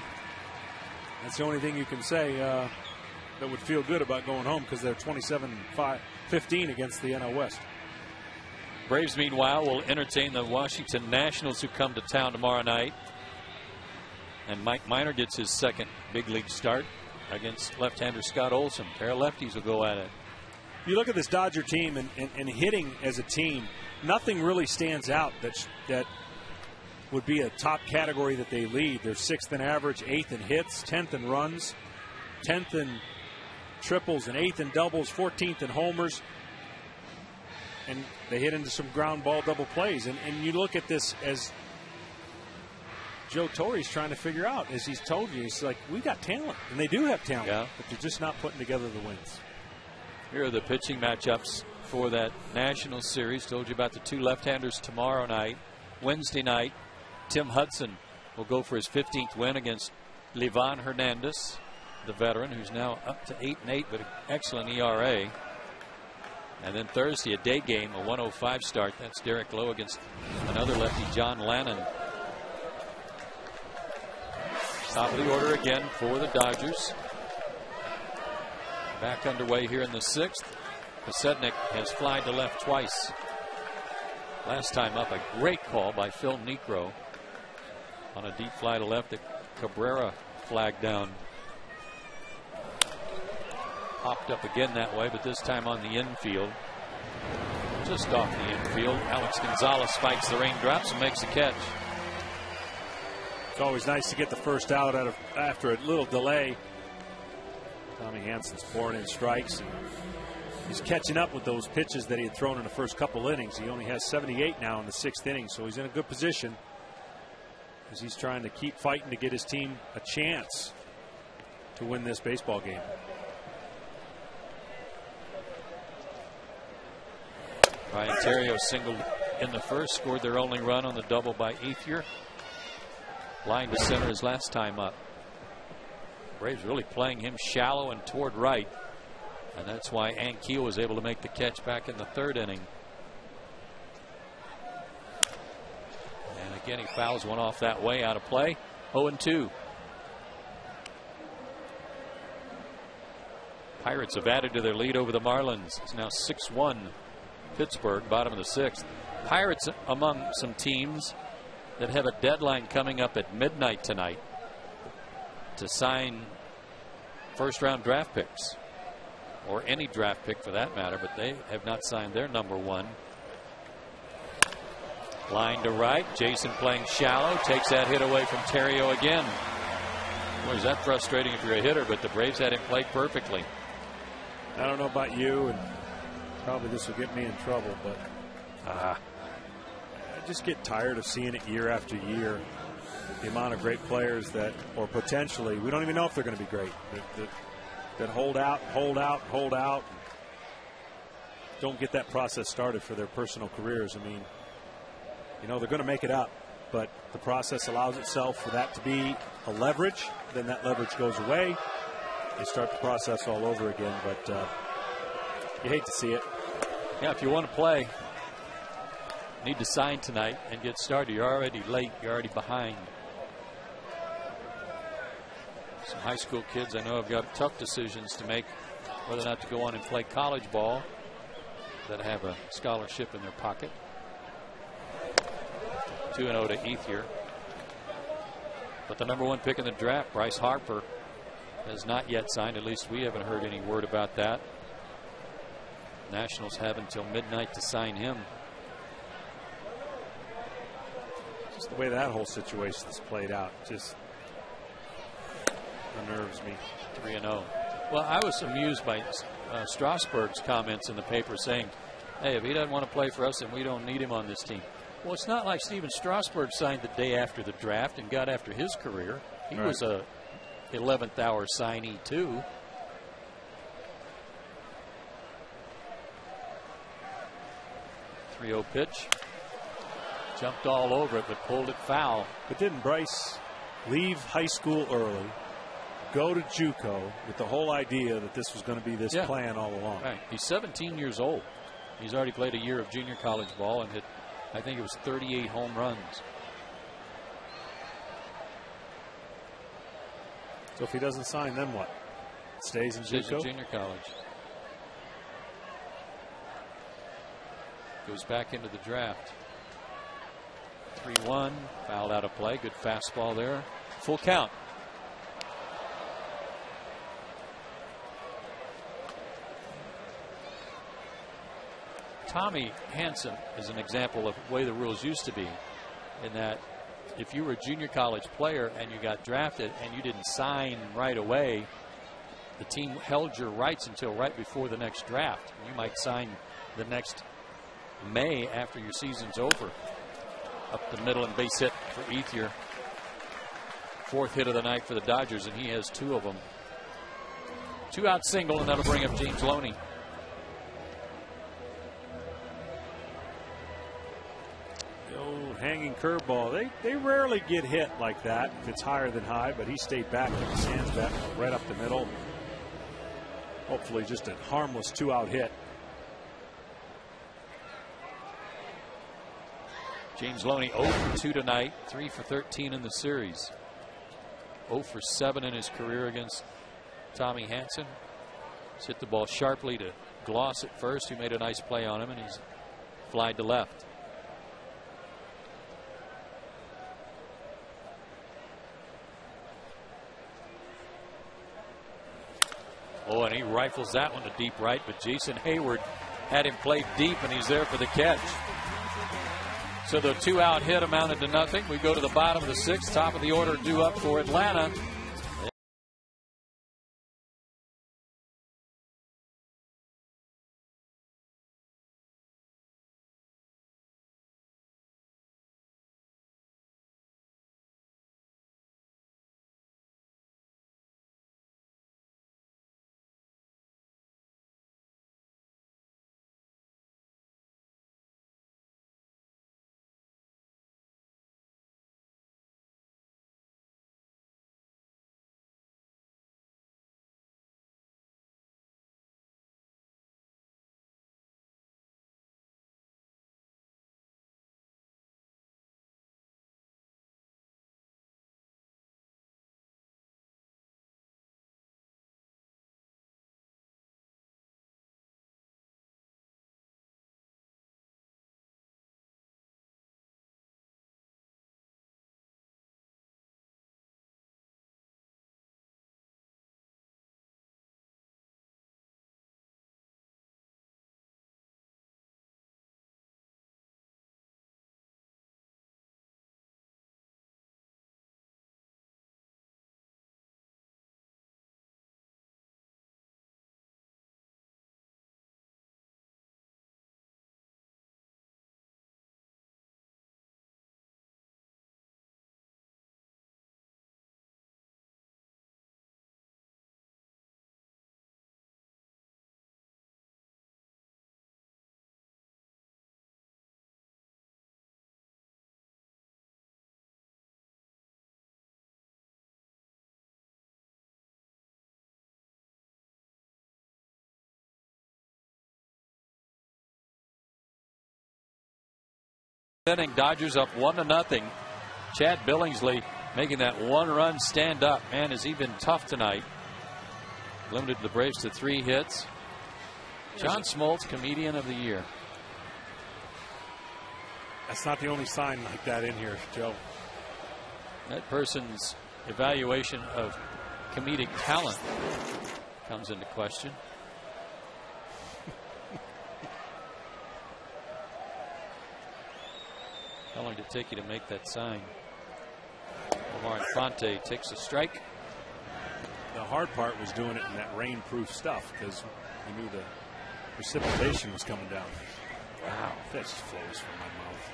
That's the only thing you can say that would feel good about going home, because they're 27-15 against the NL West. Braves, meanwhile, will entertain the Washington Nationals, who come to town tomorrow night. And Mike Minor gets his second big league start against left-hander Scott Olson. Pair of lefties will go at it. You look at this Dodger team and hitting as a team, nothing really stands out that would be a top category that they lead. They're 6th in average, 8th in hits, 10th in runs, 10th in triples, and 8th in doubles, 14th in homers. And they hit into some ground ball double plays. And you look at this as Joe Torre's trying to figure out, as he's told you, he's like, we got talent. And they do have talent, but they're just not putting together the wins. Here are the pitching matchups for that National Series. Told you about the two left-handers tomorrow night. Wednesday night, Tim Hudson will go for his 15th win against Livan Hernandez, the veteran, who's now up to 8-8 with an excellent ERA. And then Thursday, a day game, a 105 start. That's Derek Lowe against another lefty, John Lannon. Top of the order again for the Dodgers. Back underway here in the 6th. Pasednik has flied to left twice. Last time up, a great call by Phil Niekro on a deep fly to left that Cabrera flagged down. Popped up again that way, but this time on the infield. Just off the infield. Alex Gonzalez spikes the raindrops and makes the catch. It's always nice to get the first out after a little delay. Tommy Hansen's pouring in strikes, and he's catching up with those pitches that he had thrown in the first couple innings. He only has 78 now in the 6th inning, so he's in a good position as he's trying to keep fighting to get his team a chance to win this baseball game. Ryan Theriot singled in the first, scored their only run on the double by Ethier. Line to center his last time up. Braves really playing him shallow and toward right, and that's why Ankiel was able to make the catch back in the 3rd inning. And again, he fouls one off that way, out of play. 0-2. Pirates have added to their lead over the Marlins. It's now 6-1. Pittsburgh, bottom of the 6th. Pirates among some teams that have a deadline coming up at midnight tonight to sign first-round draft picks, or any draft pick for that matter, but they have not signed their number 1. Line to right. Jason playing shallow, takes that hit away from Theriot again. Boy, is that frustrating if you're a hitter, but the Braves had him played perfectly. I don't know about you, and probably this will get me in trouble, but I just get tired of seeing it year after year. The amount of great players that, or potentially, we don't even know if they're going to be great, that hold out, don't get that process started for their personal careers. I mean, you know, they're going to make it up, but the process allows itself for that to be a leverage. Then that leverage goes away. They start the process all over again, but you hate to see it. Yeah, if you want to play, need to sign tonight and get started. You're already late. You're already behind. Some high school kids I know have got tough decisions to make, whether or not to go on and play college ball, that have a scholarship in their pocket. 2-0 to Ethier. But the number 1 pick in the draft, Bryce Harper, has not yet signed. At least we haven't heard any word about that. Nationals have until midnight to sign him. Just the way that whole situation is played out just unnerves me. 3-0. Well, I was amused by Strasburg's comments in the paper saying, hey, if he doesn't want to play for us, then we don't need him on this team. Well, it's not like Steven Strasburg signed the day after the draft and got after his career. He was a 11th hour signee too. Pitch. Jumped all over it, but pulled it foul. But didn't Bryce leave high school early, go to JUCO with the whole idea that this was going to be this plan all along? Right. He's 17 years old. He's already played a year of junior college ball and hit, I think it was 38 home runs. So if he doesn't sign, then what? Stays in JUCO? Junior college. Goes back into the draft. 3-1. Fouled out of play. Good fastball there. Full count. Tommy Hansen is an example of the way the rules used to be, in that if you were a junior college player and you got drafted and you didn't sign right away, the team held your rights until right before the next draft. You might sign the next May after your season's over. Up the middle and base hit for Ethier. 4th hit of the night for the Dodgers, and he has 2 of them. 2-out single, and that'll bring up James Loney. Hanging curveball. They rarely get hit like that if it's higher than high, but he stayed back with his hands back right up the middle. Hopefully just a harmless 2-out hit. James Loney 0 for 2 tonight, 3 for 13 in the series. 0 for 7 in his career against Tommy Hansen. He's hit the ball sharply to Gloss at first, who made a nice play on him, and he's flied to left. Oh, and he rifles that one to deep right, but Jason Hayward had him played deep, and he's there for the catch. So the 2-out hit amounted to nothing. We go to the bottom of the 6th, top of the order due up for Atlanta. Inning, Dodgers up 1-0. Chad Billingsley making that 1-run stand up. Man, has he been tough tonight. Limited the Braves to 3 hits. John Smoltz, Comedian of the Year. That's not the only sign like that in here, Joe. That person's evaluation of comedic talent comes into question. How long did it take you to make that sign? Omar Infante takes a strike. The hard part was doing it in that rain-proof stuff because you knew the precipitation was coming down. Wow, that just flows from my mouth.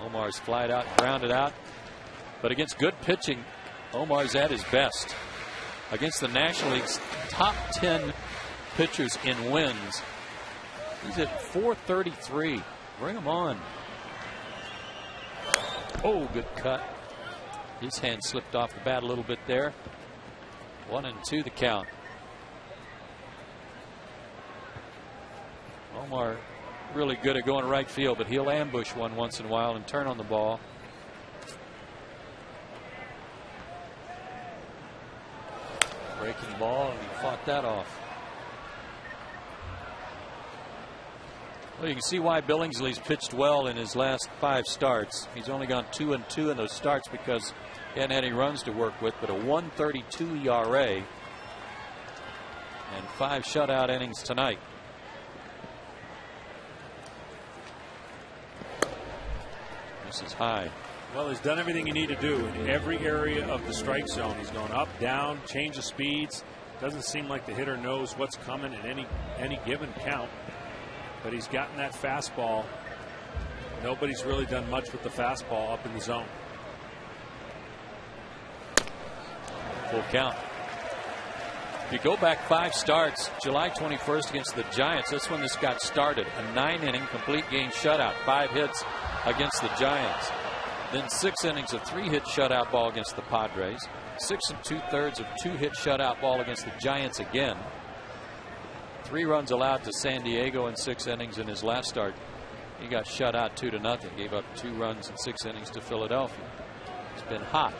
Omar's flied out and grounded out. But against good pitching, Omar's at his best. Against the National League's top 10 pitchers in wins, he's at .433. Bring him on. Oh, good cut. His hand slipped off the bat a little bit there. 1-2 the count. Omar really good at going right field, but he'll ambush one once in a while and turn on the ball. Breaking ball, and he fought that off. Well, you can see why Billingsley's pitched well in his last 5 starts. He's only gone 2-2 in those starts because he hadn't had any runs to work with, but a 1.32 ERA and 5 shutout innings tonight. This is high. Well, he's done everything you need to do in every area of the strike zone. He's gone up, down, change of speeds. Doesn't seem like the hitter knows what's coming at any given count. But he's gotten that fastball. Nobody's really done much with the fastball up in the zone. Full count. If you go back 5 starts, July 21st against the Giants, that's when this got started. A 9-inning complete game shutout, 5 hits against the Giants. Then 6 innings of 3-hit shutout ball against the Padres. 6 2/3 of 2-hit shutout ball against the Giants again. 3 runs allowed to San Diego in 6 innings in his last start. He got shut out 2-0. Gave up 2 runs in 6 innings to Philadelphia. It's been hot.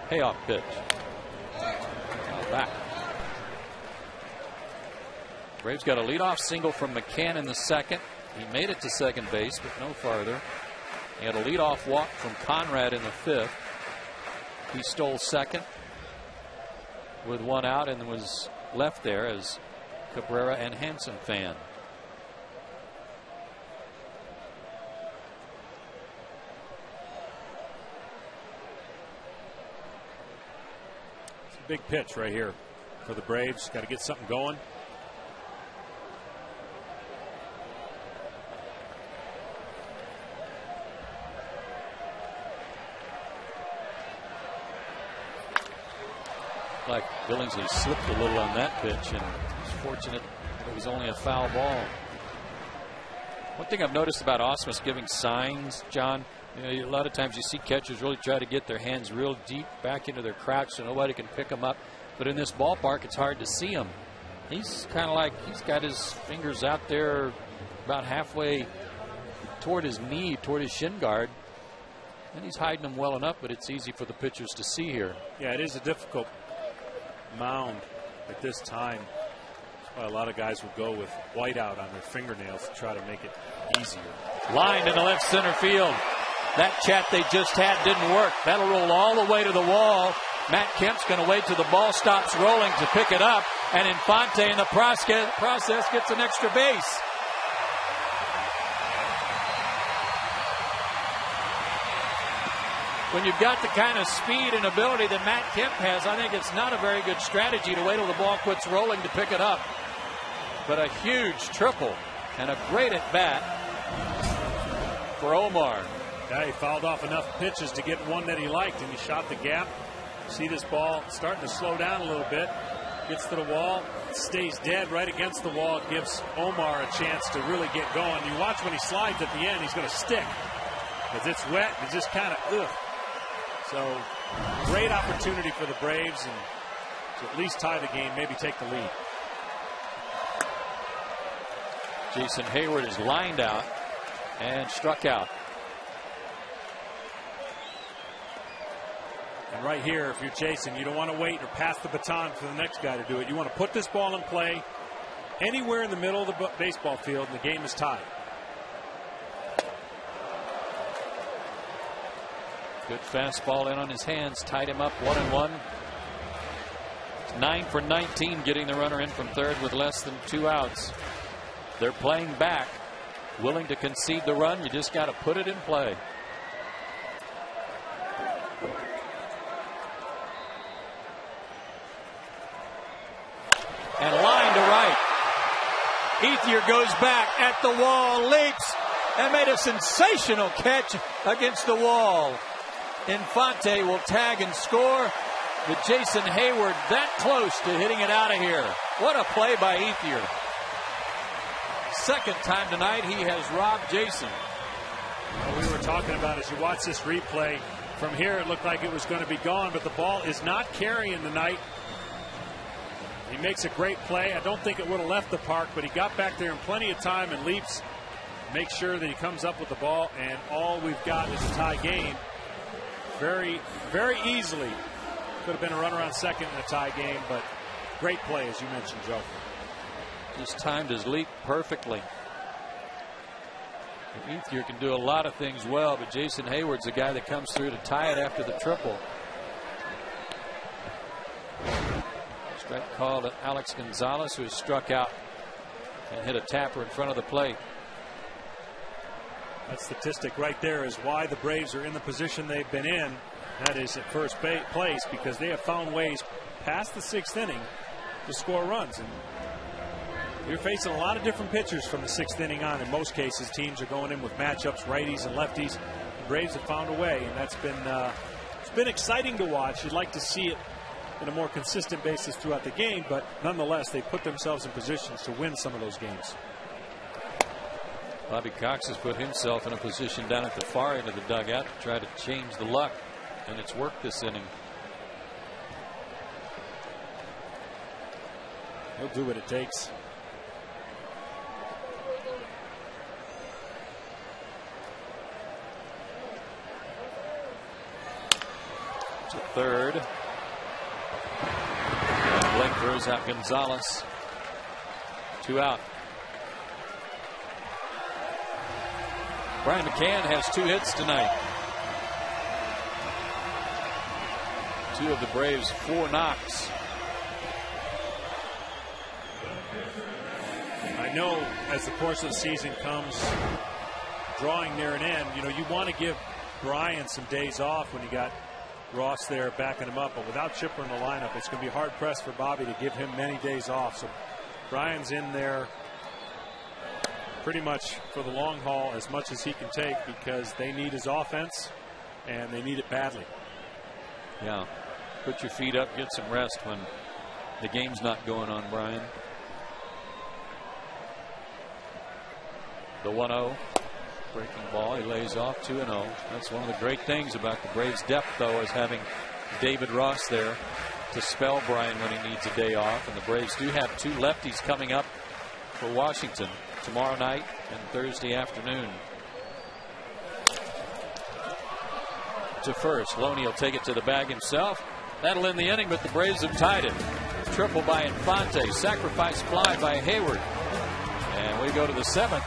Payoff pitch. Back. Braves got a leadoff single from McCann in the 2nd. He made it to second base, but no farther. He had a leadoff walk from Conrad in the 5th. He stole second with 1 out and was left there as Cabrera and Hansen fan. It's a big pitch right here for the Braves. Got to get something going. Like Billingsley slipped a little on that pitch, and was fortunate that it was only a foul ball. One thing I've noticed about Ausmus giving signs, John, you know, a lot of times you see catchers really try to get their hands real deep back into their crouch so nobody can pick them up. But in this ballpark, it's hard to see him. He's kind of like he's got his fingers out there about halfway toward his knee, toward his shin guard. And he's hiding them well enough, but it's easy for the pitchers to see here. Yeah, it is a difficult mound at this time. That's why a lot of guys would go with whiteout on their fingernails to try to make it easier. Lined in the left center field. That chat they just had didn't work. That'll roll all the way to the wall. Matt Kemp's going to wait till the ball stops rolling to pick it up, and Infante in the process gets an extra base. When you've got the kind of speed and ability that Matt Kemp has, I think it's not a very good strategy to wait till the ball quits rolling to pick it up. But a huge triple and a great at bat for Omar. Yeah, he fouled off enough pitches to get one that he liked, and he shot the gap. See this ball starting to slow down a little bit. Gets to the wall, stays dead right against the wall. It gives Omar a chance to really get going. You watch when he slides at the end, he's going to stick. Because it's wet, it's just kind of ugh. So, great opportunity for the Braves and to at least tie the game, maybe take the lead. Jason Hayward is lined out and struck out. And right here, if you're Jason, you don't want to wait or pass the baton for the next guy to do it. You want to put this ball in play anywhere in the middle of the baseball field, and the game is tied. Good fastball in on his hands, tied him up 1-1. It's 9 for 19, getting the runner in from third with less than 2 outs. They're playing back, willing to concede the run. You just got to put it in play. And line to right. Ethier goes back at the wall, leaps, and made a sensational catch against the wall. Infante will tag and score, but Jason Hayward that close to hitting it out of here. What a play by Ethier. second time tonight he has robbed Jason. Well, we were talking about, as you watch this replay, from here it looked like it was going to be gone, but the ball is not carrying tonight. He makes a great play. I don't think it would have left the park, but he got back there in plenty of time and leaps, makes sure that he comes up with the ball, and all we've got is a tie game. Very, very easily could have been a runner on second in a tie game, but great play, as you mentioned, Joe. Just timed his leap perfectly. Ethier can do a lot of things well, but Jason Hayward's the guy that comes through to tie it after the triple. Strike called at Alex Gonzalez, who has struck out and hit a tapper in front of the plate. That statistic right there is why the Braves are in the position they've been in. That is at first place, because they have found ways past the sixth inning to score runs. And you're facing a lot of different pitchers from the sixth inning on. In most cases, teams are going in with matchups, righties and lefties. The Braves have found a way, and that's been it's been exciting to watch. You'd like to see it in a more consistent basis throughout the game, but nonetheless, they put themselves in positions to win some of those games. Bobby Cox has put himself in a position down at the far end of the dugout to try to change the luck, and it's worked this inning. He'll do what it takes. To third. Blake throws out Gonzalez. 2 out. Brian McCann has 2 hits tonight. 2 of the Braves' 4 knocks. I know as the course of the season comes drawing near an end, you want to give Brian some days off when you got Ross there backing him up, but without Chipper in the lineup, it's going to be hard pressed for Bobby to give him many days off. So Brian's in there pretty much for the long haul as much as he can take, because they need his offense and they need it badly. Yeah, put your feet up, get some rest when the game's not going on, Brian. The 1-0. Breaking ball. He lays off 2-0. That's one of the great things about the Braves' depth, though, is having David Ross there to spell Brian when he needs a day off. And the Braves do have 2 lefties coming up for Washington tomorrow night and Thursday afternoon. To first. Loney will take it to the bag himself. That'll end the inning, but the Braves have tied it. Triple by Infante. Sacrifice fly by Hayward. And we go to the 7th.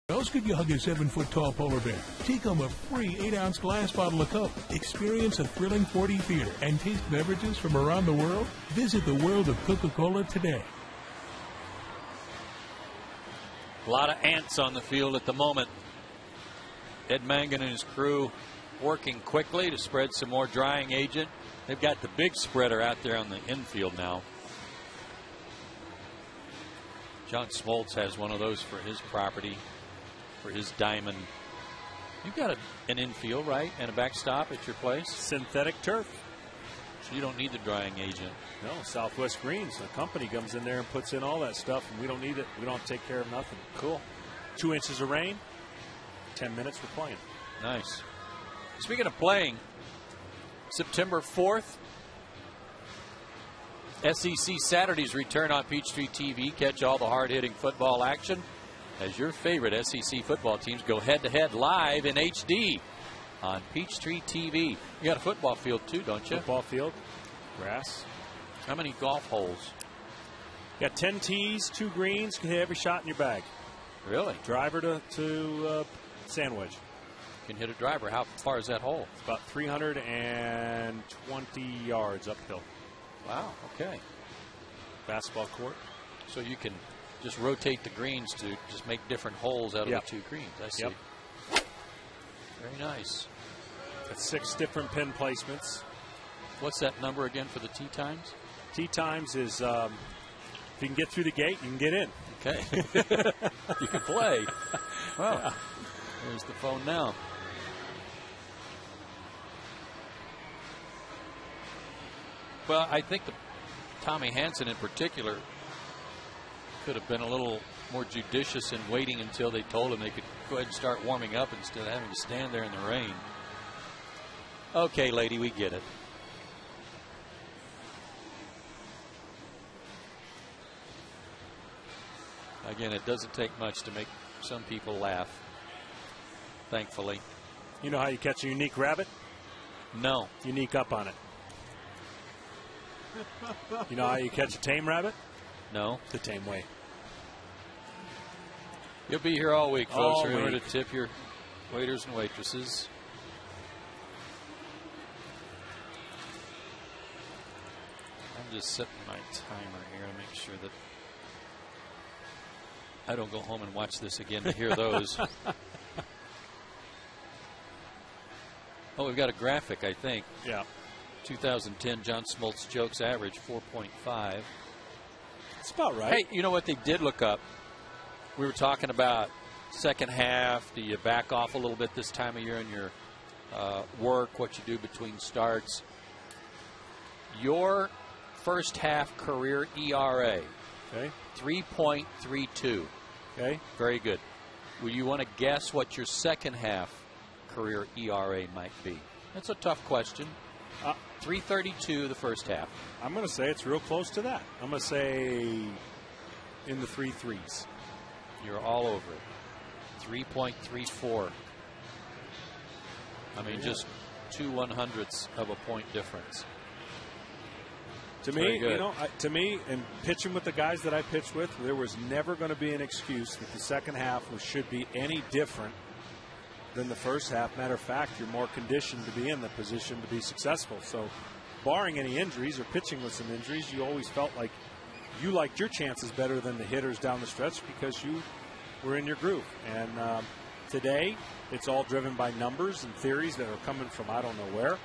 How else could you hug a 7-foot-tall polar bear? Take home a free 8-ounce glass bottle of Coke. Experience a thrilling 4D theater and taste beverages from around the world. Visit the world of Coca-Cola today. A lot of ants on the field at the moment. Ed Mangan and his crew working quickly to spread some more drying agent. They've got the big spreader out there on the infield now. John Smoltz has one of those for his property, for his diamond. You've got an infield, right? And a backstop at your place? Synthetic turf. So you don't need the drying agent. No, Southwest Greens. The company comes in there and puts in all that stuff, and we don't need it. We don't have to take care of nothing. Cool. 2 inches of rain, 10 minutes for playing. Nice. Speaking of playing, September 4th, SEC Saturdays return on Peachtree TV. Catch all the hard-hitting football action as your favorite SEC football teams go head-to-head live in HD on Peachtree TV. You got a football field too, don't you? Football field, grass. How many golf holes? You got 10 tees, 2 greens. You can hit every shot in your bag. Really? Driver to sandwich. You can hit a driver. How far is that hole? It's about 320 yards uphill. Wow, okay. Basketball court. So you can just rotate the greens to just make different holes out of the 2 greens. I see. Yep. Very nice. That's 6 different pin placements. What's that number again for the tee times? Tee times is if you can get through the gate, you can get in. Okay. You can play. Well, yeah. There's the phone now. Well, I think Tommy Hansen in particular could have been a little more judicious in waiting until they told him they could go ahead and start warming up instead of having to stand there in the rain. Okay, lady, we get it. Again, it doesn't take much to make some people laugh, thankfully. You know how you catch a unique rabbit? No. Unique up on it. You know how you catch a tame rabbit? No. The tame way. You'll be here all week, folks. All Remember week. to tip your waiters and waitresses. I'm just setting my timer here to make sure that I don't go home and watch this again to hear those. Oh, we've got a graphic, I think. Yeah. 2010 John Smoltz jokes average 4.5. That's about right. Hey, you know what they did look up? We were talking about second half. Do you back off a little bit this time of year in your work, what you do between starts? Your first half career ERA, okay, 3.32. Okay. Very good. Will you want to guess what your second half career ERA might be? That's a tough question. 3.32 the first half. I'm going to say it's real close to that. I'm going to say in the 3.3s. You're all over it. 3.34. I mean, just 2/100ths of a point difference. To me, to me, and pitching with the guys that I pitched with, there was never going to be an excuse that the second half should be any different than the first half. Matter of fact, you're more conditioned to be in the position to be successful. So, barring any injuries or pitching with some injuries, you always felt like you liked your chances better than the hitters down the stretch because you were in your groove. And today, it's all driven by numbers and theories that are coming from I don't know where.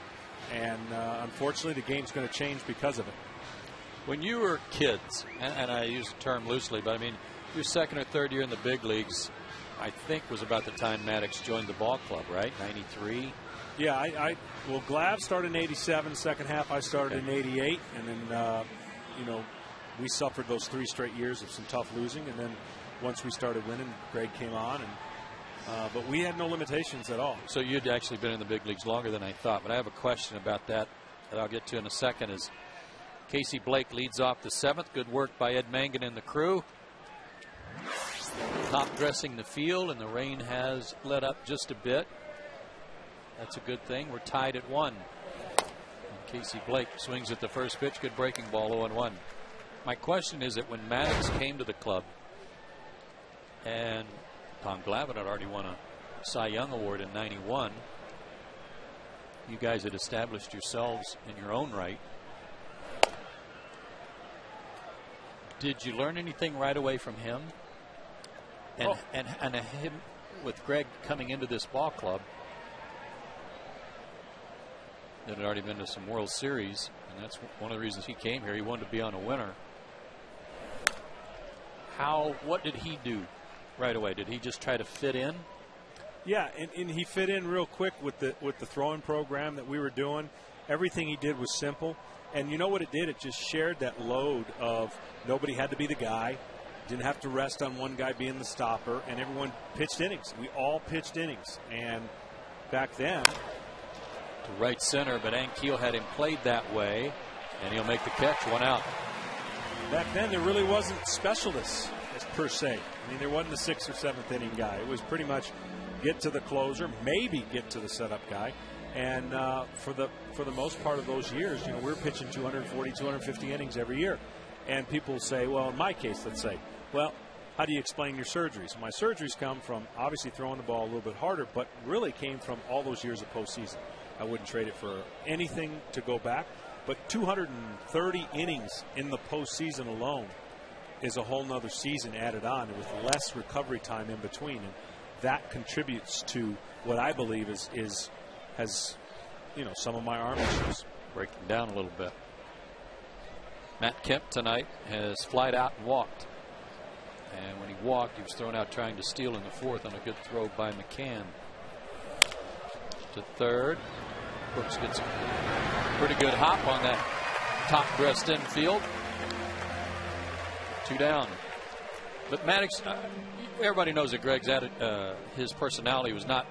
And unfortunately, the game's going to change because of it. When you were kids, and I use the term loosely, but I mean, your second or third year in the big leagues, I think was about the time Maddox joined the ball club, right? 93? Yeah, well, Glav started in 87, second half I started in 88, and then, we suffered those 3 straight years of some tough losing, and then once we started winning, Greg came on, and but we had no limitations at all. So you'd actually been in the big leagues longer than I thought, but I have a question about that I'll get to in a second. Is Casey Blake leads off the 7th. Good work by Ed Mangan and the crew. Top dressing the field, and the rain has let up just a bit. That's a good thing. We're tied at 1. And Casey Blake swings at the first pitch. Good breaking ball, 0-1. My question is that when Maddox came to the club, and Tom Glavine had already won a Cy Young Award in 91, you guys had established yourselves in your own right. Did you learn anything right away from him? And him with Greg coming into this ball club that had already been to some World Series, and that's one of the reasons he came here. He wanted to be on a winner. What did he do right away? Did he just try to fit in? Yeah, and he fit in real quick with the throwing program that we were doing. Everything he did was simple. And you know what it did? It just shared that load of nobody had to be the guy. Didn't have to rest on one guy being the stopper. And everyone pitched innings. We all pitched innings. And back then, to right center, but Ankiel had him played that way. And he'll make the catch, 1 out. Back then, there really wasn't specialists per se. I mean, there wasn't the 6th or 7th inning guy. It was pretty much get to the closer, maybe get to the setup guy. And for the most part of those years, you know, we're pitching 240, 250 innings every year. And people say, well, in my case, let's say, well, how do you explain your surgeries? My surgeries come from obviously throwing the ball a little bit harder, but really came from all those years of postseason. I wouldn't trade it for anything to go back. But 230 innings in the postseason alone is a whole nother season added on with less recovery time in between. And that contributes to what I believe has, you know, some of my arm issues. Breaking down a little bit. Matt Kemp tonight has flied out and walked. And when he walked, he was thrown out trying to steal in the 4th on a good throw by McCann. To third. Brooks gets a pretty good hop on that top breast infield. 2 down. But Maddox, everybody knows that Greg's his personality was not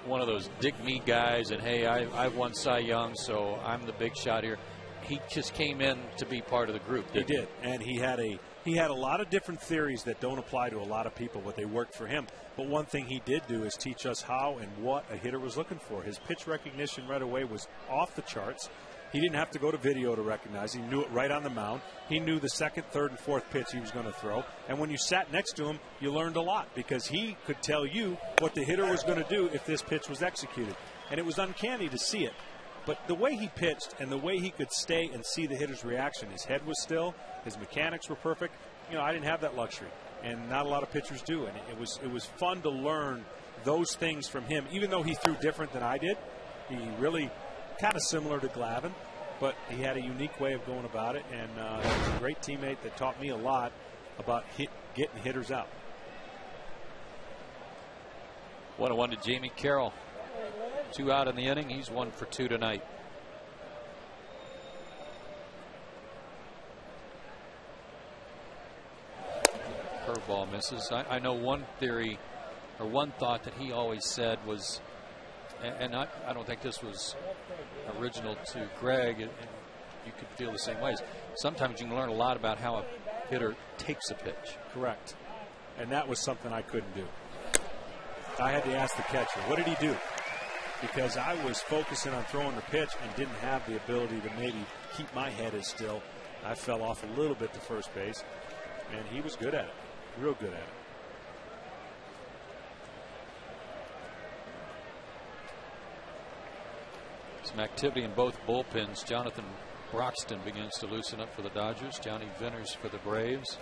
one of those dig me guys and hey, I've won Cy Young, so I'm the big shot here. He just came in to be part of the group. He did, and he had a lot of different theories that don't apply to a lot of people, but they worked for him. But one thing he did do is teach us how and what a hitter was looking for. His pitch recognition right away was off the charts. He didn't have to go to video to recognize. He knew it right on the mound. He knew the 2nd, 3rd, and 4th pitch he was going to throw. And when you sat next to him, you learned a lot because he could tell you what the hitter was going to do if this pitch was executed. And it was uncanny to see it. But the way he pitched and the way he could stay and see the hitter's reaction, his head was still, his mechanics were perfect. You know, I didn't have that luxury, and not a lot of pitchers do. And it was fun to learn those things from him, even though he threw different than I did. He really kind of similar to Glavine, but he had a unique way of going about it, and he was a great teammate that taught me a lot about getting hitters out. 1-1 to Jamie Carroll. 2 out in the inning. He's 1 for 2 tonight. Curveball misses. I know one theory or one thought that he always said was, and I don't think this was original to Greg, and you could feel the same ways. Sometimes you can learn a lot about how a hitter takes a pitch. Correct. And that was something I couldn't do. I had to ask the catcher, what did he do? Because I was focusing on throwing the pitch and didn't have the ability to maybe keep my head as still. I fell off a little bit to first base, and he was good at it, real good at it. Some activity in both bullpens. Jonathan Broxton begins to loosen up for the Dodgers. Johnny Venters for the Braves.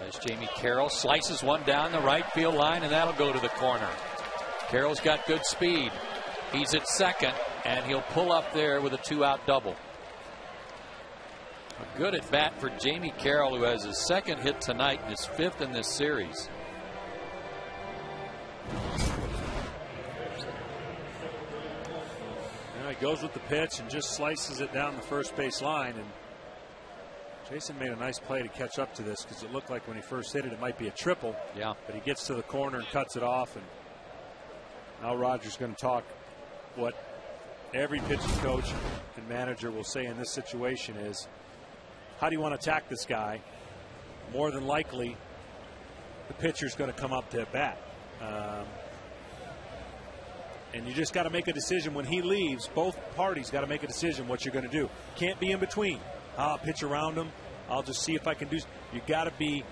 As Jamie Carroll slices one down the right field line, and that'll go to the corner. Carroll's got good speed. He's at second, and he'll pull up there with a 2-out double. A good at bat for Jamie Carroll, who has his 2nd hit tonight and his 5th in this series. He goes with the pitch and just slices it down the first base line. And Jason made a nice play to catch up to this because it looked like when he first hit it, it might be a triple. Yeah. But he gets to the corner and cuts it off. And now Roger's going to talk what every pitching coach and manager will say in this situation is, how do you want to attack this guy? More than likely, the pitcher's going to come up to bat. And you just got to make a decision when he leaves. Both parties got to make a decision what you're going to do. Can't be in between. I'll pitch around him. I'll just see if I can do. You got to be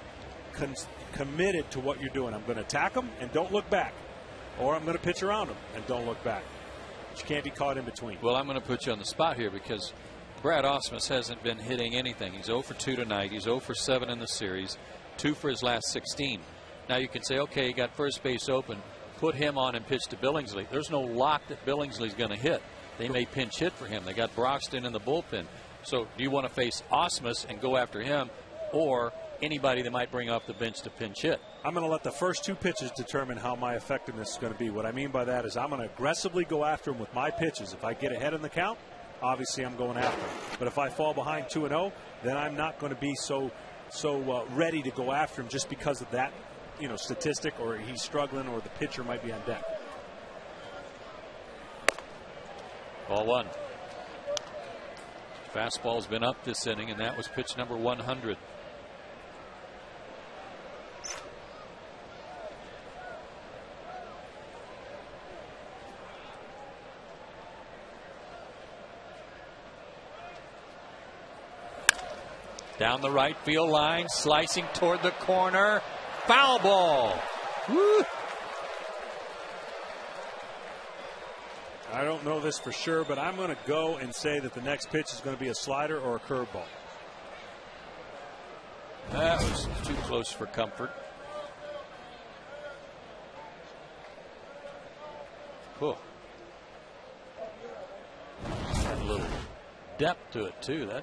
committed to what you're doing. I'm going to attack him and don't look back, or I'm going to pitch around him and don't look back. But you can't be caught in between. Well, I'm going to put you on the spot here because Brad Ausmus hasn't been hitting anything. He's 0 for 2 tonight. He's 0 for 7 in the series, 2 for his last 16. Now you can say, okay, he got first base open, put him on and pitch to Billingsley. There's no lock that Billingsley's going to hit. They may pinch hit for him. They got Broxton in the bullpen. So do you want to face Osmus and go after him, or anybody that might bring off the bench to pinch hit? I'm going to let the first 2 pitches determine how my effectiveness is going to be. What I mean by that is I'm going to aggressively go after him with my pitches. If I get ahead in the count, obviously I'm going after him. But if I fall behind 2-0, then I'm not going to be so ready to go after him just because of that, statistic, or he's struggling, or the pitcher might be on deck. Ball 1. Fastball's been up this inning, and that was pitch number 100. Down the right field line, slicing toward the corner. Foul ball. Woo! I don't know this for sure, but I'm going to go and say that the next pitch is going to be a slider or a curveball. That was too close for comfort. Cool. Had a little depth to it, too. That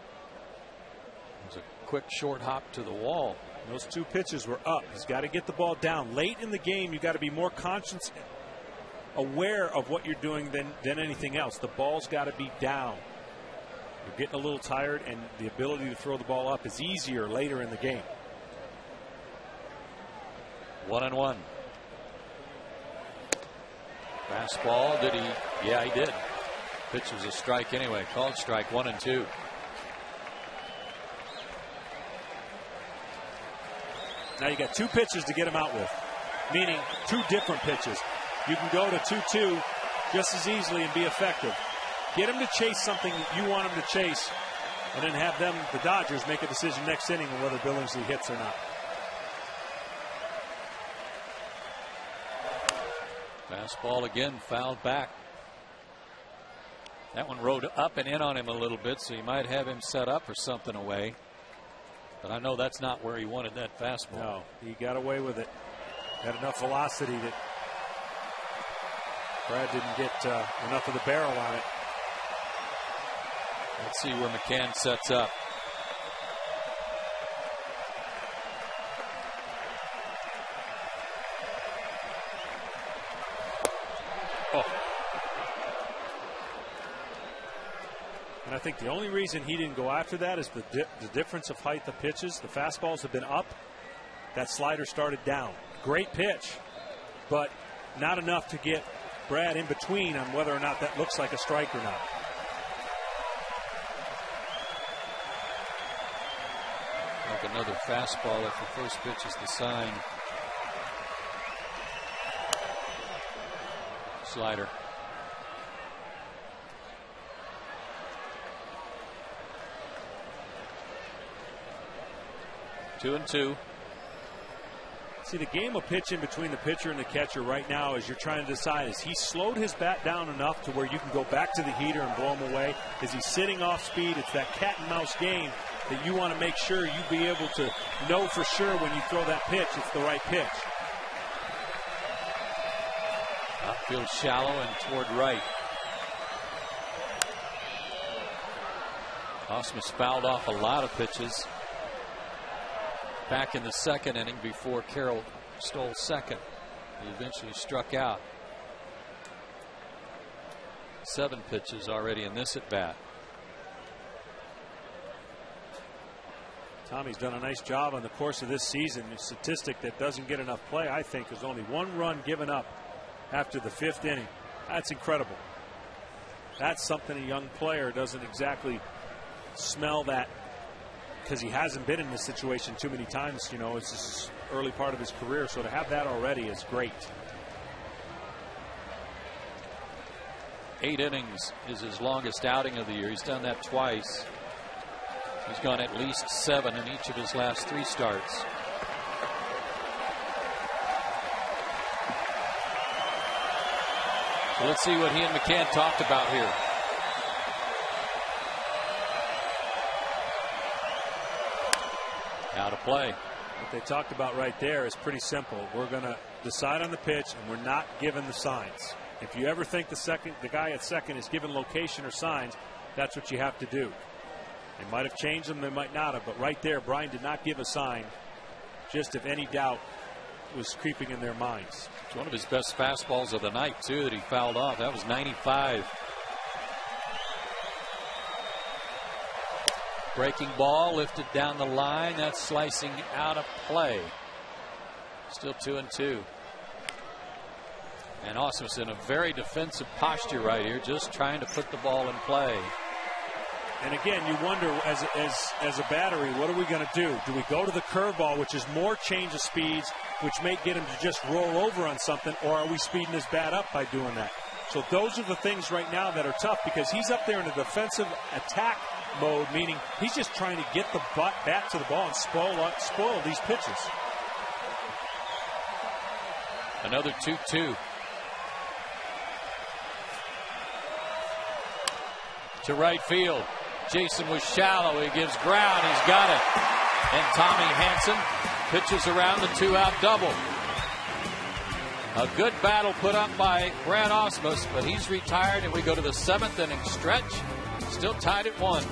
was a quick short hop to the wall. Those 2 pitches were up. He's got to get the ball down. Late in the game, you got to be more conscious, aware of what you're doing than anything else. The ball's got to be down. You're getting a little tired, and the ability to throw the ball up is easier later in the game. 1-1. Fastball. Did he? Yeah, he did. Pitch was a strike anyway. Called strike 1-2. Now you got 2 pitches to get him out with, meaning 2 different pitches. You can go to 2-2 just as easily and be effective. Get him to chase something that you want him to chase, and then have them, the Dodgers, make a decision next inning on whether Billingsley hits or not. Fastball again, fouled back. That one rode up and in on him a little bit, so you might have him set up or something away. But I know that's not where he wanted that fastball. No, he got away with it. Had enough velocity that Brad didn't get enough of the barrel on it. Let's see where McCann sets up. Oh. And I think the only reason he didn't go after that is the difference of height of pitches. The fastballs have been up. That slider started down. Great pitch, but not enough to get Brad in between on whether or not that looks like a strike or not. Like another fastball if the first pitch is the sign. Slider. Two and two. See, the game of pitching between the pitcher and the catcher right now is you're trying to decide, is he slowed his bat down enough to where you can go back to the heater and blow him away? Is he sitting off speed? It's that cat and mouse game that you want to make sure you be able to know for sure when you throw that pitch, it's the right pitch. Outfield shallow and toward right. Osmus fouled off a lot of pitches back in the second inning before Carroll stole second. He eventually struck out. 7 pitches already in this at bat. Tommy's done a nice job on the course of this season. A statistic that doesn't get enough play, I think, is only 1 run given up after the 5th inning. That's incredible. That's something a young player doesn't exactly smell that, because he hasn't been in this situation too many times. You know, it's this early part of his career, so to have that already is great. 8 innings is his longest outing of the year. He's done that twice. He's gone at least 7 in each of his last 3 starts. So let's see what he and McCann talked about here. Out of play. What they talked about right there is pretty simple. We're going to decide on the pitch, and we're not given the signs. If you ever think the guy at second is given location or signs, that's what you have to do. They might have changed them, they might not have, but right there, Brian did not give a sign, just if any doubt was creeping in their minds. It's one of his best fastballs of the night, too, that he fouled off. That was 95. Breaking ball lifted down the line. That's slicing out of play. Still 2-2. And Ausmus in a very defensive posture right here, just trying to put the ball in play. And again, you wonder, as a battery, what are we going to do? Do we go to the curveball, which is more change of speeds, which may get him to just roll over on something, or are we speeding his bat up by doing that? So those are the things right now that are tough, because he's up there in a defensive attack mode, meaning he's just trying to get the bat to the ball and spoil these pitches. Another 2-2. To right field. Jason was shallow. He gives ground. He's got it. And Tommy Hanson pitches around the 2-out double. A good battle put up by Brad Ausmus, but he's retired, and we go to the 7th inning stretch. Still tied at 1.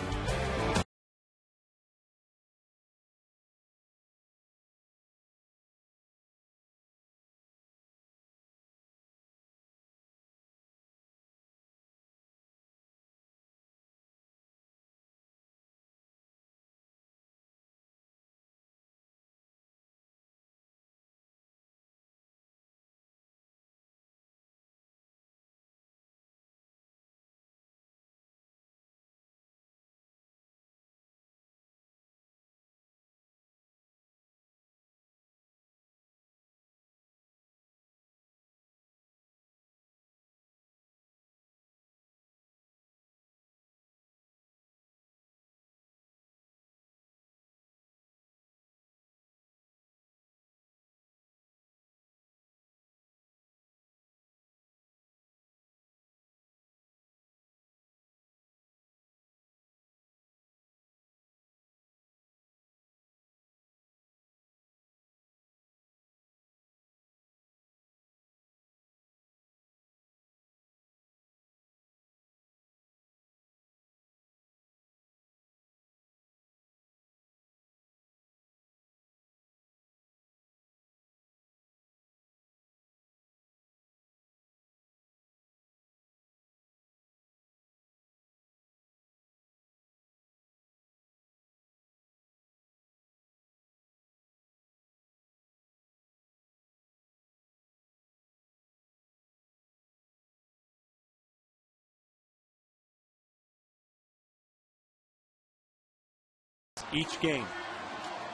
Each game.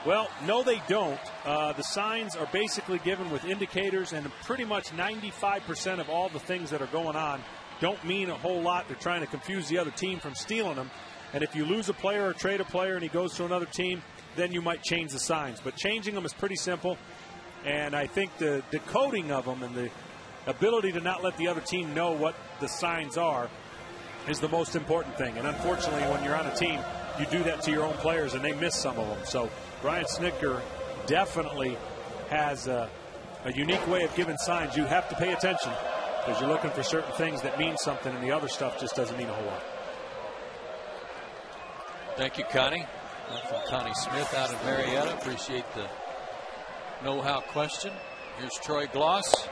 Well, no, they don't. The signs are basically given with indicators, and pretty much 95% of all the things that are going on don't mean a whole lot. They're trying to confuse the other team from stealing them. And if you lose a player or trade a player and he goes to another team, then you might change the signs. But changing them is pretty simple. And I think the decoding of them and the ability to not let the other team know what the signs are is the most important thing. And unfortunately, when you're on a team, you do that to your own players, and they miss some of them. So Brian Snitker definitely has a unique way of giving signs. You have to pay attention because you're looking for certain things that mean something, and the other stuff just doesn't mean a whole lot. Thank you, Connie. That from Connie Smith out of Marietta. Appreciate the know-how question. Here's Troy Gloss.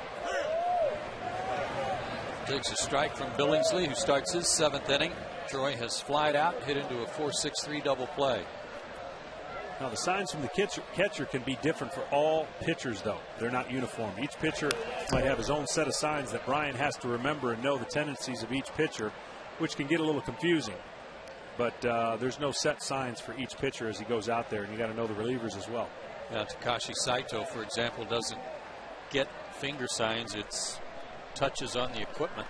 Takes a strike from Billingsley, who starts his 7th inning. Troy has flied out, hit into a 4-6-3 double play. Now, the signs from the catcher can be different for all pitchers, though. They're not uniform. Each pitcher might have his own set of signs that Brian has to remember and know the tendencies of each pitcher, which can get a little confusing. But there's no set signs for each pitcher as he goes out there, and you got to know the relievers as well. Now, Takashi Saito, for example, doesn't get finger signs. It's touches on the equipment.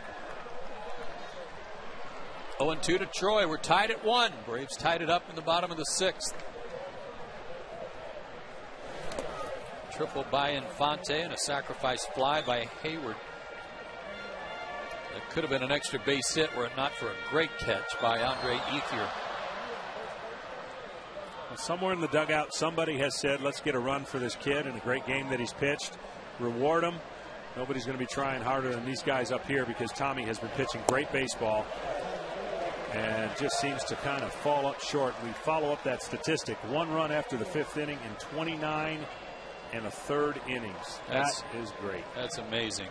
0-2 to Troy. We're tied at 1. Braves tied it up in the bottom of the 6th. Triple by Infante and a sacrifice fly by Hayward. It could have been an extra base hit were it not for a great catch by Andre Ethier. Somewhere in the dugout, somebody has said, let's get a run for this kid and a great game that he's pitched. Reward him. Nobody's going to be trying harder than these guys up here because Tommy has been pitching great baseball and just seems to kind of fall up short. We follow up that statistic. 1 run after the 5th inning in 29 1/3 innings. That is great. That's amazing.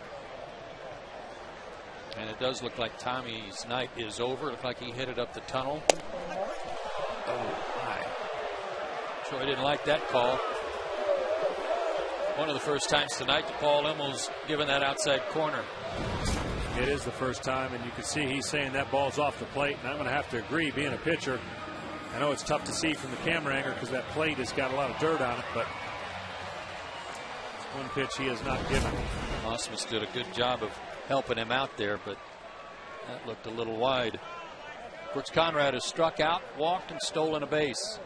And it does look like Tommy's night is over. It looked like he hit it up the tunnel. Oh, my. Troy didn't like that call. One of the first times tonight that Paul Immel's given that outside corner. It is the first time, and you can see he's saying that ball's off the plate, and I'm going to have to agree, being a pitcher. I know it's tough to see from the camera angle because that plate has got a lot of dirt on it, but it's one pitch he has not given. Osmus did a good job of helping him out there, but that looked a little wide. Brooks Conrad has struck out, walked, and stolen a base.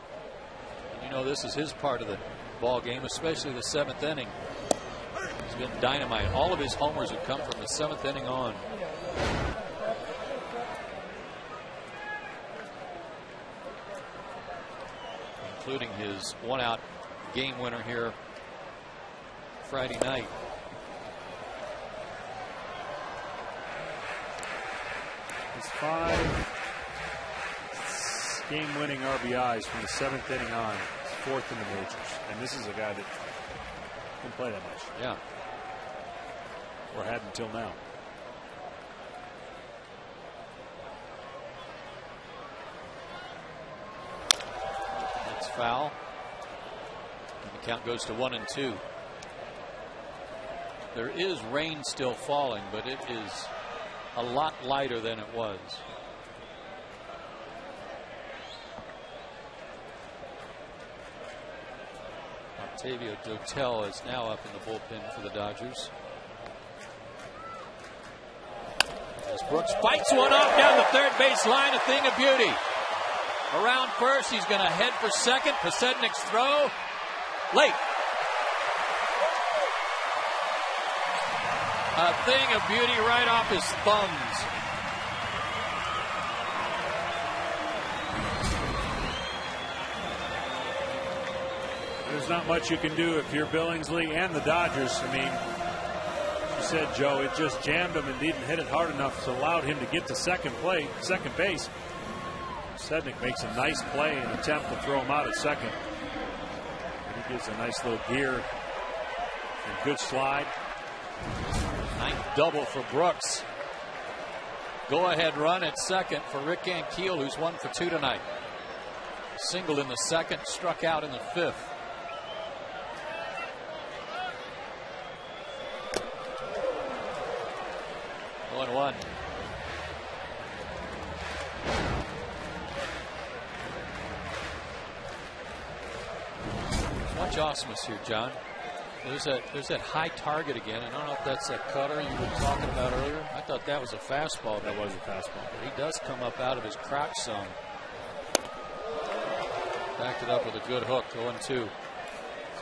And you know this is his part of the ball game, especially the 7th inning. He's been dynamite. All of his homers have come from the 7th inning on. Including his 1-out game winner here Friday night. His 5 game-winning RBIs from the 7th inning on. 4th in the majors. And this is a guy that didn't play that much. Yeah. Or had until now. That's foul. And the count goes to 1-2. There is rain still falling, but it is a lot lighter than it was. Octavio Dotel is now up in the bullpen for the Dodgers. As Brooks fights one off down the third base line, a thing of beauty. Around first, he's going to head for second. Pasednik's throw, late. A thing of beauty right off his thumbs. There's not much you can do if you're Billingsley and the Dodgers. I mean, you said, Joe, it just jammed him and didn't hit it hard enough to allow him to get to second base. Sednick makes a nice play and attempt to throw him out at second. And he gives a nice little gear and good slide. Ninth double for Brooks. Go ahead run at second for Rick Ankiel, who's 1 for 2 tonight. Singled in the second, struck out in the 5th. One. Watch Osmus here, John. There's that high target again. I don't know if that's that cutter you were talking about earlier. I thought that was a fastball. That was a fastball. But he does come up out of his crouch some. Backed it up with a good hook, 0-2.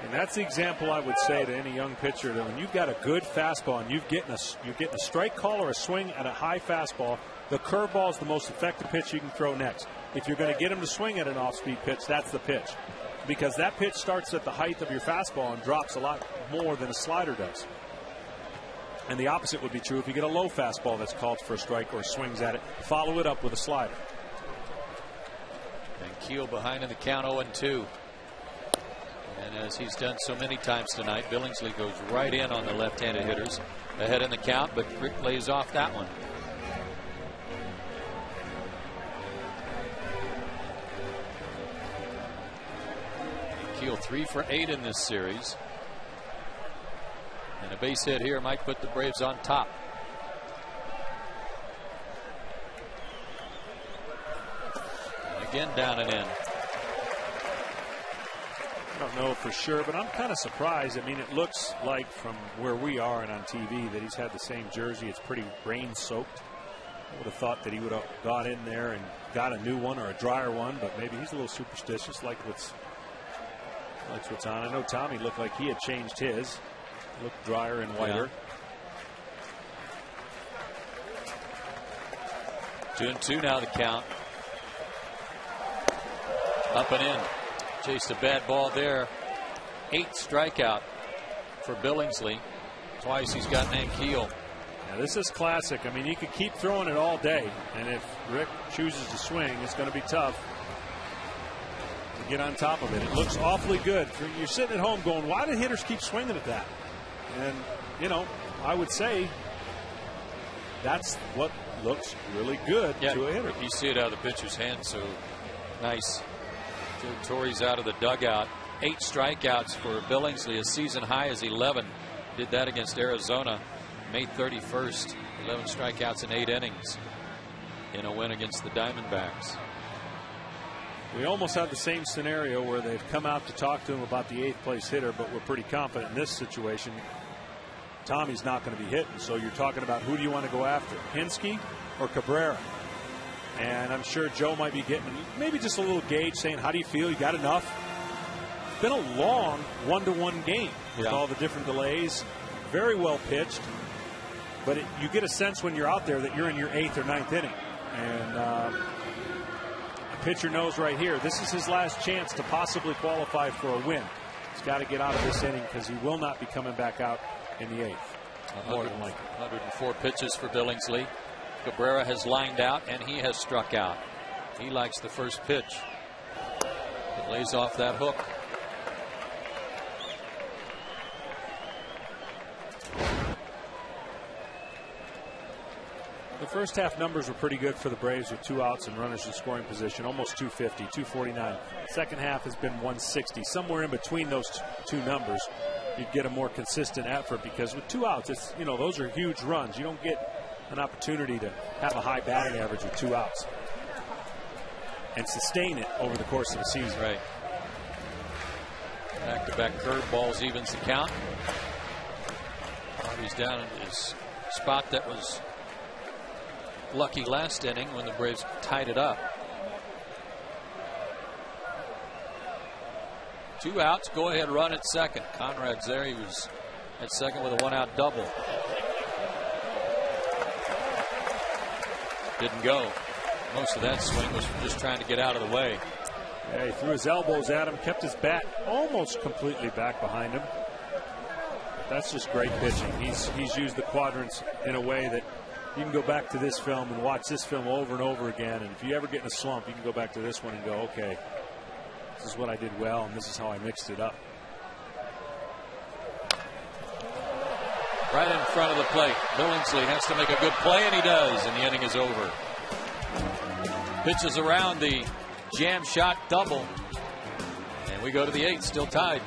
And that's the example I would say to any young pitcher that when you've got a good fastball and you're getting a strike call or a swing at a high fastball, the curveball is the most effective pitch you can throw next. If you're going to get him to swing at an off-speed pitch, that's the pitch. Because that pitch starts at the height of your fastball and drops a lot more than a slider does. And the opposite would be true if you get a low fastball that's called for a strike or swings at it. Follow it up with a slider. And Keel behind in the count, 0-2. And as he's done so many times tonight, Billingsley goes right in on the left-handed hitters. Ahead in the count, but Rick lays off that one. Keel 3 for 8 in this series. And a base hit here might put the Braves on top. And again down and in. I don't know for sure, but I'm kind of surprised. I mean, it looks like from where we are and on TV that he's had the same jersey. It's pretty rain-soaked. I would have thought that he would have got in there and got a new one or a drier one, but maybe he's a little superstitious, like what's on. I know Tommy looked like he had changed his. Looked drier and whiter. Yeah. 2-2 now the count. Up and in. Chased a bad ball there. 8th strikeout for Billingsley. Twice he's got Nankiel. Now, this is classic. I mean, you could keep throwing it all day, and if Rick chooses to swing, it's going to be tough to get on top of it. It looks awfully good. You're sitting at home going, why do hitters keep swinging at that? And, you know, I would say that's what looks really good to a hitter. You see it out of the pitcher's hand, so nice. Torrey's out of the dugout. 8 strikeouts for Billingsley. A season high is 11. Did that against Arizona May 31st. 11 strikeouts in 8 innings in a win against the Diamondbacks. We almost have the same scenario where they've come out to talk to him about the 8th place hitter, but we're pretty confident in this situation. Tommy's not going to be hitting, so you're talking about who do you want to go after, Hinske or Cabrera? And I'm sure Joe might be getting maybe just a little gauge saying, how do you feel? You got enough? It's been a long 1-1 game with all the different delays. Very well pitched. But you get a sense when you're out there that you're in your 8th or 9th inning. And the pitcher knows right here, this is his last chance to possibly qualify for a win. He's got to get out of this inning because he will not be coming back out in the 8th. More than likely. 104 pitches for Billingsley. Cabrera has lined out and he has struck out. He likes the first pitch. It lays off that hook. The first half numbers were pretty good for the Braves with 2 outs and runners in scoring position, almost 250, 249. Second half has been 160. Somewhere in between those two numbers, you'd get a more consistent effort because with 2 outs, it's, you know, those are huge runs. You don't get an opportunity to have a high batting average with 2 outs and sustain it over the course of the season. Right. Back-to-back curveballs evens the count. He's down in his spot that was lucky last inning when the Braves tied it up. 2 outs, go ahead run at second. Conrad's there. He was at second with a 1-out double. Didn't go. Most of that swing was just trying to get out of the way. Yeah, he threw his elbows at him, kept his bat almost completely back behind him. That's just great pitching. He's used the quadrants in a way that you can go back to this film and watch this film over and over again. And if you ever get in a slump, you can go back to this one and go, okay, this is what I did well, and this is how I mixed it up. Right in front of the plate. Billingsley has to make a good play, and he does, and the inning is over. Pitches around the jam shot double, and we go to the 8th, still tied.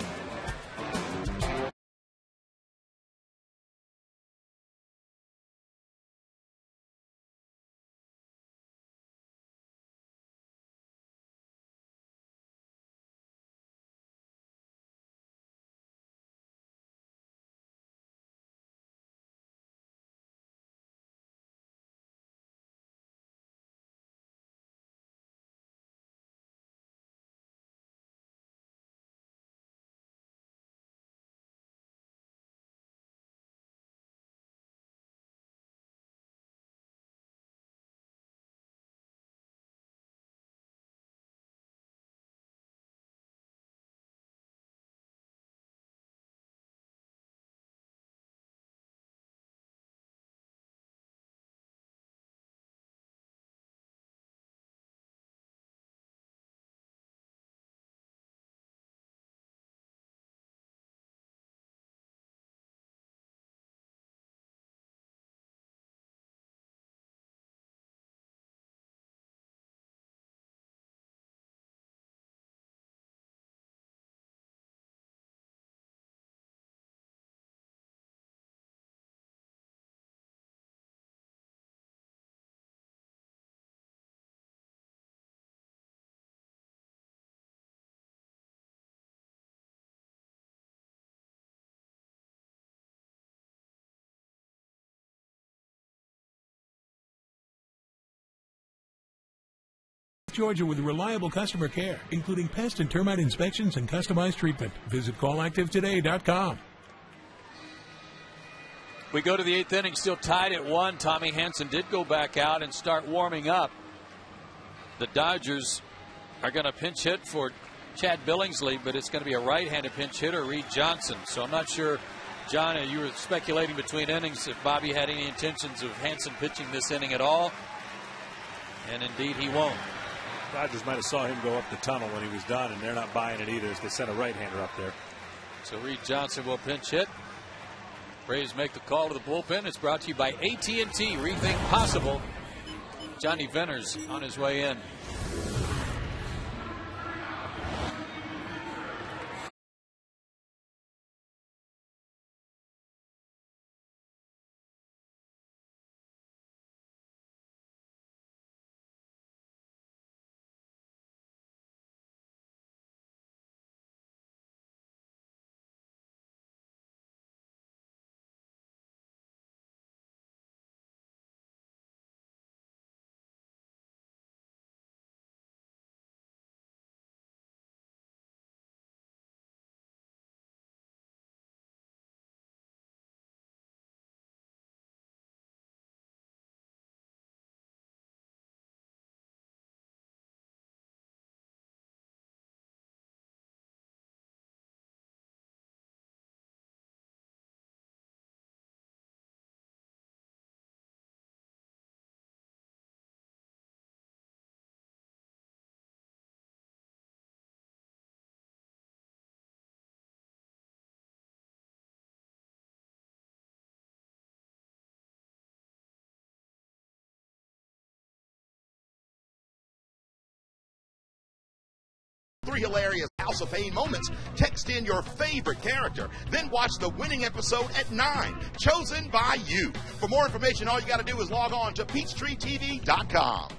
Georgia with reliable customer care, including pest and termite inspections and customized treatment. Visit callactivetoday.com. We go to the 8th inning, still tied at 1. Tommy Hanson did go back out and start warming up. The Dodgers are going to pinch hit for Chad Billingsley, but it's going to be a right-handed pinch hitter, Reed Johnson. So I'm not sure, John, you were speculating between innings if Bobby had any intentions of Hansen pitching this inning at all. And indeed he won't. Dodgers might have saw him go up the tunnel when he was done, and they're not buying it either as they sent a right-hander up there. So Reed Johnson will pinch hit. Braves make the call to the bullpen. It's brought to you by AT&T. Rethink possible. Johnny Venners on his way in. Three hilarious House of Pain moments. Text in your favorite character. Then watch the winning episode at 9, chosen by you. For more information, all you got to do is log on to PeachtreeTV.com.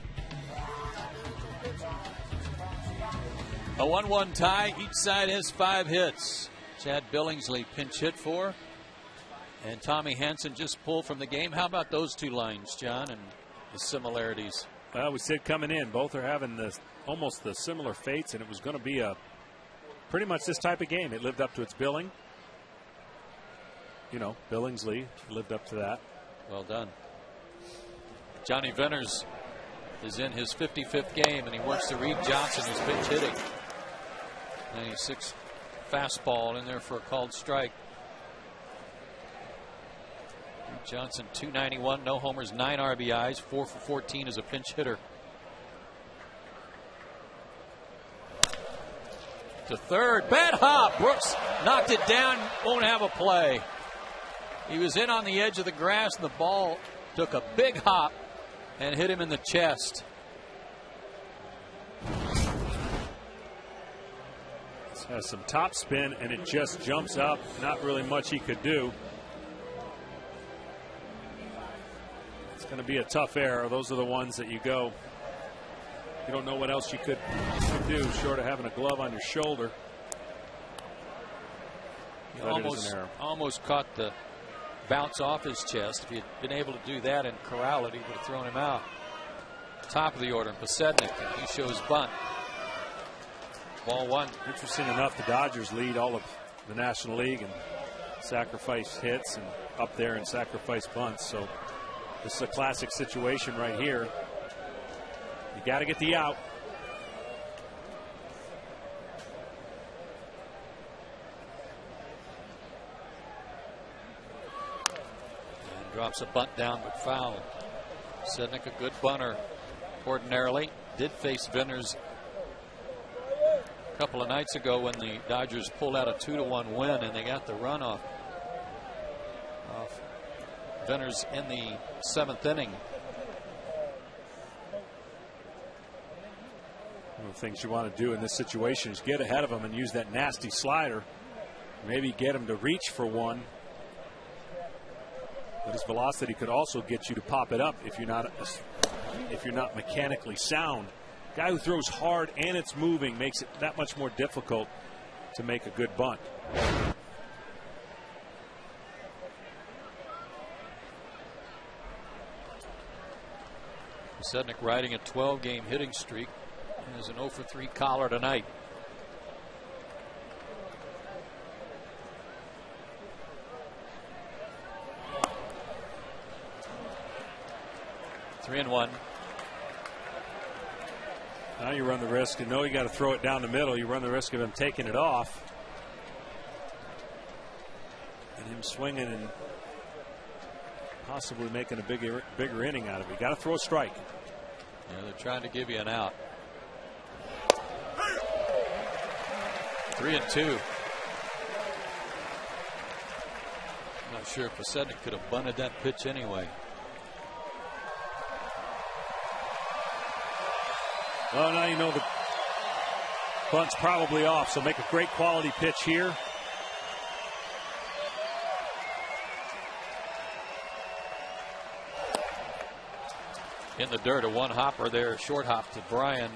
A 1-1 tie. Each side has 5 hits. Chad Billingsley pinch hit for. And Tommy Hansen just pulled from the game. How about those two lines, John, and the similarities? Well, we said coming in, both are having almost the similar fates, and it was going to be a pretty much this type of game. It lived up to its billing. You know, Billingsley lived up to that. Well done. Johnny Venners is in his 55th game, and he works to Reed Johnson, who's pinch hitting. 96 fastball in there for a called strike. Johnson 291, no homers, 9 RBIs, 4 for 14 as a pinch hitter. To third, bad hop. Brooks knocked it down, won't have a play. He was in on the edge of the grass, and the ball took a big hop and hit him in the chest. This has some top spin, and it just jumps up. Not really much he could do. It's going to be a tough error. Those are the ones that you go, you don't know what else you could do short of having a glove on your shoulder. He almost caught the bounce off his chest. If he had been able to do that and corral it, he would have thrown him out. Top of the order, Pasednik, and he shows bunt. Ball 1. Interesting enough, the Dodgers lead all of the National League in sacrifice hits and up there in sacrifice bunts. So this is a classic situation right here. You got to get the out. And drops a bunt down, but foul. Sednick, a good bunter ordinarily. Did face Venners a couple of nights ago when the Dodgers pulled out a 2-1 win, and they got the run off Venners in the 7th inning. One of the things you want to do in this situation is get ahead of him and use that nasty slider. Maybe get him to reach for one. But his velocity could also get you to pop it up if you're not mechanically sound. Guy who throws hard and it's moving makes it that much more difficult to make a good bunt. Sednick riding a 12-game hitting streak. Has an 0-for-3 collar tonight. Now you run the risk, and know you got to throw it down the middle. You run the risk of him taking it off. And him swinging and possibly making a bigger inning out of it. You got to throw a strike. Yeah, they're trying to give you an out. 3-2. I'm not sure if Pasednik could have bunted that pitch anyway. Well, now you know the bunt's probably off, so make a great quality pitch here. In the dirt, a one hopper there, short hop to Bryan.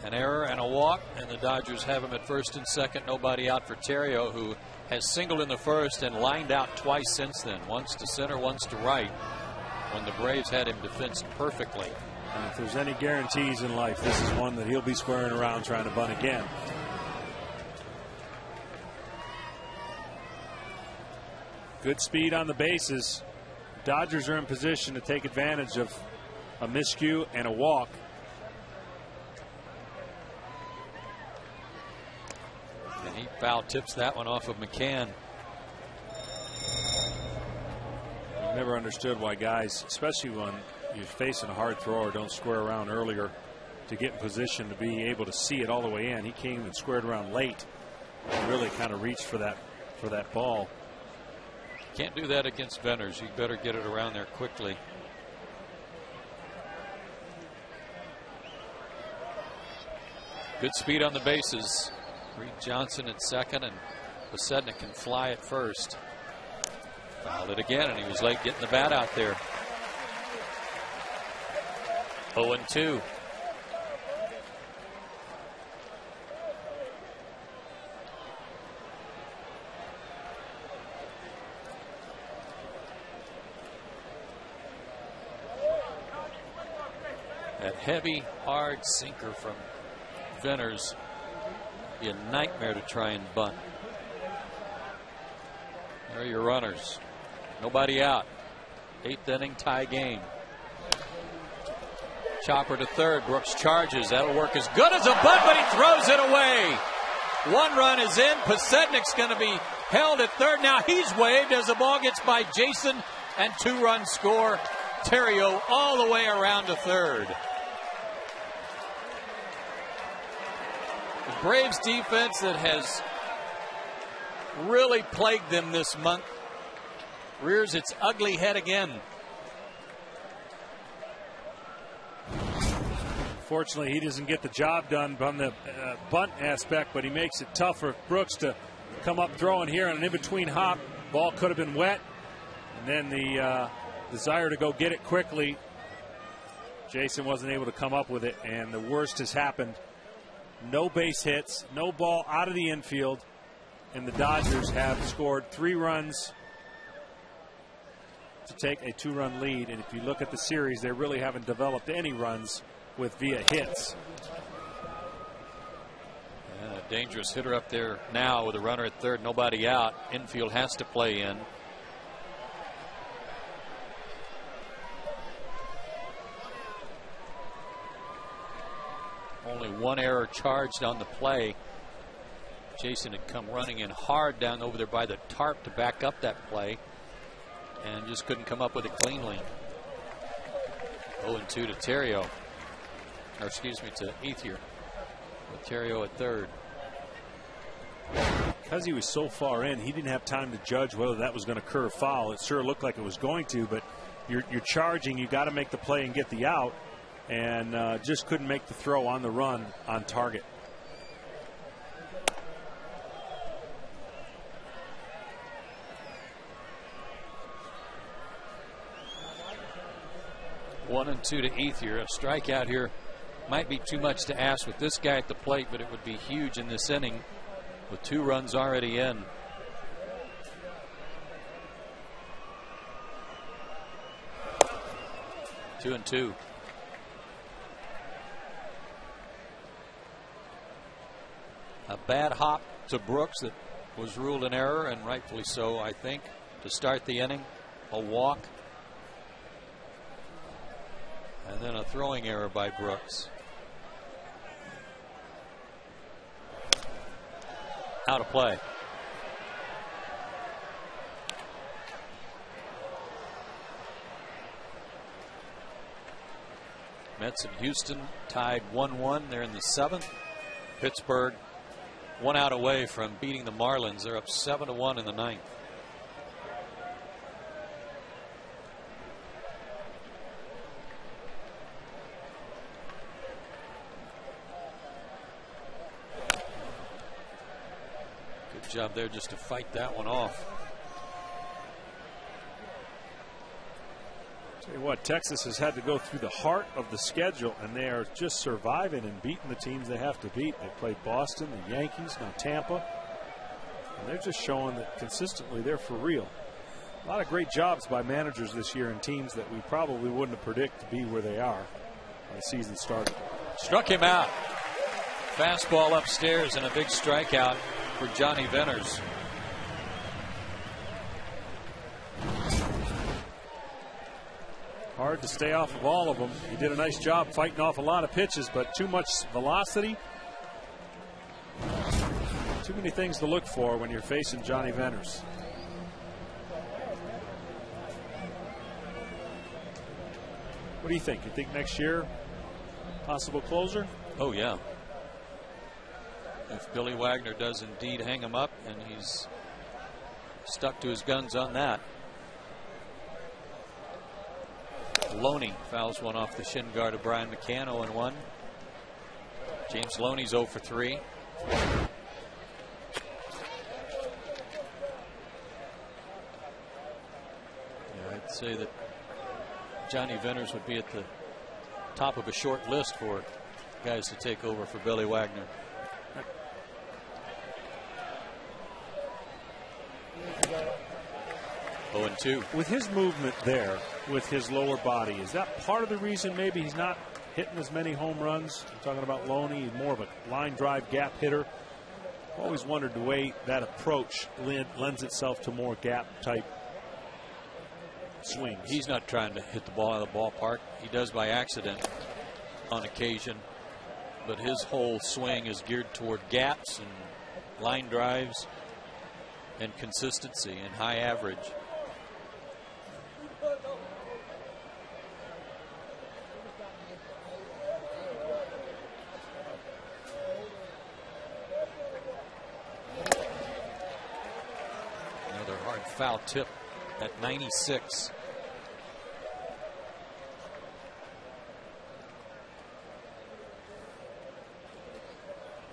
An error and a walk, and the Dodgers have him at first and second. Nobody out for Theriot, who has singled in the first and lined out twice since then. Once to center, once to right, when the Braves had him defensed perfectly. And if there's any guarantees in life, this is one that he'll be squaring around trying to bunt again. Good speed on the bases. Dodgers are in position to take advantage of a miscue and a walk. And he foul tips that one off of McCann. I've never understood why guys, especially when you're facing a hard thrower, don't square around earlier to get in position to be able to see it all the way in. He came and squared around late and really kind of reached for that ball. Can't do that against Venners. You better get it around there quickly. Good speed on the bases. Reed Johnson at second, and Pasednik can fly at first. Fouled it again, and he was late getting the bat out there. 0-2. That heavy, hard sinker from Venners be a nightmare to try and bunt. There are your runners. Nobody out. 8th inning, tie game. Chopper to third. Brooks charges. That'll work as good as a bunt, but he throws it away. One run is in. Pasednik's going to be held at third. Now he's waved as the ball gets by Jason, and 2-run score. Theriot all the way around to third. The Braves defense that has really plagued them this month rears its ugly head again. Fortunately, he doesn't get the job done on the bunt aspect, but he makes it tough for Brooks to come up throwing here on an in-between hop. Ball could have been wet, and then the desire to go get it quickly. Jason wasn't able to come up with it, and the worst has happened. No base hits, no ball out of the infield, and the Dodgers have scored 3 runs to take a 2-run lead. And if you look at the series, they really haven't developed any runs via hits. And a dangerous hitter up there now with a runner at third, nobody out. Infield has to play in. Only 1 error charged on the play. Jason had come running in hard down over there by the tarp to back up that play and just couldn't come up with it cleanly. 0-2 to Theriot. Or excuse me, to Ethier. With Theriot at third. Because he was so far in, he didn't have time to judge whether that was going to curve foul. It sure looked like it was going to, but you're charging. You got to make the play and get the out, and just couldn't make the throw on the run on target. One and 2 to Ethier. A strikeout here might be too much to ask with this guy at the plate, but it would be huge in this inning with 2 runs already in. Two and 2. A bad hop to Brooks that was ruled an error, and rightfully so, I think, to start the inning. A walk. And then a throwing error by Brooks. Out of play. Mets and Houston tied 1-1. They're in the 7th. Pittsburgh 1 out away from beating the Marlins. They're up 7-1 in the 9th. Good job there just to fight that one off. Tell you what, Texas has had to go through the heart of the schedule, and they are just surviving and beating the teams they have to beat. They played Boston, the Yankees, now Tampa, and they're just showing that consistently they're for real. A lot of great jobs by managers this year in teams that we probably wouldn't have predicted to be where they are when the season started. Struck him out. Fastball upstairs and a big strikeout for Johnny Venners. Hard to stay off of all of them. He did a nice job fighting off a lot of pitches, but too much velocity. Too many things to look for when you're facing Johnny Venners. What do you think? You think next year, possible closer? Oh, yeah. If Billy Wagner does indeed hang him up, and he's stuck to his guns on that. Loney fouls one off the shin guard of Brian McCann, 0-1. James Loney's 0 for 3. Yeah, I'd say that Johnny Venners would be at the top of a short list for guys to take over for Billy Wagner. Oh, and 2. With his movement there, with his lower body, is that part of the reason maybe he's not hitting as many home runs? I'm talking about Loney, more of a line drive gap hitter. I've always wondered the way that approach lends itself to more gap type swings. He's not trying to hit the ball out of the ballpark. He does by accident on occasion, but his whole swing is geared toward gaps and line drives and consistency and high average. Another hard foul tip at 96.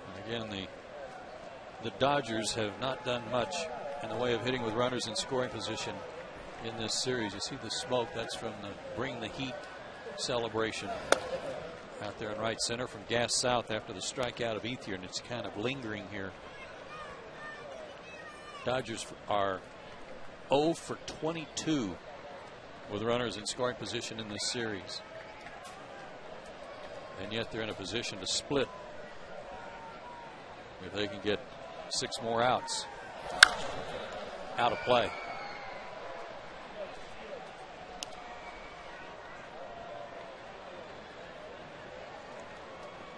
And again, the Dodgers have not done much in the way of hitting with runners in scoring position in this series. You see the smoke, that's from the Bring the Heat celebration out there in right center from Gas South after the strikeout of Ethier, and it's kind of lingering here. Dodgers are 0 for 22 with runners in scoring position in this series, and yet they're in a position to split if they can get 6 more outs. Out of play.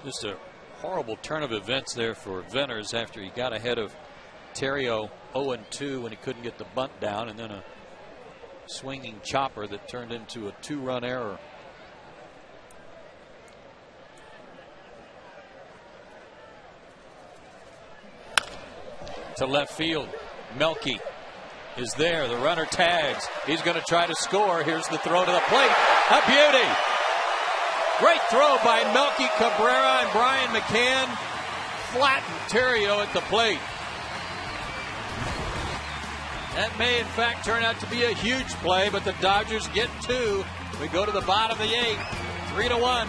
Just a horrible turn of events there for Venners after he got ahead of Terrio 0-2 when he couldn't get the bunt down, and then a swinging chopper that turned into a 2-run error. To left field. Melky is there. The runner tags. He's going to try to score. Here's the throw to the plate. A beauty. Great throw by Melky Cabrera, and Brian McCann flattened Terrio at the plate. That may in fact turn out to be a huge play, but the Dodgers get 2. We go to the bottom of the 8th, 3-1.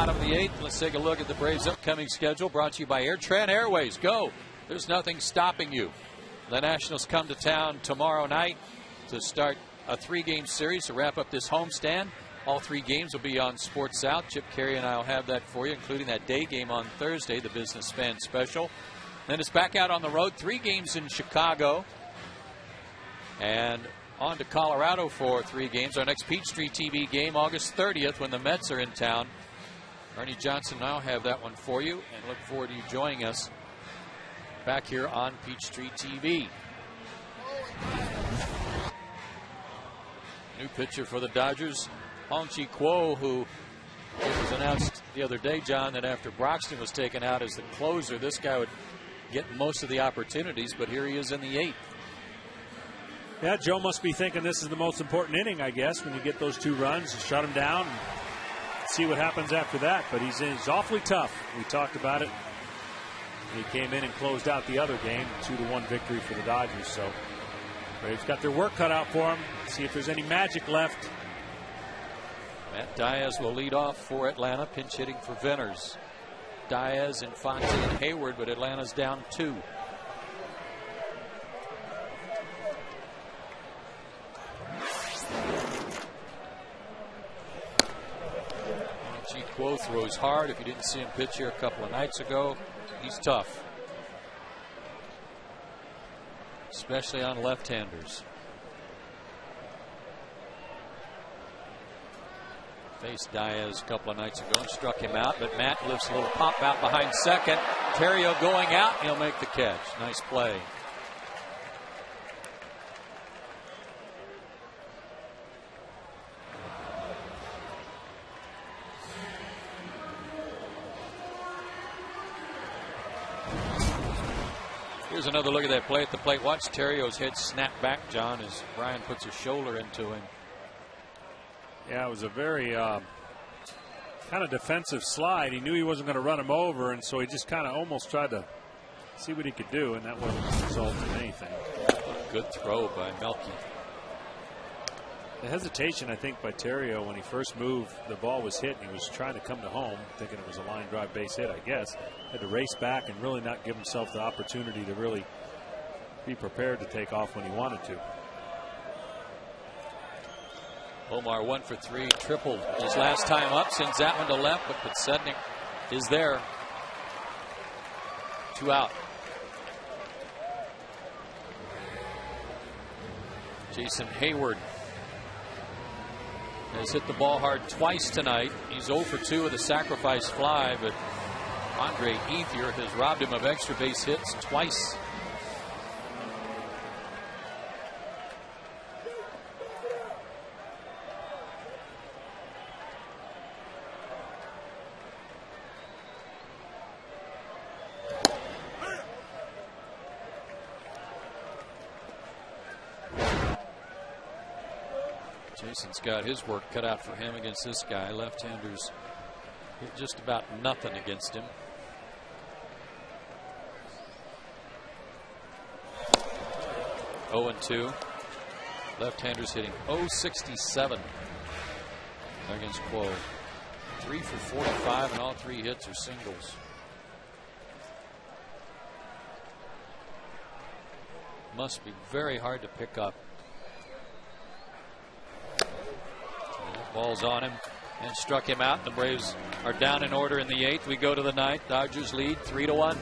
bottom of the 8th. Let's take a look at the Braves' upcoming schedule, brought to you by AirTran Airways. Go. There's nothing stopping you. The Nationals come to town tomorrow night to start a 3-game series to wrap up this homestand. All 3 games will be on Sports South. Chip Carey and I will have that for you, including that day game on Thursday, the Business Fan Special. Then it's back out on the road, 3 games in Chicago. And on to Colorado for 3 games. Our next Peachtree TV game, August 30th, when the Mets are in town. Ernie Johnson and I will have that one for you, and look forward to you joining us back here on Peachtree TV. New pitcher for the Dodgers, Hong-Chi Kuo, who it was announced the other day, John, that after Broxton was taken out as the closer, this guy would get most of the opportunities, but here he is in the 8th. Yeah, Joe must be thinking this is the most important inning, I guess, when you get those 2 runs, you shut him down, and see what happens after that. But he's awfully tough. We talked about it. He came in and closed out the other game, 2-1 victory for the Dodgers. So Braves got their work cut out for him. See if there's any magic left. Matt Diaz will lead off for Atlanta, pinch hitting for Venners. Diaz, Infante, and Hayward, but Atlanta's down 2. Kuo throws hard. If you didn't see him pitch here a couple of nights ago, he's tough, especially on left-handers. Faced Diaz a couple of nights ago and struck him out, but Matt lifts a little pop out behind second. Terrio going out, he'll make the catch. Nice play. Here's another look at that play at the plate. Watch Terrio's head snap back, John, as Brian puts his shoulder into him. Yeah, it was a very kind of defensive slide. He knew he wasn't going to run him over, and so he just kind of almost tried to see what he could do, and that wasn't the result in anything. Good throw by Melky. The hesitation, I think, by Terrio when he first moved, the ball was hit, and he was trying to come to home, thinking it was a line drive base hit, I guess. Had to race back and really not give himself the opportunity to really be prepared to take off when he wanted to. Omar 1 for 3, tripled his last time up, sends that one to left, but Podsednik is there. 2 out. Jason Hayward has hit the ball hard twice tonight. He's 0 for 2 with a sacrifice fly, but Andre Ethier has robbed him of extra base hits twice. Jason's got his work cut out for him against this guy. Left-handers hit just about nothing against him. Oh and 2. Left-handers hitting .067 against Kuo. 3 for 45, and all 3 hits are singles. Must be very hard to pick up. Ball's on him and struck him out. The Braves are down in order in the 8th. We go to the 9th. Dodgers lead 3-1.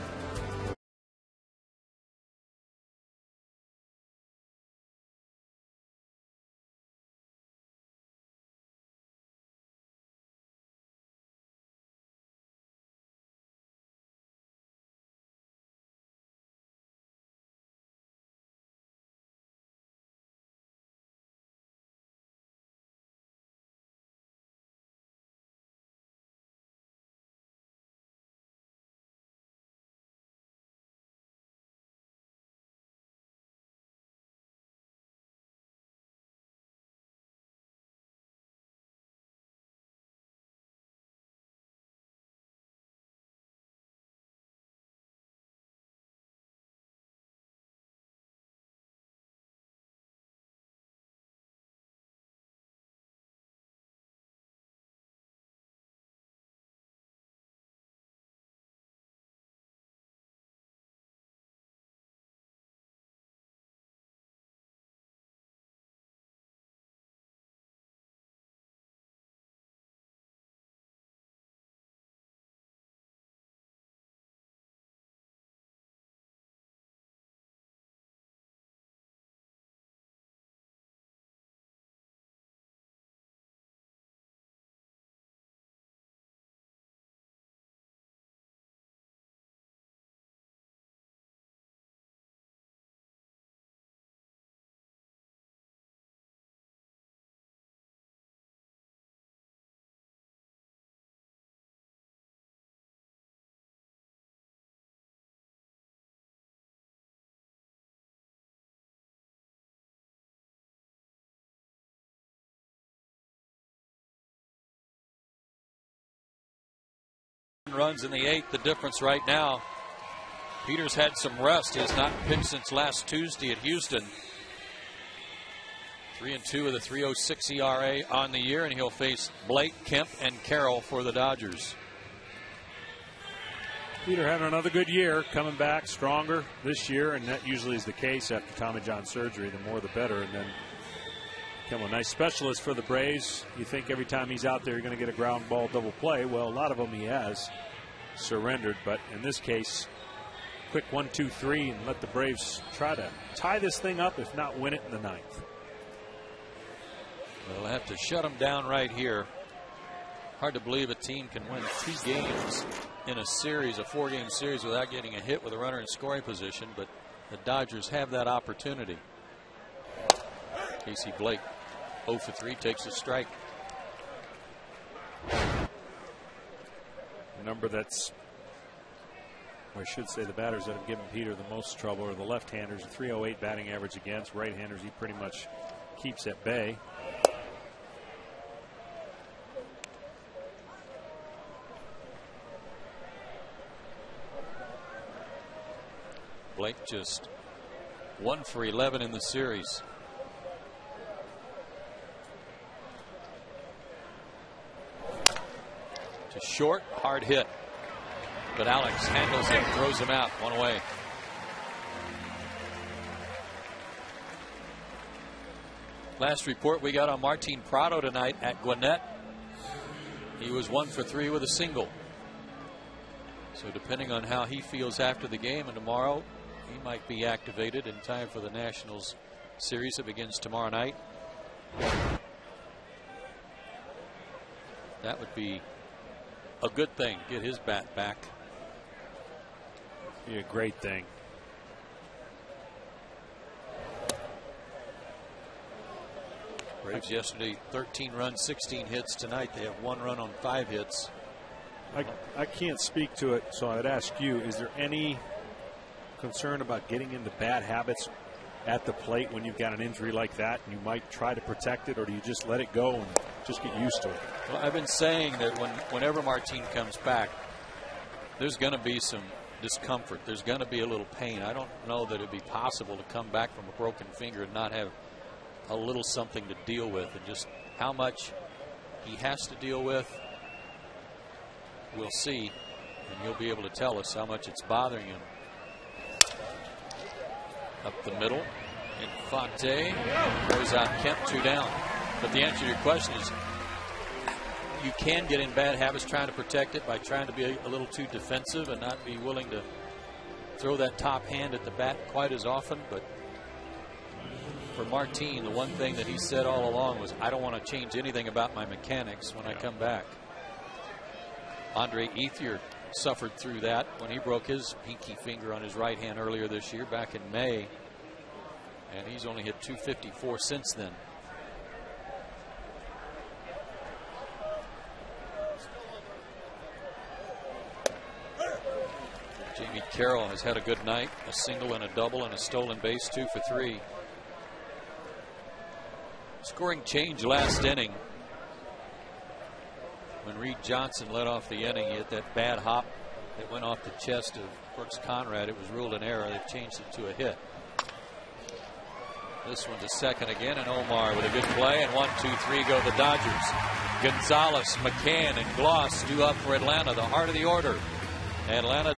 runs in the 8th. The difference right now, Peters had some rest. He has not pitched since last Tuesday at Houston. 3-2 with a 3.06 ERA on the year, and he'll face Blake, Kemp, and Carroll for the Dodgers. Peter having another good year, coming back stronger this year, and that usually is the case after Tommy John surgery. The more the better, and then become a nice specialist for the Braves. You think every time he's out there you're going to get a ground ball double play. Well, a lot of them he has surrendered, but in this case, quick 1-2-3 and let the Braves try to tie this thing up, if not win it in the 9th. They'll have to shut them down right here. Hard to believe a team can win 2 games in a series, a 4-game series, without getting a hit with a runner in scoring position, but the Dodgers have that opportunity. Casey Blake 0 for 3, takes a strike. The number that's, or I should say the batters that have given Peter the most trouble are the left-handers. A 308 batting average against. Right-handers he pretty much keeps at bay. Blake just 1 for 11 in the series. To short, hard hit. But Alex handles him, throws him out, 1 away. Last report we got on Martin Prado tonight at Gwinnett. He was 1 for 3 with a single. So depending on how he feels after the game and tomorrow, he might be activated in time for the Nationals series that begins tomorrow night. That would be a good thing, get his bat back. Be a great thing. Braves yesterday 13 runs, 16 hits. Tonight they have 1 run on 5 hits. I can't speak to it, so I'd ask you, is there any concern about getting into bad habits at the plate when you've got an injury like that and you might try to protect it, or do you just let it go and just get used to it? Well, I've been saying that whenever Martin comes back, there's going to be some discomfort. There's going to be a little pain. I don't know that it'd be possible to come back from a broken finger and not have a little something to deal with, and just how much he has to deal with, we'll see, and he'll be able to tell us how much it's bothering him. Up the middle, Infante throws out Kemp, 2 down. But the answer to your question is, you can get in bad habits trying to protect it by trying to be a little too defensive and not be willing to throw that top hand at the bat quite as often. But for Martin, the one thing that he said all along was, I don't want to change anything about my mechanics when I come back. Andre Ethier suffered through that when he broke his pinky finger on his right hand earlier this year, back in May, and he's only hit .254 since then. Jamie Carroll has had a good night, a single and a double and a stolen base, 2 for 3. Scoring change last inning. When Reed Johnson led off the inning, he hit that bad hop that went off the chest of Brooks Conrad. It was ruled an error. They've changed it to a hit. This one to second again, and Omar with a good play, and 1, 2, 3 go the Dodgers. Gonzalez, McCann, and Gloss due up for Atlanta, the heart of the order. Atlanta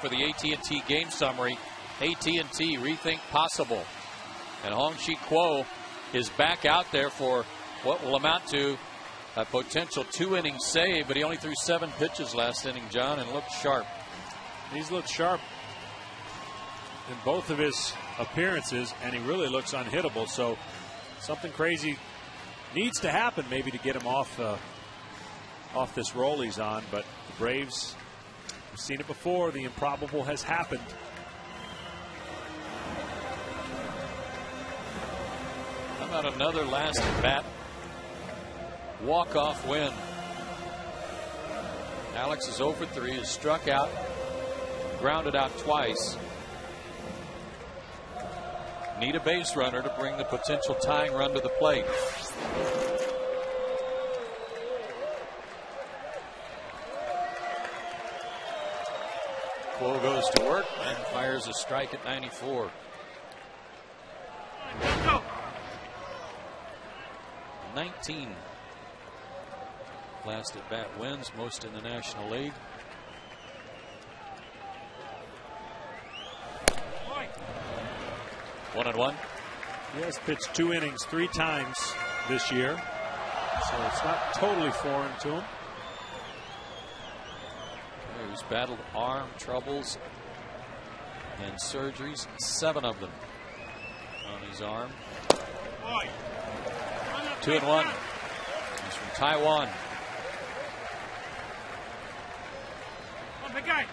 For the AT&T game summary, AT&T rethink possible. And Hong-Chi Kuo is back out there for what will amount to a potential 2-inning save, but he only threw 7 pitches last inning, John, and looked sharp. He's looked sharp in both of his appearances, and he really looks unhittable. So something crazy needs to happen maybe to get him off this roll he's on. But the Braves, we've seen it before. The improbable has happened. How about another last at bat walk-off win? Alex is 0 for 3, is struck out, grounded out twice. Need a base runner to bring the potential tying run to the plate. Kuo goes to work and fires a strike at 94. Let's go. 19 last at bat wins, most in the National League. One and one. He has pitched 2 innings 3 times this year, so it's not totally foreign to him. He's battled arm troubles and surgeries, 7 of them on his arm. 2 and 1. He's from Taiwan. Come on, big guy.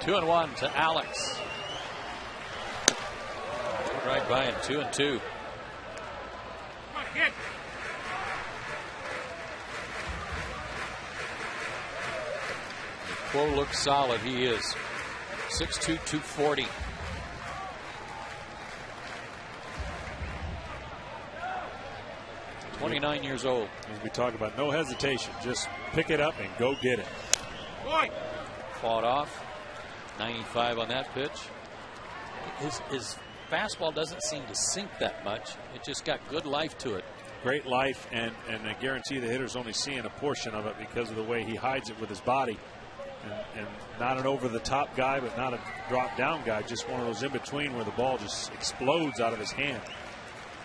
Two and 1 to Alex. Right by him, 2 and 2. Come on, kid. Kuo looks solid. He is 6'2", 240. $29 years old. As we talk about, no hesitation. Just pick it up and go get it. Boy. Fought off. 95 on that pitch. His fastball doesn't seem to sink that much. It just got good life to it. Great life, and I guarantee the hitter's only seeing a portion of it because of the way he hides it with his body. And not an over-the-top guy, but not a drop-down guy. Just one of those in-between where the ball just explodes out of his hand.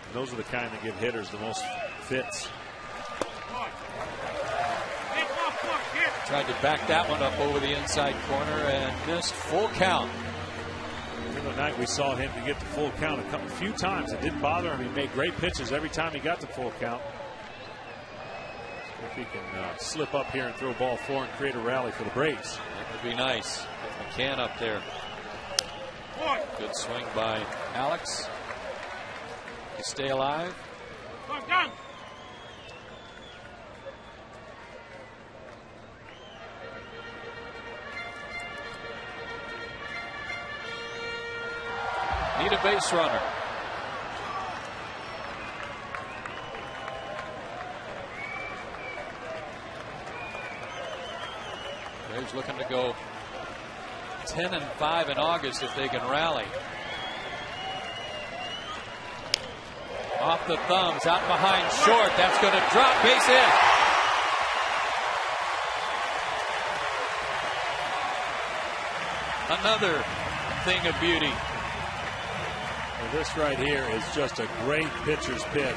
And those are the kind that give hitters the most fits. Tried to back that one up over the inside corner and missed. Full count. The other night we saw him to get the full count a few times. It didn't bother him. He made great pitches every time he got the full count. If he can slip up here and throw ball 4 and create a rally for the Braves. That would be nice. McCann up there. Good swing by Alex to stay alive. Down. Need a base runner. Braves looking to go 10 and 5 in August if they can rally. Off the thumbs, out behind short. That's going to drop, base hit. Another thing of beauty. Well, this right here is just a great pitcher's pitch.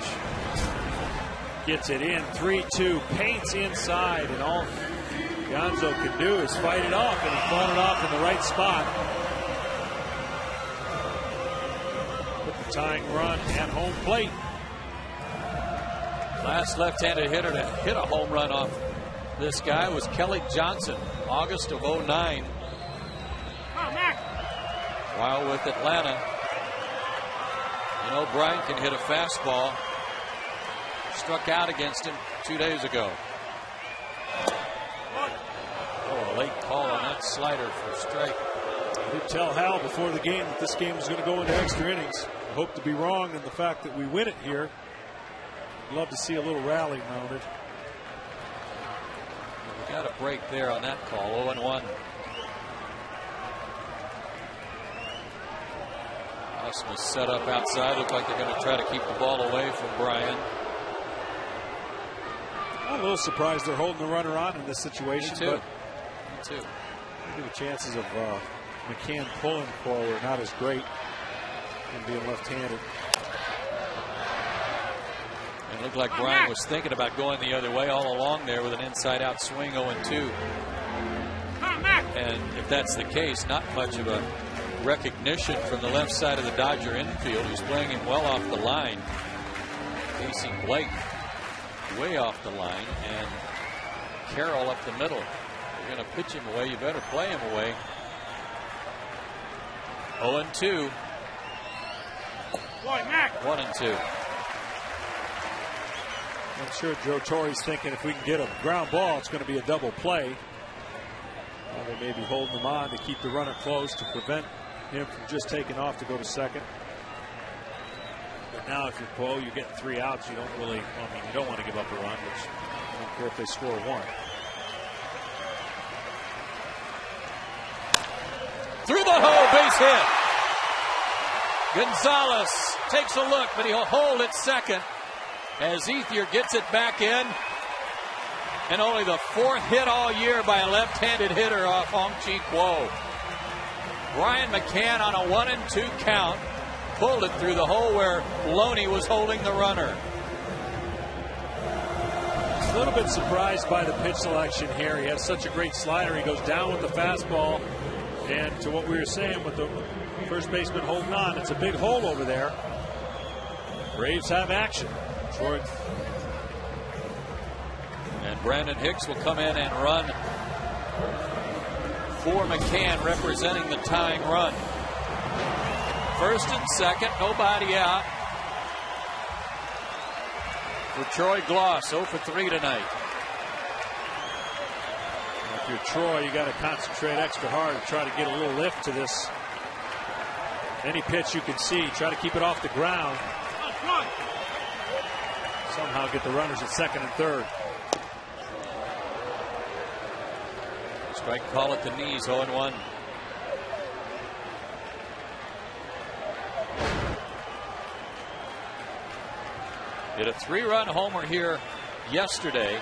Gets it in, 3-2, paints inside, and all Gonzo can do is fight it off, and he fought it off in the right spot. Put the tying run at home plate. Last left-handed hitter to hit a home run off this guy was Kelly Johnson, August of '09. While with Atlanta, you know, Brian can hit a fastball. Struck out against him 2 days ago. Oh, a late call on that slider for strike. I did tell Hal before the game that this game was going to go into extra innings. I hope to be wrong in the fact that we win it here. I'd love to see a little rally mounted. We got a break there on that call. 0-1. Osmus set up outside. Look like they're going to try to keep the ball away from Bryan. I'm a little surprised they're holding the runner on in this situation. Me too. But Me too. maybe the chances of McCann pulling forward not as great and being left-handed. It looked like Bryan was thinking about going the other way all along there with an inside-out swing 0-2. And if that's the case, not much of a recognition from the left side of the Dodger infield, who's playing him well off the line. Casey Blake way off the line, and Carroll up the middle. You're going to pitch him away, you better play him away. 0-2. 1-2. I'm sure Joe Torre's thinking if we can get a ground ball, it's going to be a double play. They may be holding him on to keep the runner close to prevent him from just taking off to go to second. But now if you're Poe, you're getting 3 outs. You don't really, I mean, you don't want to give up a run, which I don't care if they score 1. Through the hole, base hit. Gonzalez takes a look, but he'll hold at second as Ethier gets it back in. And only the 4th hit all year by a left-handed hitter off Hong Chi Kuo. Brian McCann on a 1-2 count pulled it through the hole where Loney was holding the runner. A little bit surprised by the pitch selection here. He has such a great slider. He goes down with the fastball. And to what we were saying with the first baseman holding on, it's a big hole over there. Braves have action. Troy. And Brandon Hicks will come in and run for McCann, representing the tying run. First and second, nobody out for Troy Gloss. 0 for 3 tonight. If you're Troy, you got to concentrate extra hard to try to get a little lift to this. Any pitch you can see, try to keep it off the ground. Somehow get the runners at second and third. Strike call at the knees, 0-1. Hit a 3-run homer here yesterday,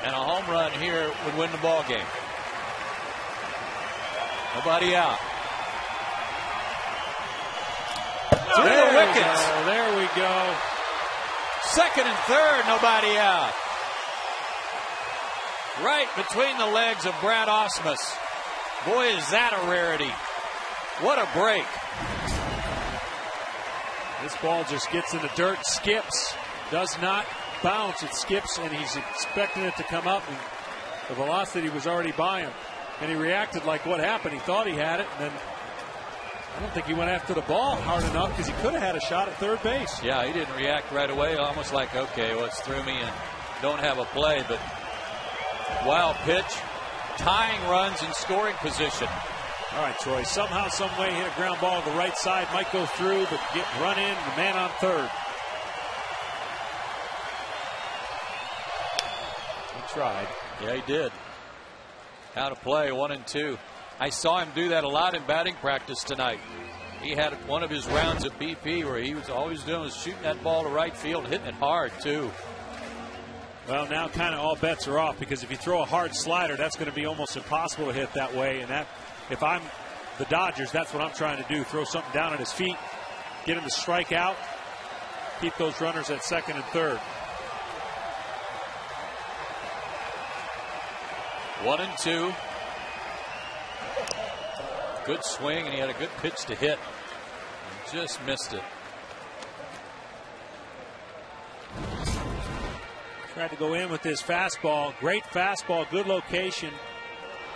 and a home run here would win the ball game. Nobody out. Through the wickets. There we go. Second and third, nobody out. Right between the legs of Brad Osmus. Boy, is that a rarity. What a break. This ball just gets in the dirt, skips, does not bounce. It skips, and he's expecting it to come up, and the velocity was already by him. And he reacted like what happened. He thought he had it, and then I don't think he went after the ball hard enough because he could have had a shot at third base. Yeah, he didn't react right away. Almost like, okay, well, it's through me and don't have a play. But wild pitch, tying runs in scoring position. All right, Troy, somehow, some way hit a ground ball to the right side. Might go through, but get run in, the man on third. He tried. Yeah, he did. How to play, 1-2. I saw him do that a lot in batting practice tonight. He had one of his rounds at BP where he was always doing was shooting that ball to right field, hitting it hard too. Well, now kind of all bets are off, because if you throw a hard slider, that's going to be almost impossible to hit that way. And that, if I'm the Dodgers, that's what I'm trying to do. Throw something down at his feet, get him to strike out, keep those runners at second and third. 1-2. Good swing, and he had a good pitch to hit. He just missed it. Tried to go in with this fastball. Great fastball, good location.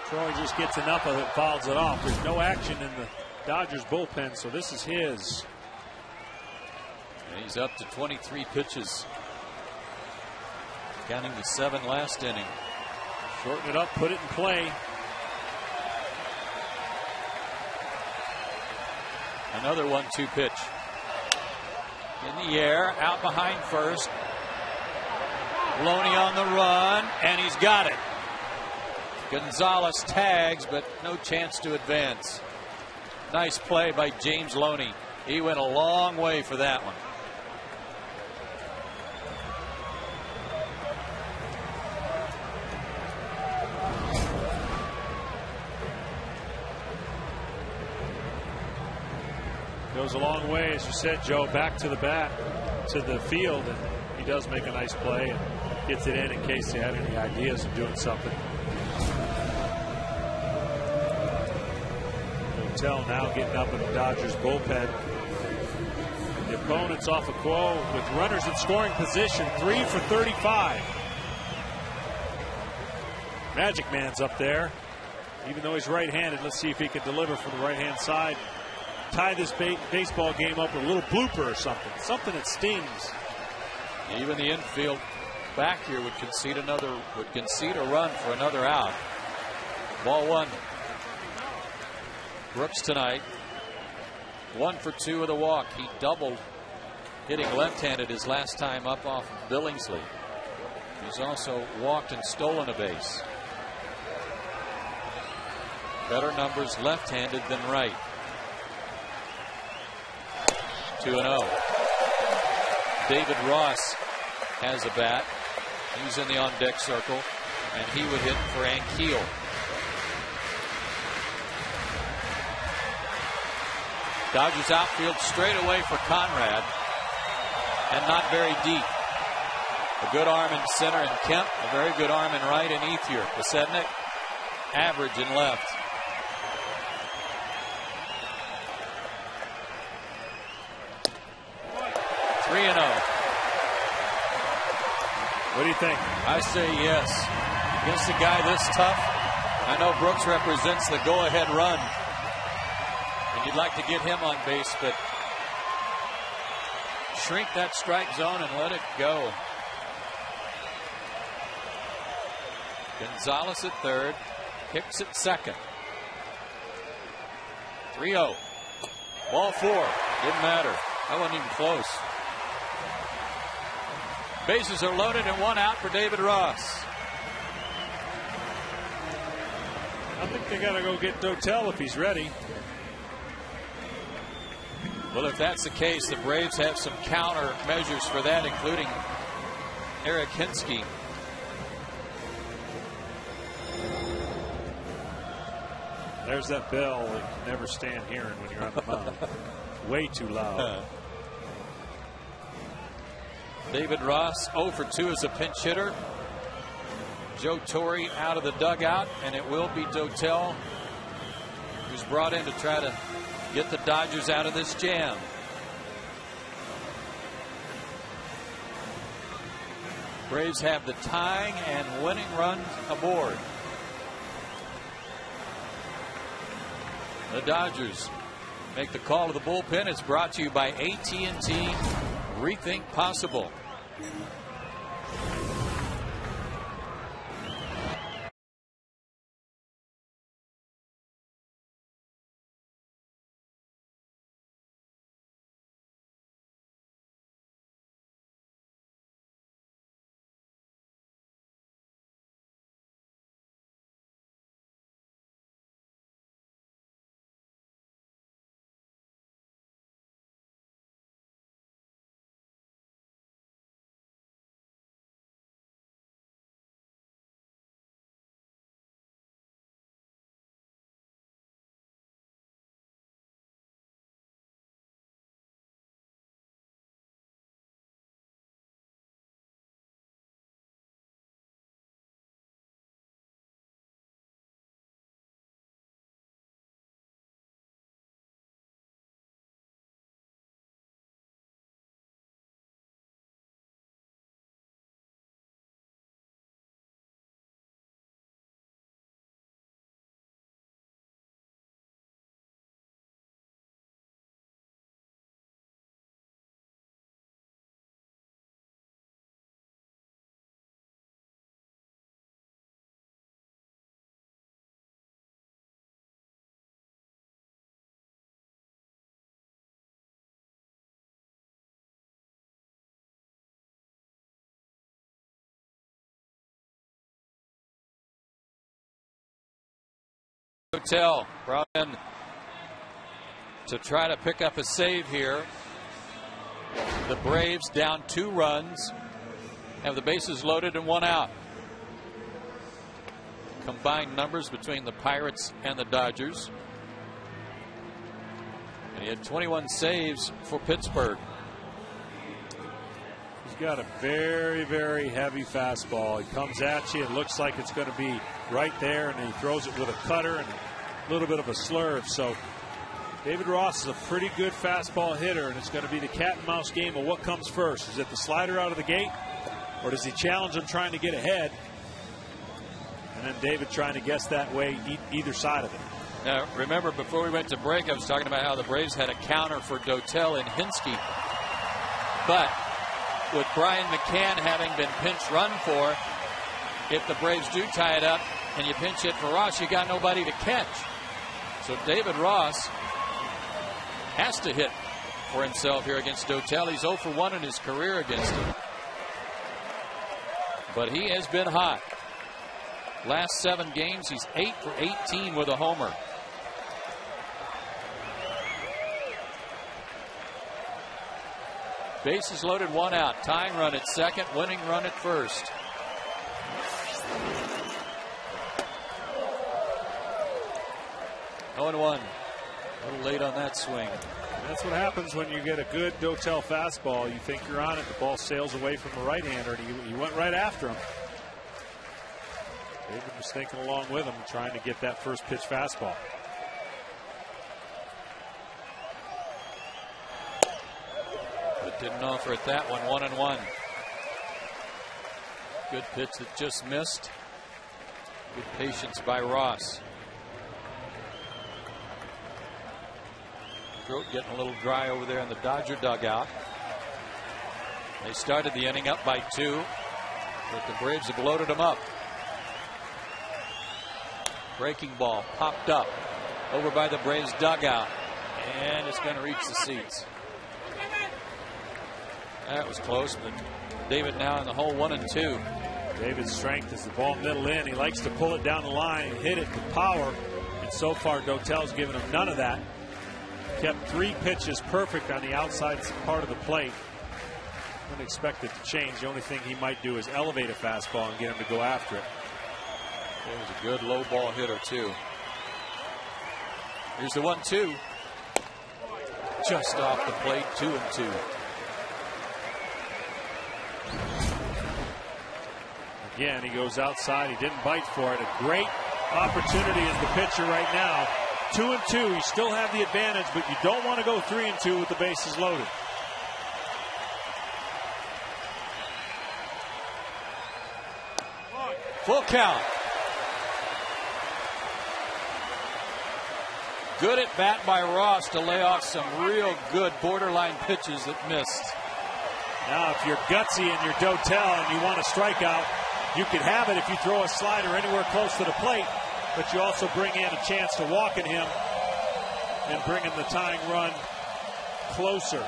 Troy just gets enough of it, fouls it off. There's no action in the Dodgers bullpen, so this is his. And he's up to 23 pitches, counting the 7 last inning. Shorten it up, put it in play. Another 1-2 pitch. In the air, out behind first. Loney on the run, and he's got it. Gonzalez tags, but no chance to advance. Nice play by James Loney. He went a long way for that one. Goes a long way, as you said, Joe, back to the bat, to the field, and he does make a nice play and gets it in case they had any ideas of doing something. Hotel now getting up in the Dodgers bullpen. The opponent's off a quo with runners in scoring position, 3 for 35. Magic Man's up there. Even though he's right-handed, let's see if he can deliver from the right-hand side. Tie this baseball game up with a little blooper or something. Something that stings. Even the infield back here would concede a run for another out. Ball one. Brooks tonight 1 for 2 with a walk. He doubled, hitting left-handed his last time up off of Billingsley. He's also walked and stolen a base. Better numbers left-handed than right. 2-0. David Ross has a bat. He's in the on-deck circle, and he would hit for Ankiel. Dodgers outfield straight away for Conrad, and not very deep. A good arm in center in Kemp, a very good arm in right in Ethier. Pasednik, average in left. What do you think? I say yes. Against a guy this tough, I know Brooks represents the go-ahead run, and you'd like to get him on base, but shrink that strike zone and let it go. Gonzalez at third, Hicks at second. 3-0. Ball 4. Didn't matter. That wasn't even close. Bases are loaded and 1 out for David Ross. I think they got to go get Dotel if he's ready. Well, if that's the case, the Braves have some counter measures for that, including Eric Hinsky. There's that bell that you never stand hearing when you're on the mound. Way too loud. David Ross 0 for 2 as a pinch hitter. Joe Torre out of the dugout, and it will be Dotel who's brought in to try to get the Dodgers out of this jam. Braves have the tying and winning runs aboard. The Dodgers make the call to the bullpen. It's brought to you by AT&T. Rethink possible. Hotel brought in to try to pick up a save here. The Braves down 2 runs, have the bases loaded and 1 out. Combined numbers between the Pirates and the Dodgers. And he had 21 saves for Pittsburgh. He's got a very, very heavy fastball. He comes at you. It looks like it's going to be right there, and he throws it with a cutter and a little bit of a slurve. So David Ross is a pretty good fastball hitter, and it's going to be the cat and mouse game of what comes first. Is it the slider out of the gate, or does he challenge him trying to get ahead? And then David trying to guess that way, either side of it. Now, remember, before we went to break, I was talking about how the Braves had a counter for Dotel and Hinsky. But with Brian McCann having been pinch run for, if the Braves do tie it up and you pinch hit for Ross, you got nobody to catch. So David Ross has to hit for himself here against Dotel. He's 0 for 1 in his career against him. But he has been hot. Last 7 games, he's 8 for 18 with a homer. Bases loaded, 1 out. Tying run at second, winning run at first. Oh, 1. A little late on that swing. That's what happens when you get a good Dotel fastball. You think you're on it, the ball sails away from the right-hander, and he went right after him. David was thinking along with him, trying to get that first pitch fastball. But didn't offer it that one. 1-1. Good pitch that just missed. Good patience by Ross. Throat getting a little dry over there in the Dodger dugout. They started the inning up by 2, but the Braves have loaded them up. Breaking ball popped up over by the Braves dugout, and it's going to reach the seats. That was close, but David now in the hole, 1-2. David's strength is the ball middle in. He likes to pull it down the line and hit it with power, and so far Dotel's given him none of that. Kept 3 pitches perfect on the outside part of the plate. Wouldn't expect it to change. The only thing he might do is elevate a fastball and get him to go after it. It was a good low ball hitter, too. Here's the 1-2. Just off the plate, 2-2. Again, he goes outside. He didn't bite for it. A great opportunity as the pitcher right now. 2-2. You still have the advantage, but you don't want to go 3-2 with the bases loaded. Full count. Good at bat by Ross to lay off some real good borderline pitches that missed. Now, if you're gutsy and you're Dotel and you want a strikeout, you can have it if you throw a slider anywhere close to the plate, but you also bring in a chance to walk at him and bringing the tying run closer.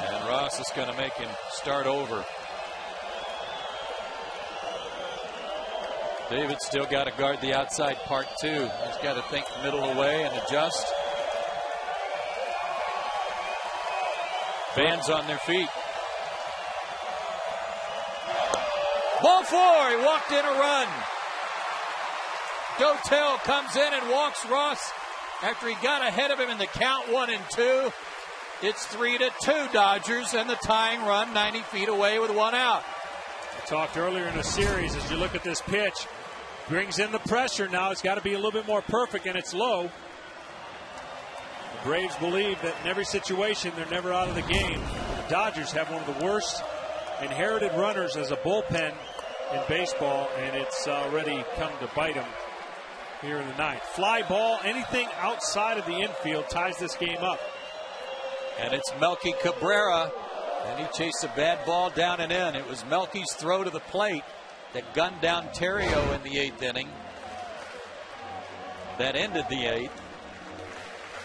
And Ross is going to make him start over. David's still got to guard the outside part, too. He's got to think middle away and adjust. Fans on their feet. Ball 4. He walked in a run. Dotel comes in and walks Ross after he got ahead of him in the count, 1-2. It's 3-2 Dodgers, and the tying run 90 feet away with 1 out. I talked earlier in the series, as you look at this pitch, brings in the pressure now. It's got to be a little bit more perfect, and it's low. The Braves believe that in every situation, they're never out of the game. The Dodgers have one of the worst inherited runners as a bullpen in baseball, and it's already come to bite them here in the ninth. Fly ball, anything outside of the infield ties this game up. And it's Melky Cabrera, and he chased a bad ball down and in. It was Melky's throw to the plate that gunned down Terrio in the 8th inning. That ended the 8th.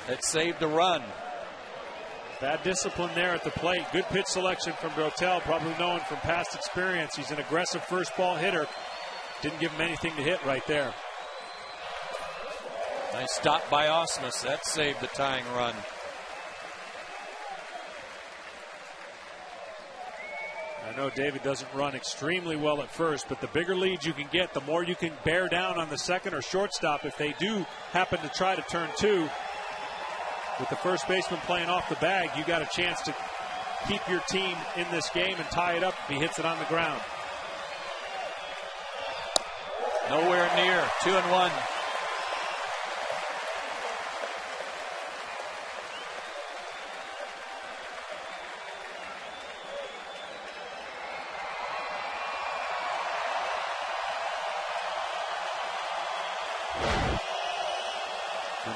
That saved a run. Bad discipline there at the plate. Good pitch selection from Dotel, probably known from past experience. He's an aggressive first ball hitter. Didn't give him anything to hit right there. Nice stop by Osmus. That saved the tying run. I know David doesn't run extremely well at first, but the bigger leads you can get, the more you can bear down on the second or shortstop if they do happen to try to turn two. With the first baseman playing off the bag, you got a chance to keep your team in this game and tie it up if he hits it on the ground. Nowhere near. 2-1.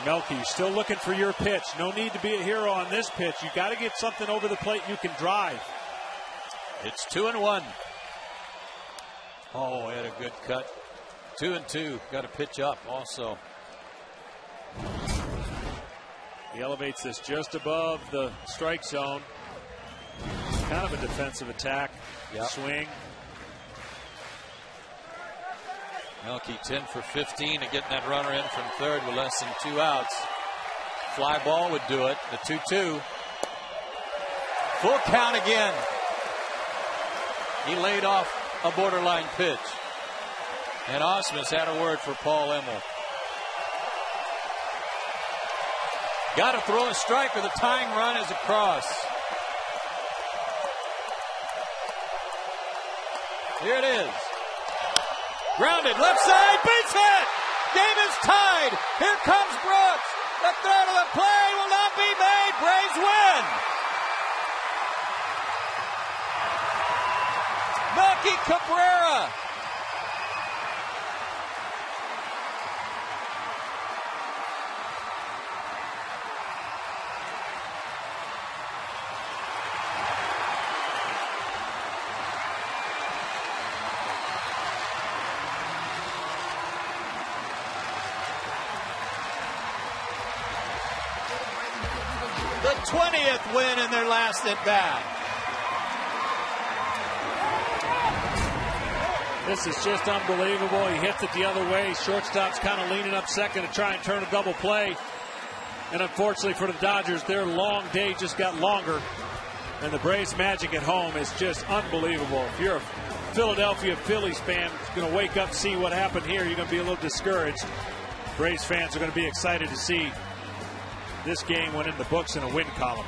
Melky, still looking for your pitch. No need to be a hero on this pitch. You got to get something over the plate you can drive. It's 2-1. Oh, he had a good cut. 2-2. Got to pitch up also. He elevates this just above the strike zone. Kind of a defensive attack. Yep. Swing. Melky 10 for 15 and getting that runner in from third with less than 2 outs. Fly ball would do it. The 2-2. Full count again. He laid off a borderline pitch. And Osmus had a word for Paul Emmel. Got to throw a strike or the tying run is across. Here it is. Grounded, left side, base hit! Game is tied. Here comes Brooks. The throw to the play will not be made. Braves win. Melky Cabrera. The 20th win in their last at bat. This is just unbelievable. He hits it the other way. Shortstop's kind of leaning up second to try and turn a double play. And unfortunately for the Dodgers, their long day just got longer. And the Braves' magic at home is just unbelievable. If you're a Philadelphia Phillies fan, going to wake up, see what happened here, you're going to be a little discouraged. Braves fans are going to be excited to see this game went in the books in a win column.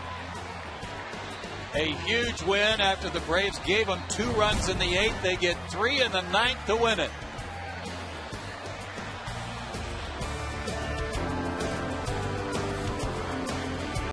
A huge win after the Braves gave them 2 runs in the 8th. They get 3 in the 9th to win it.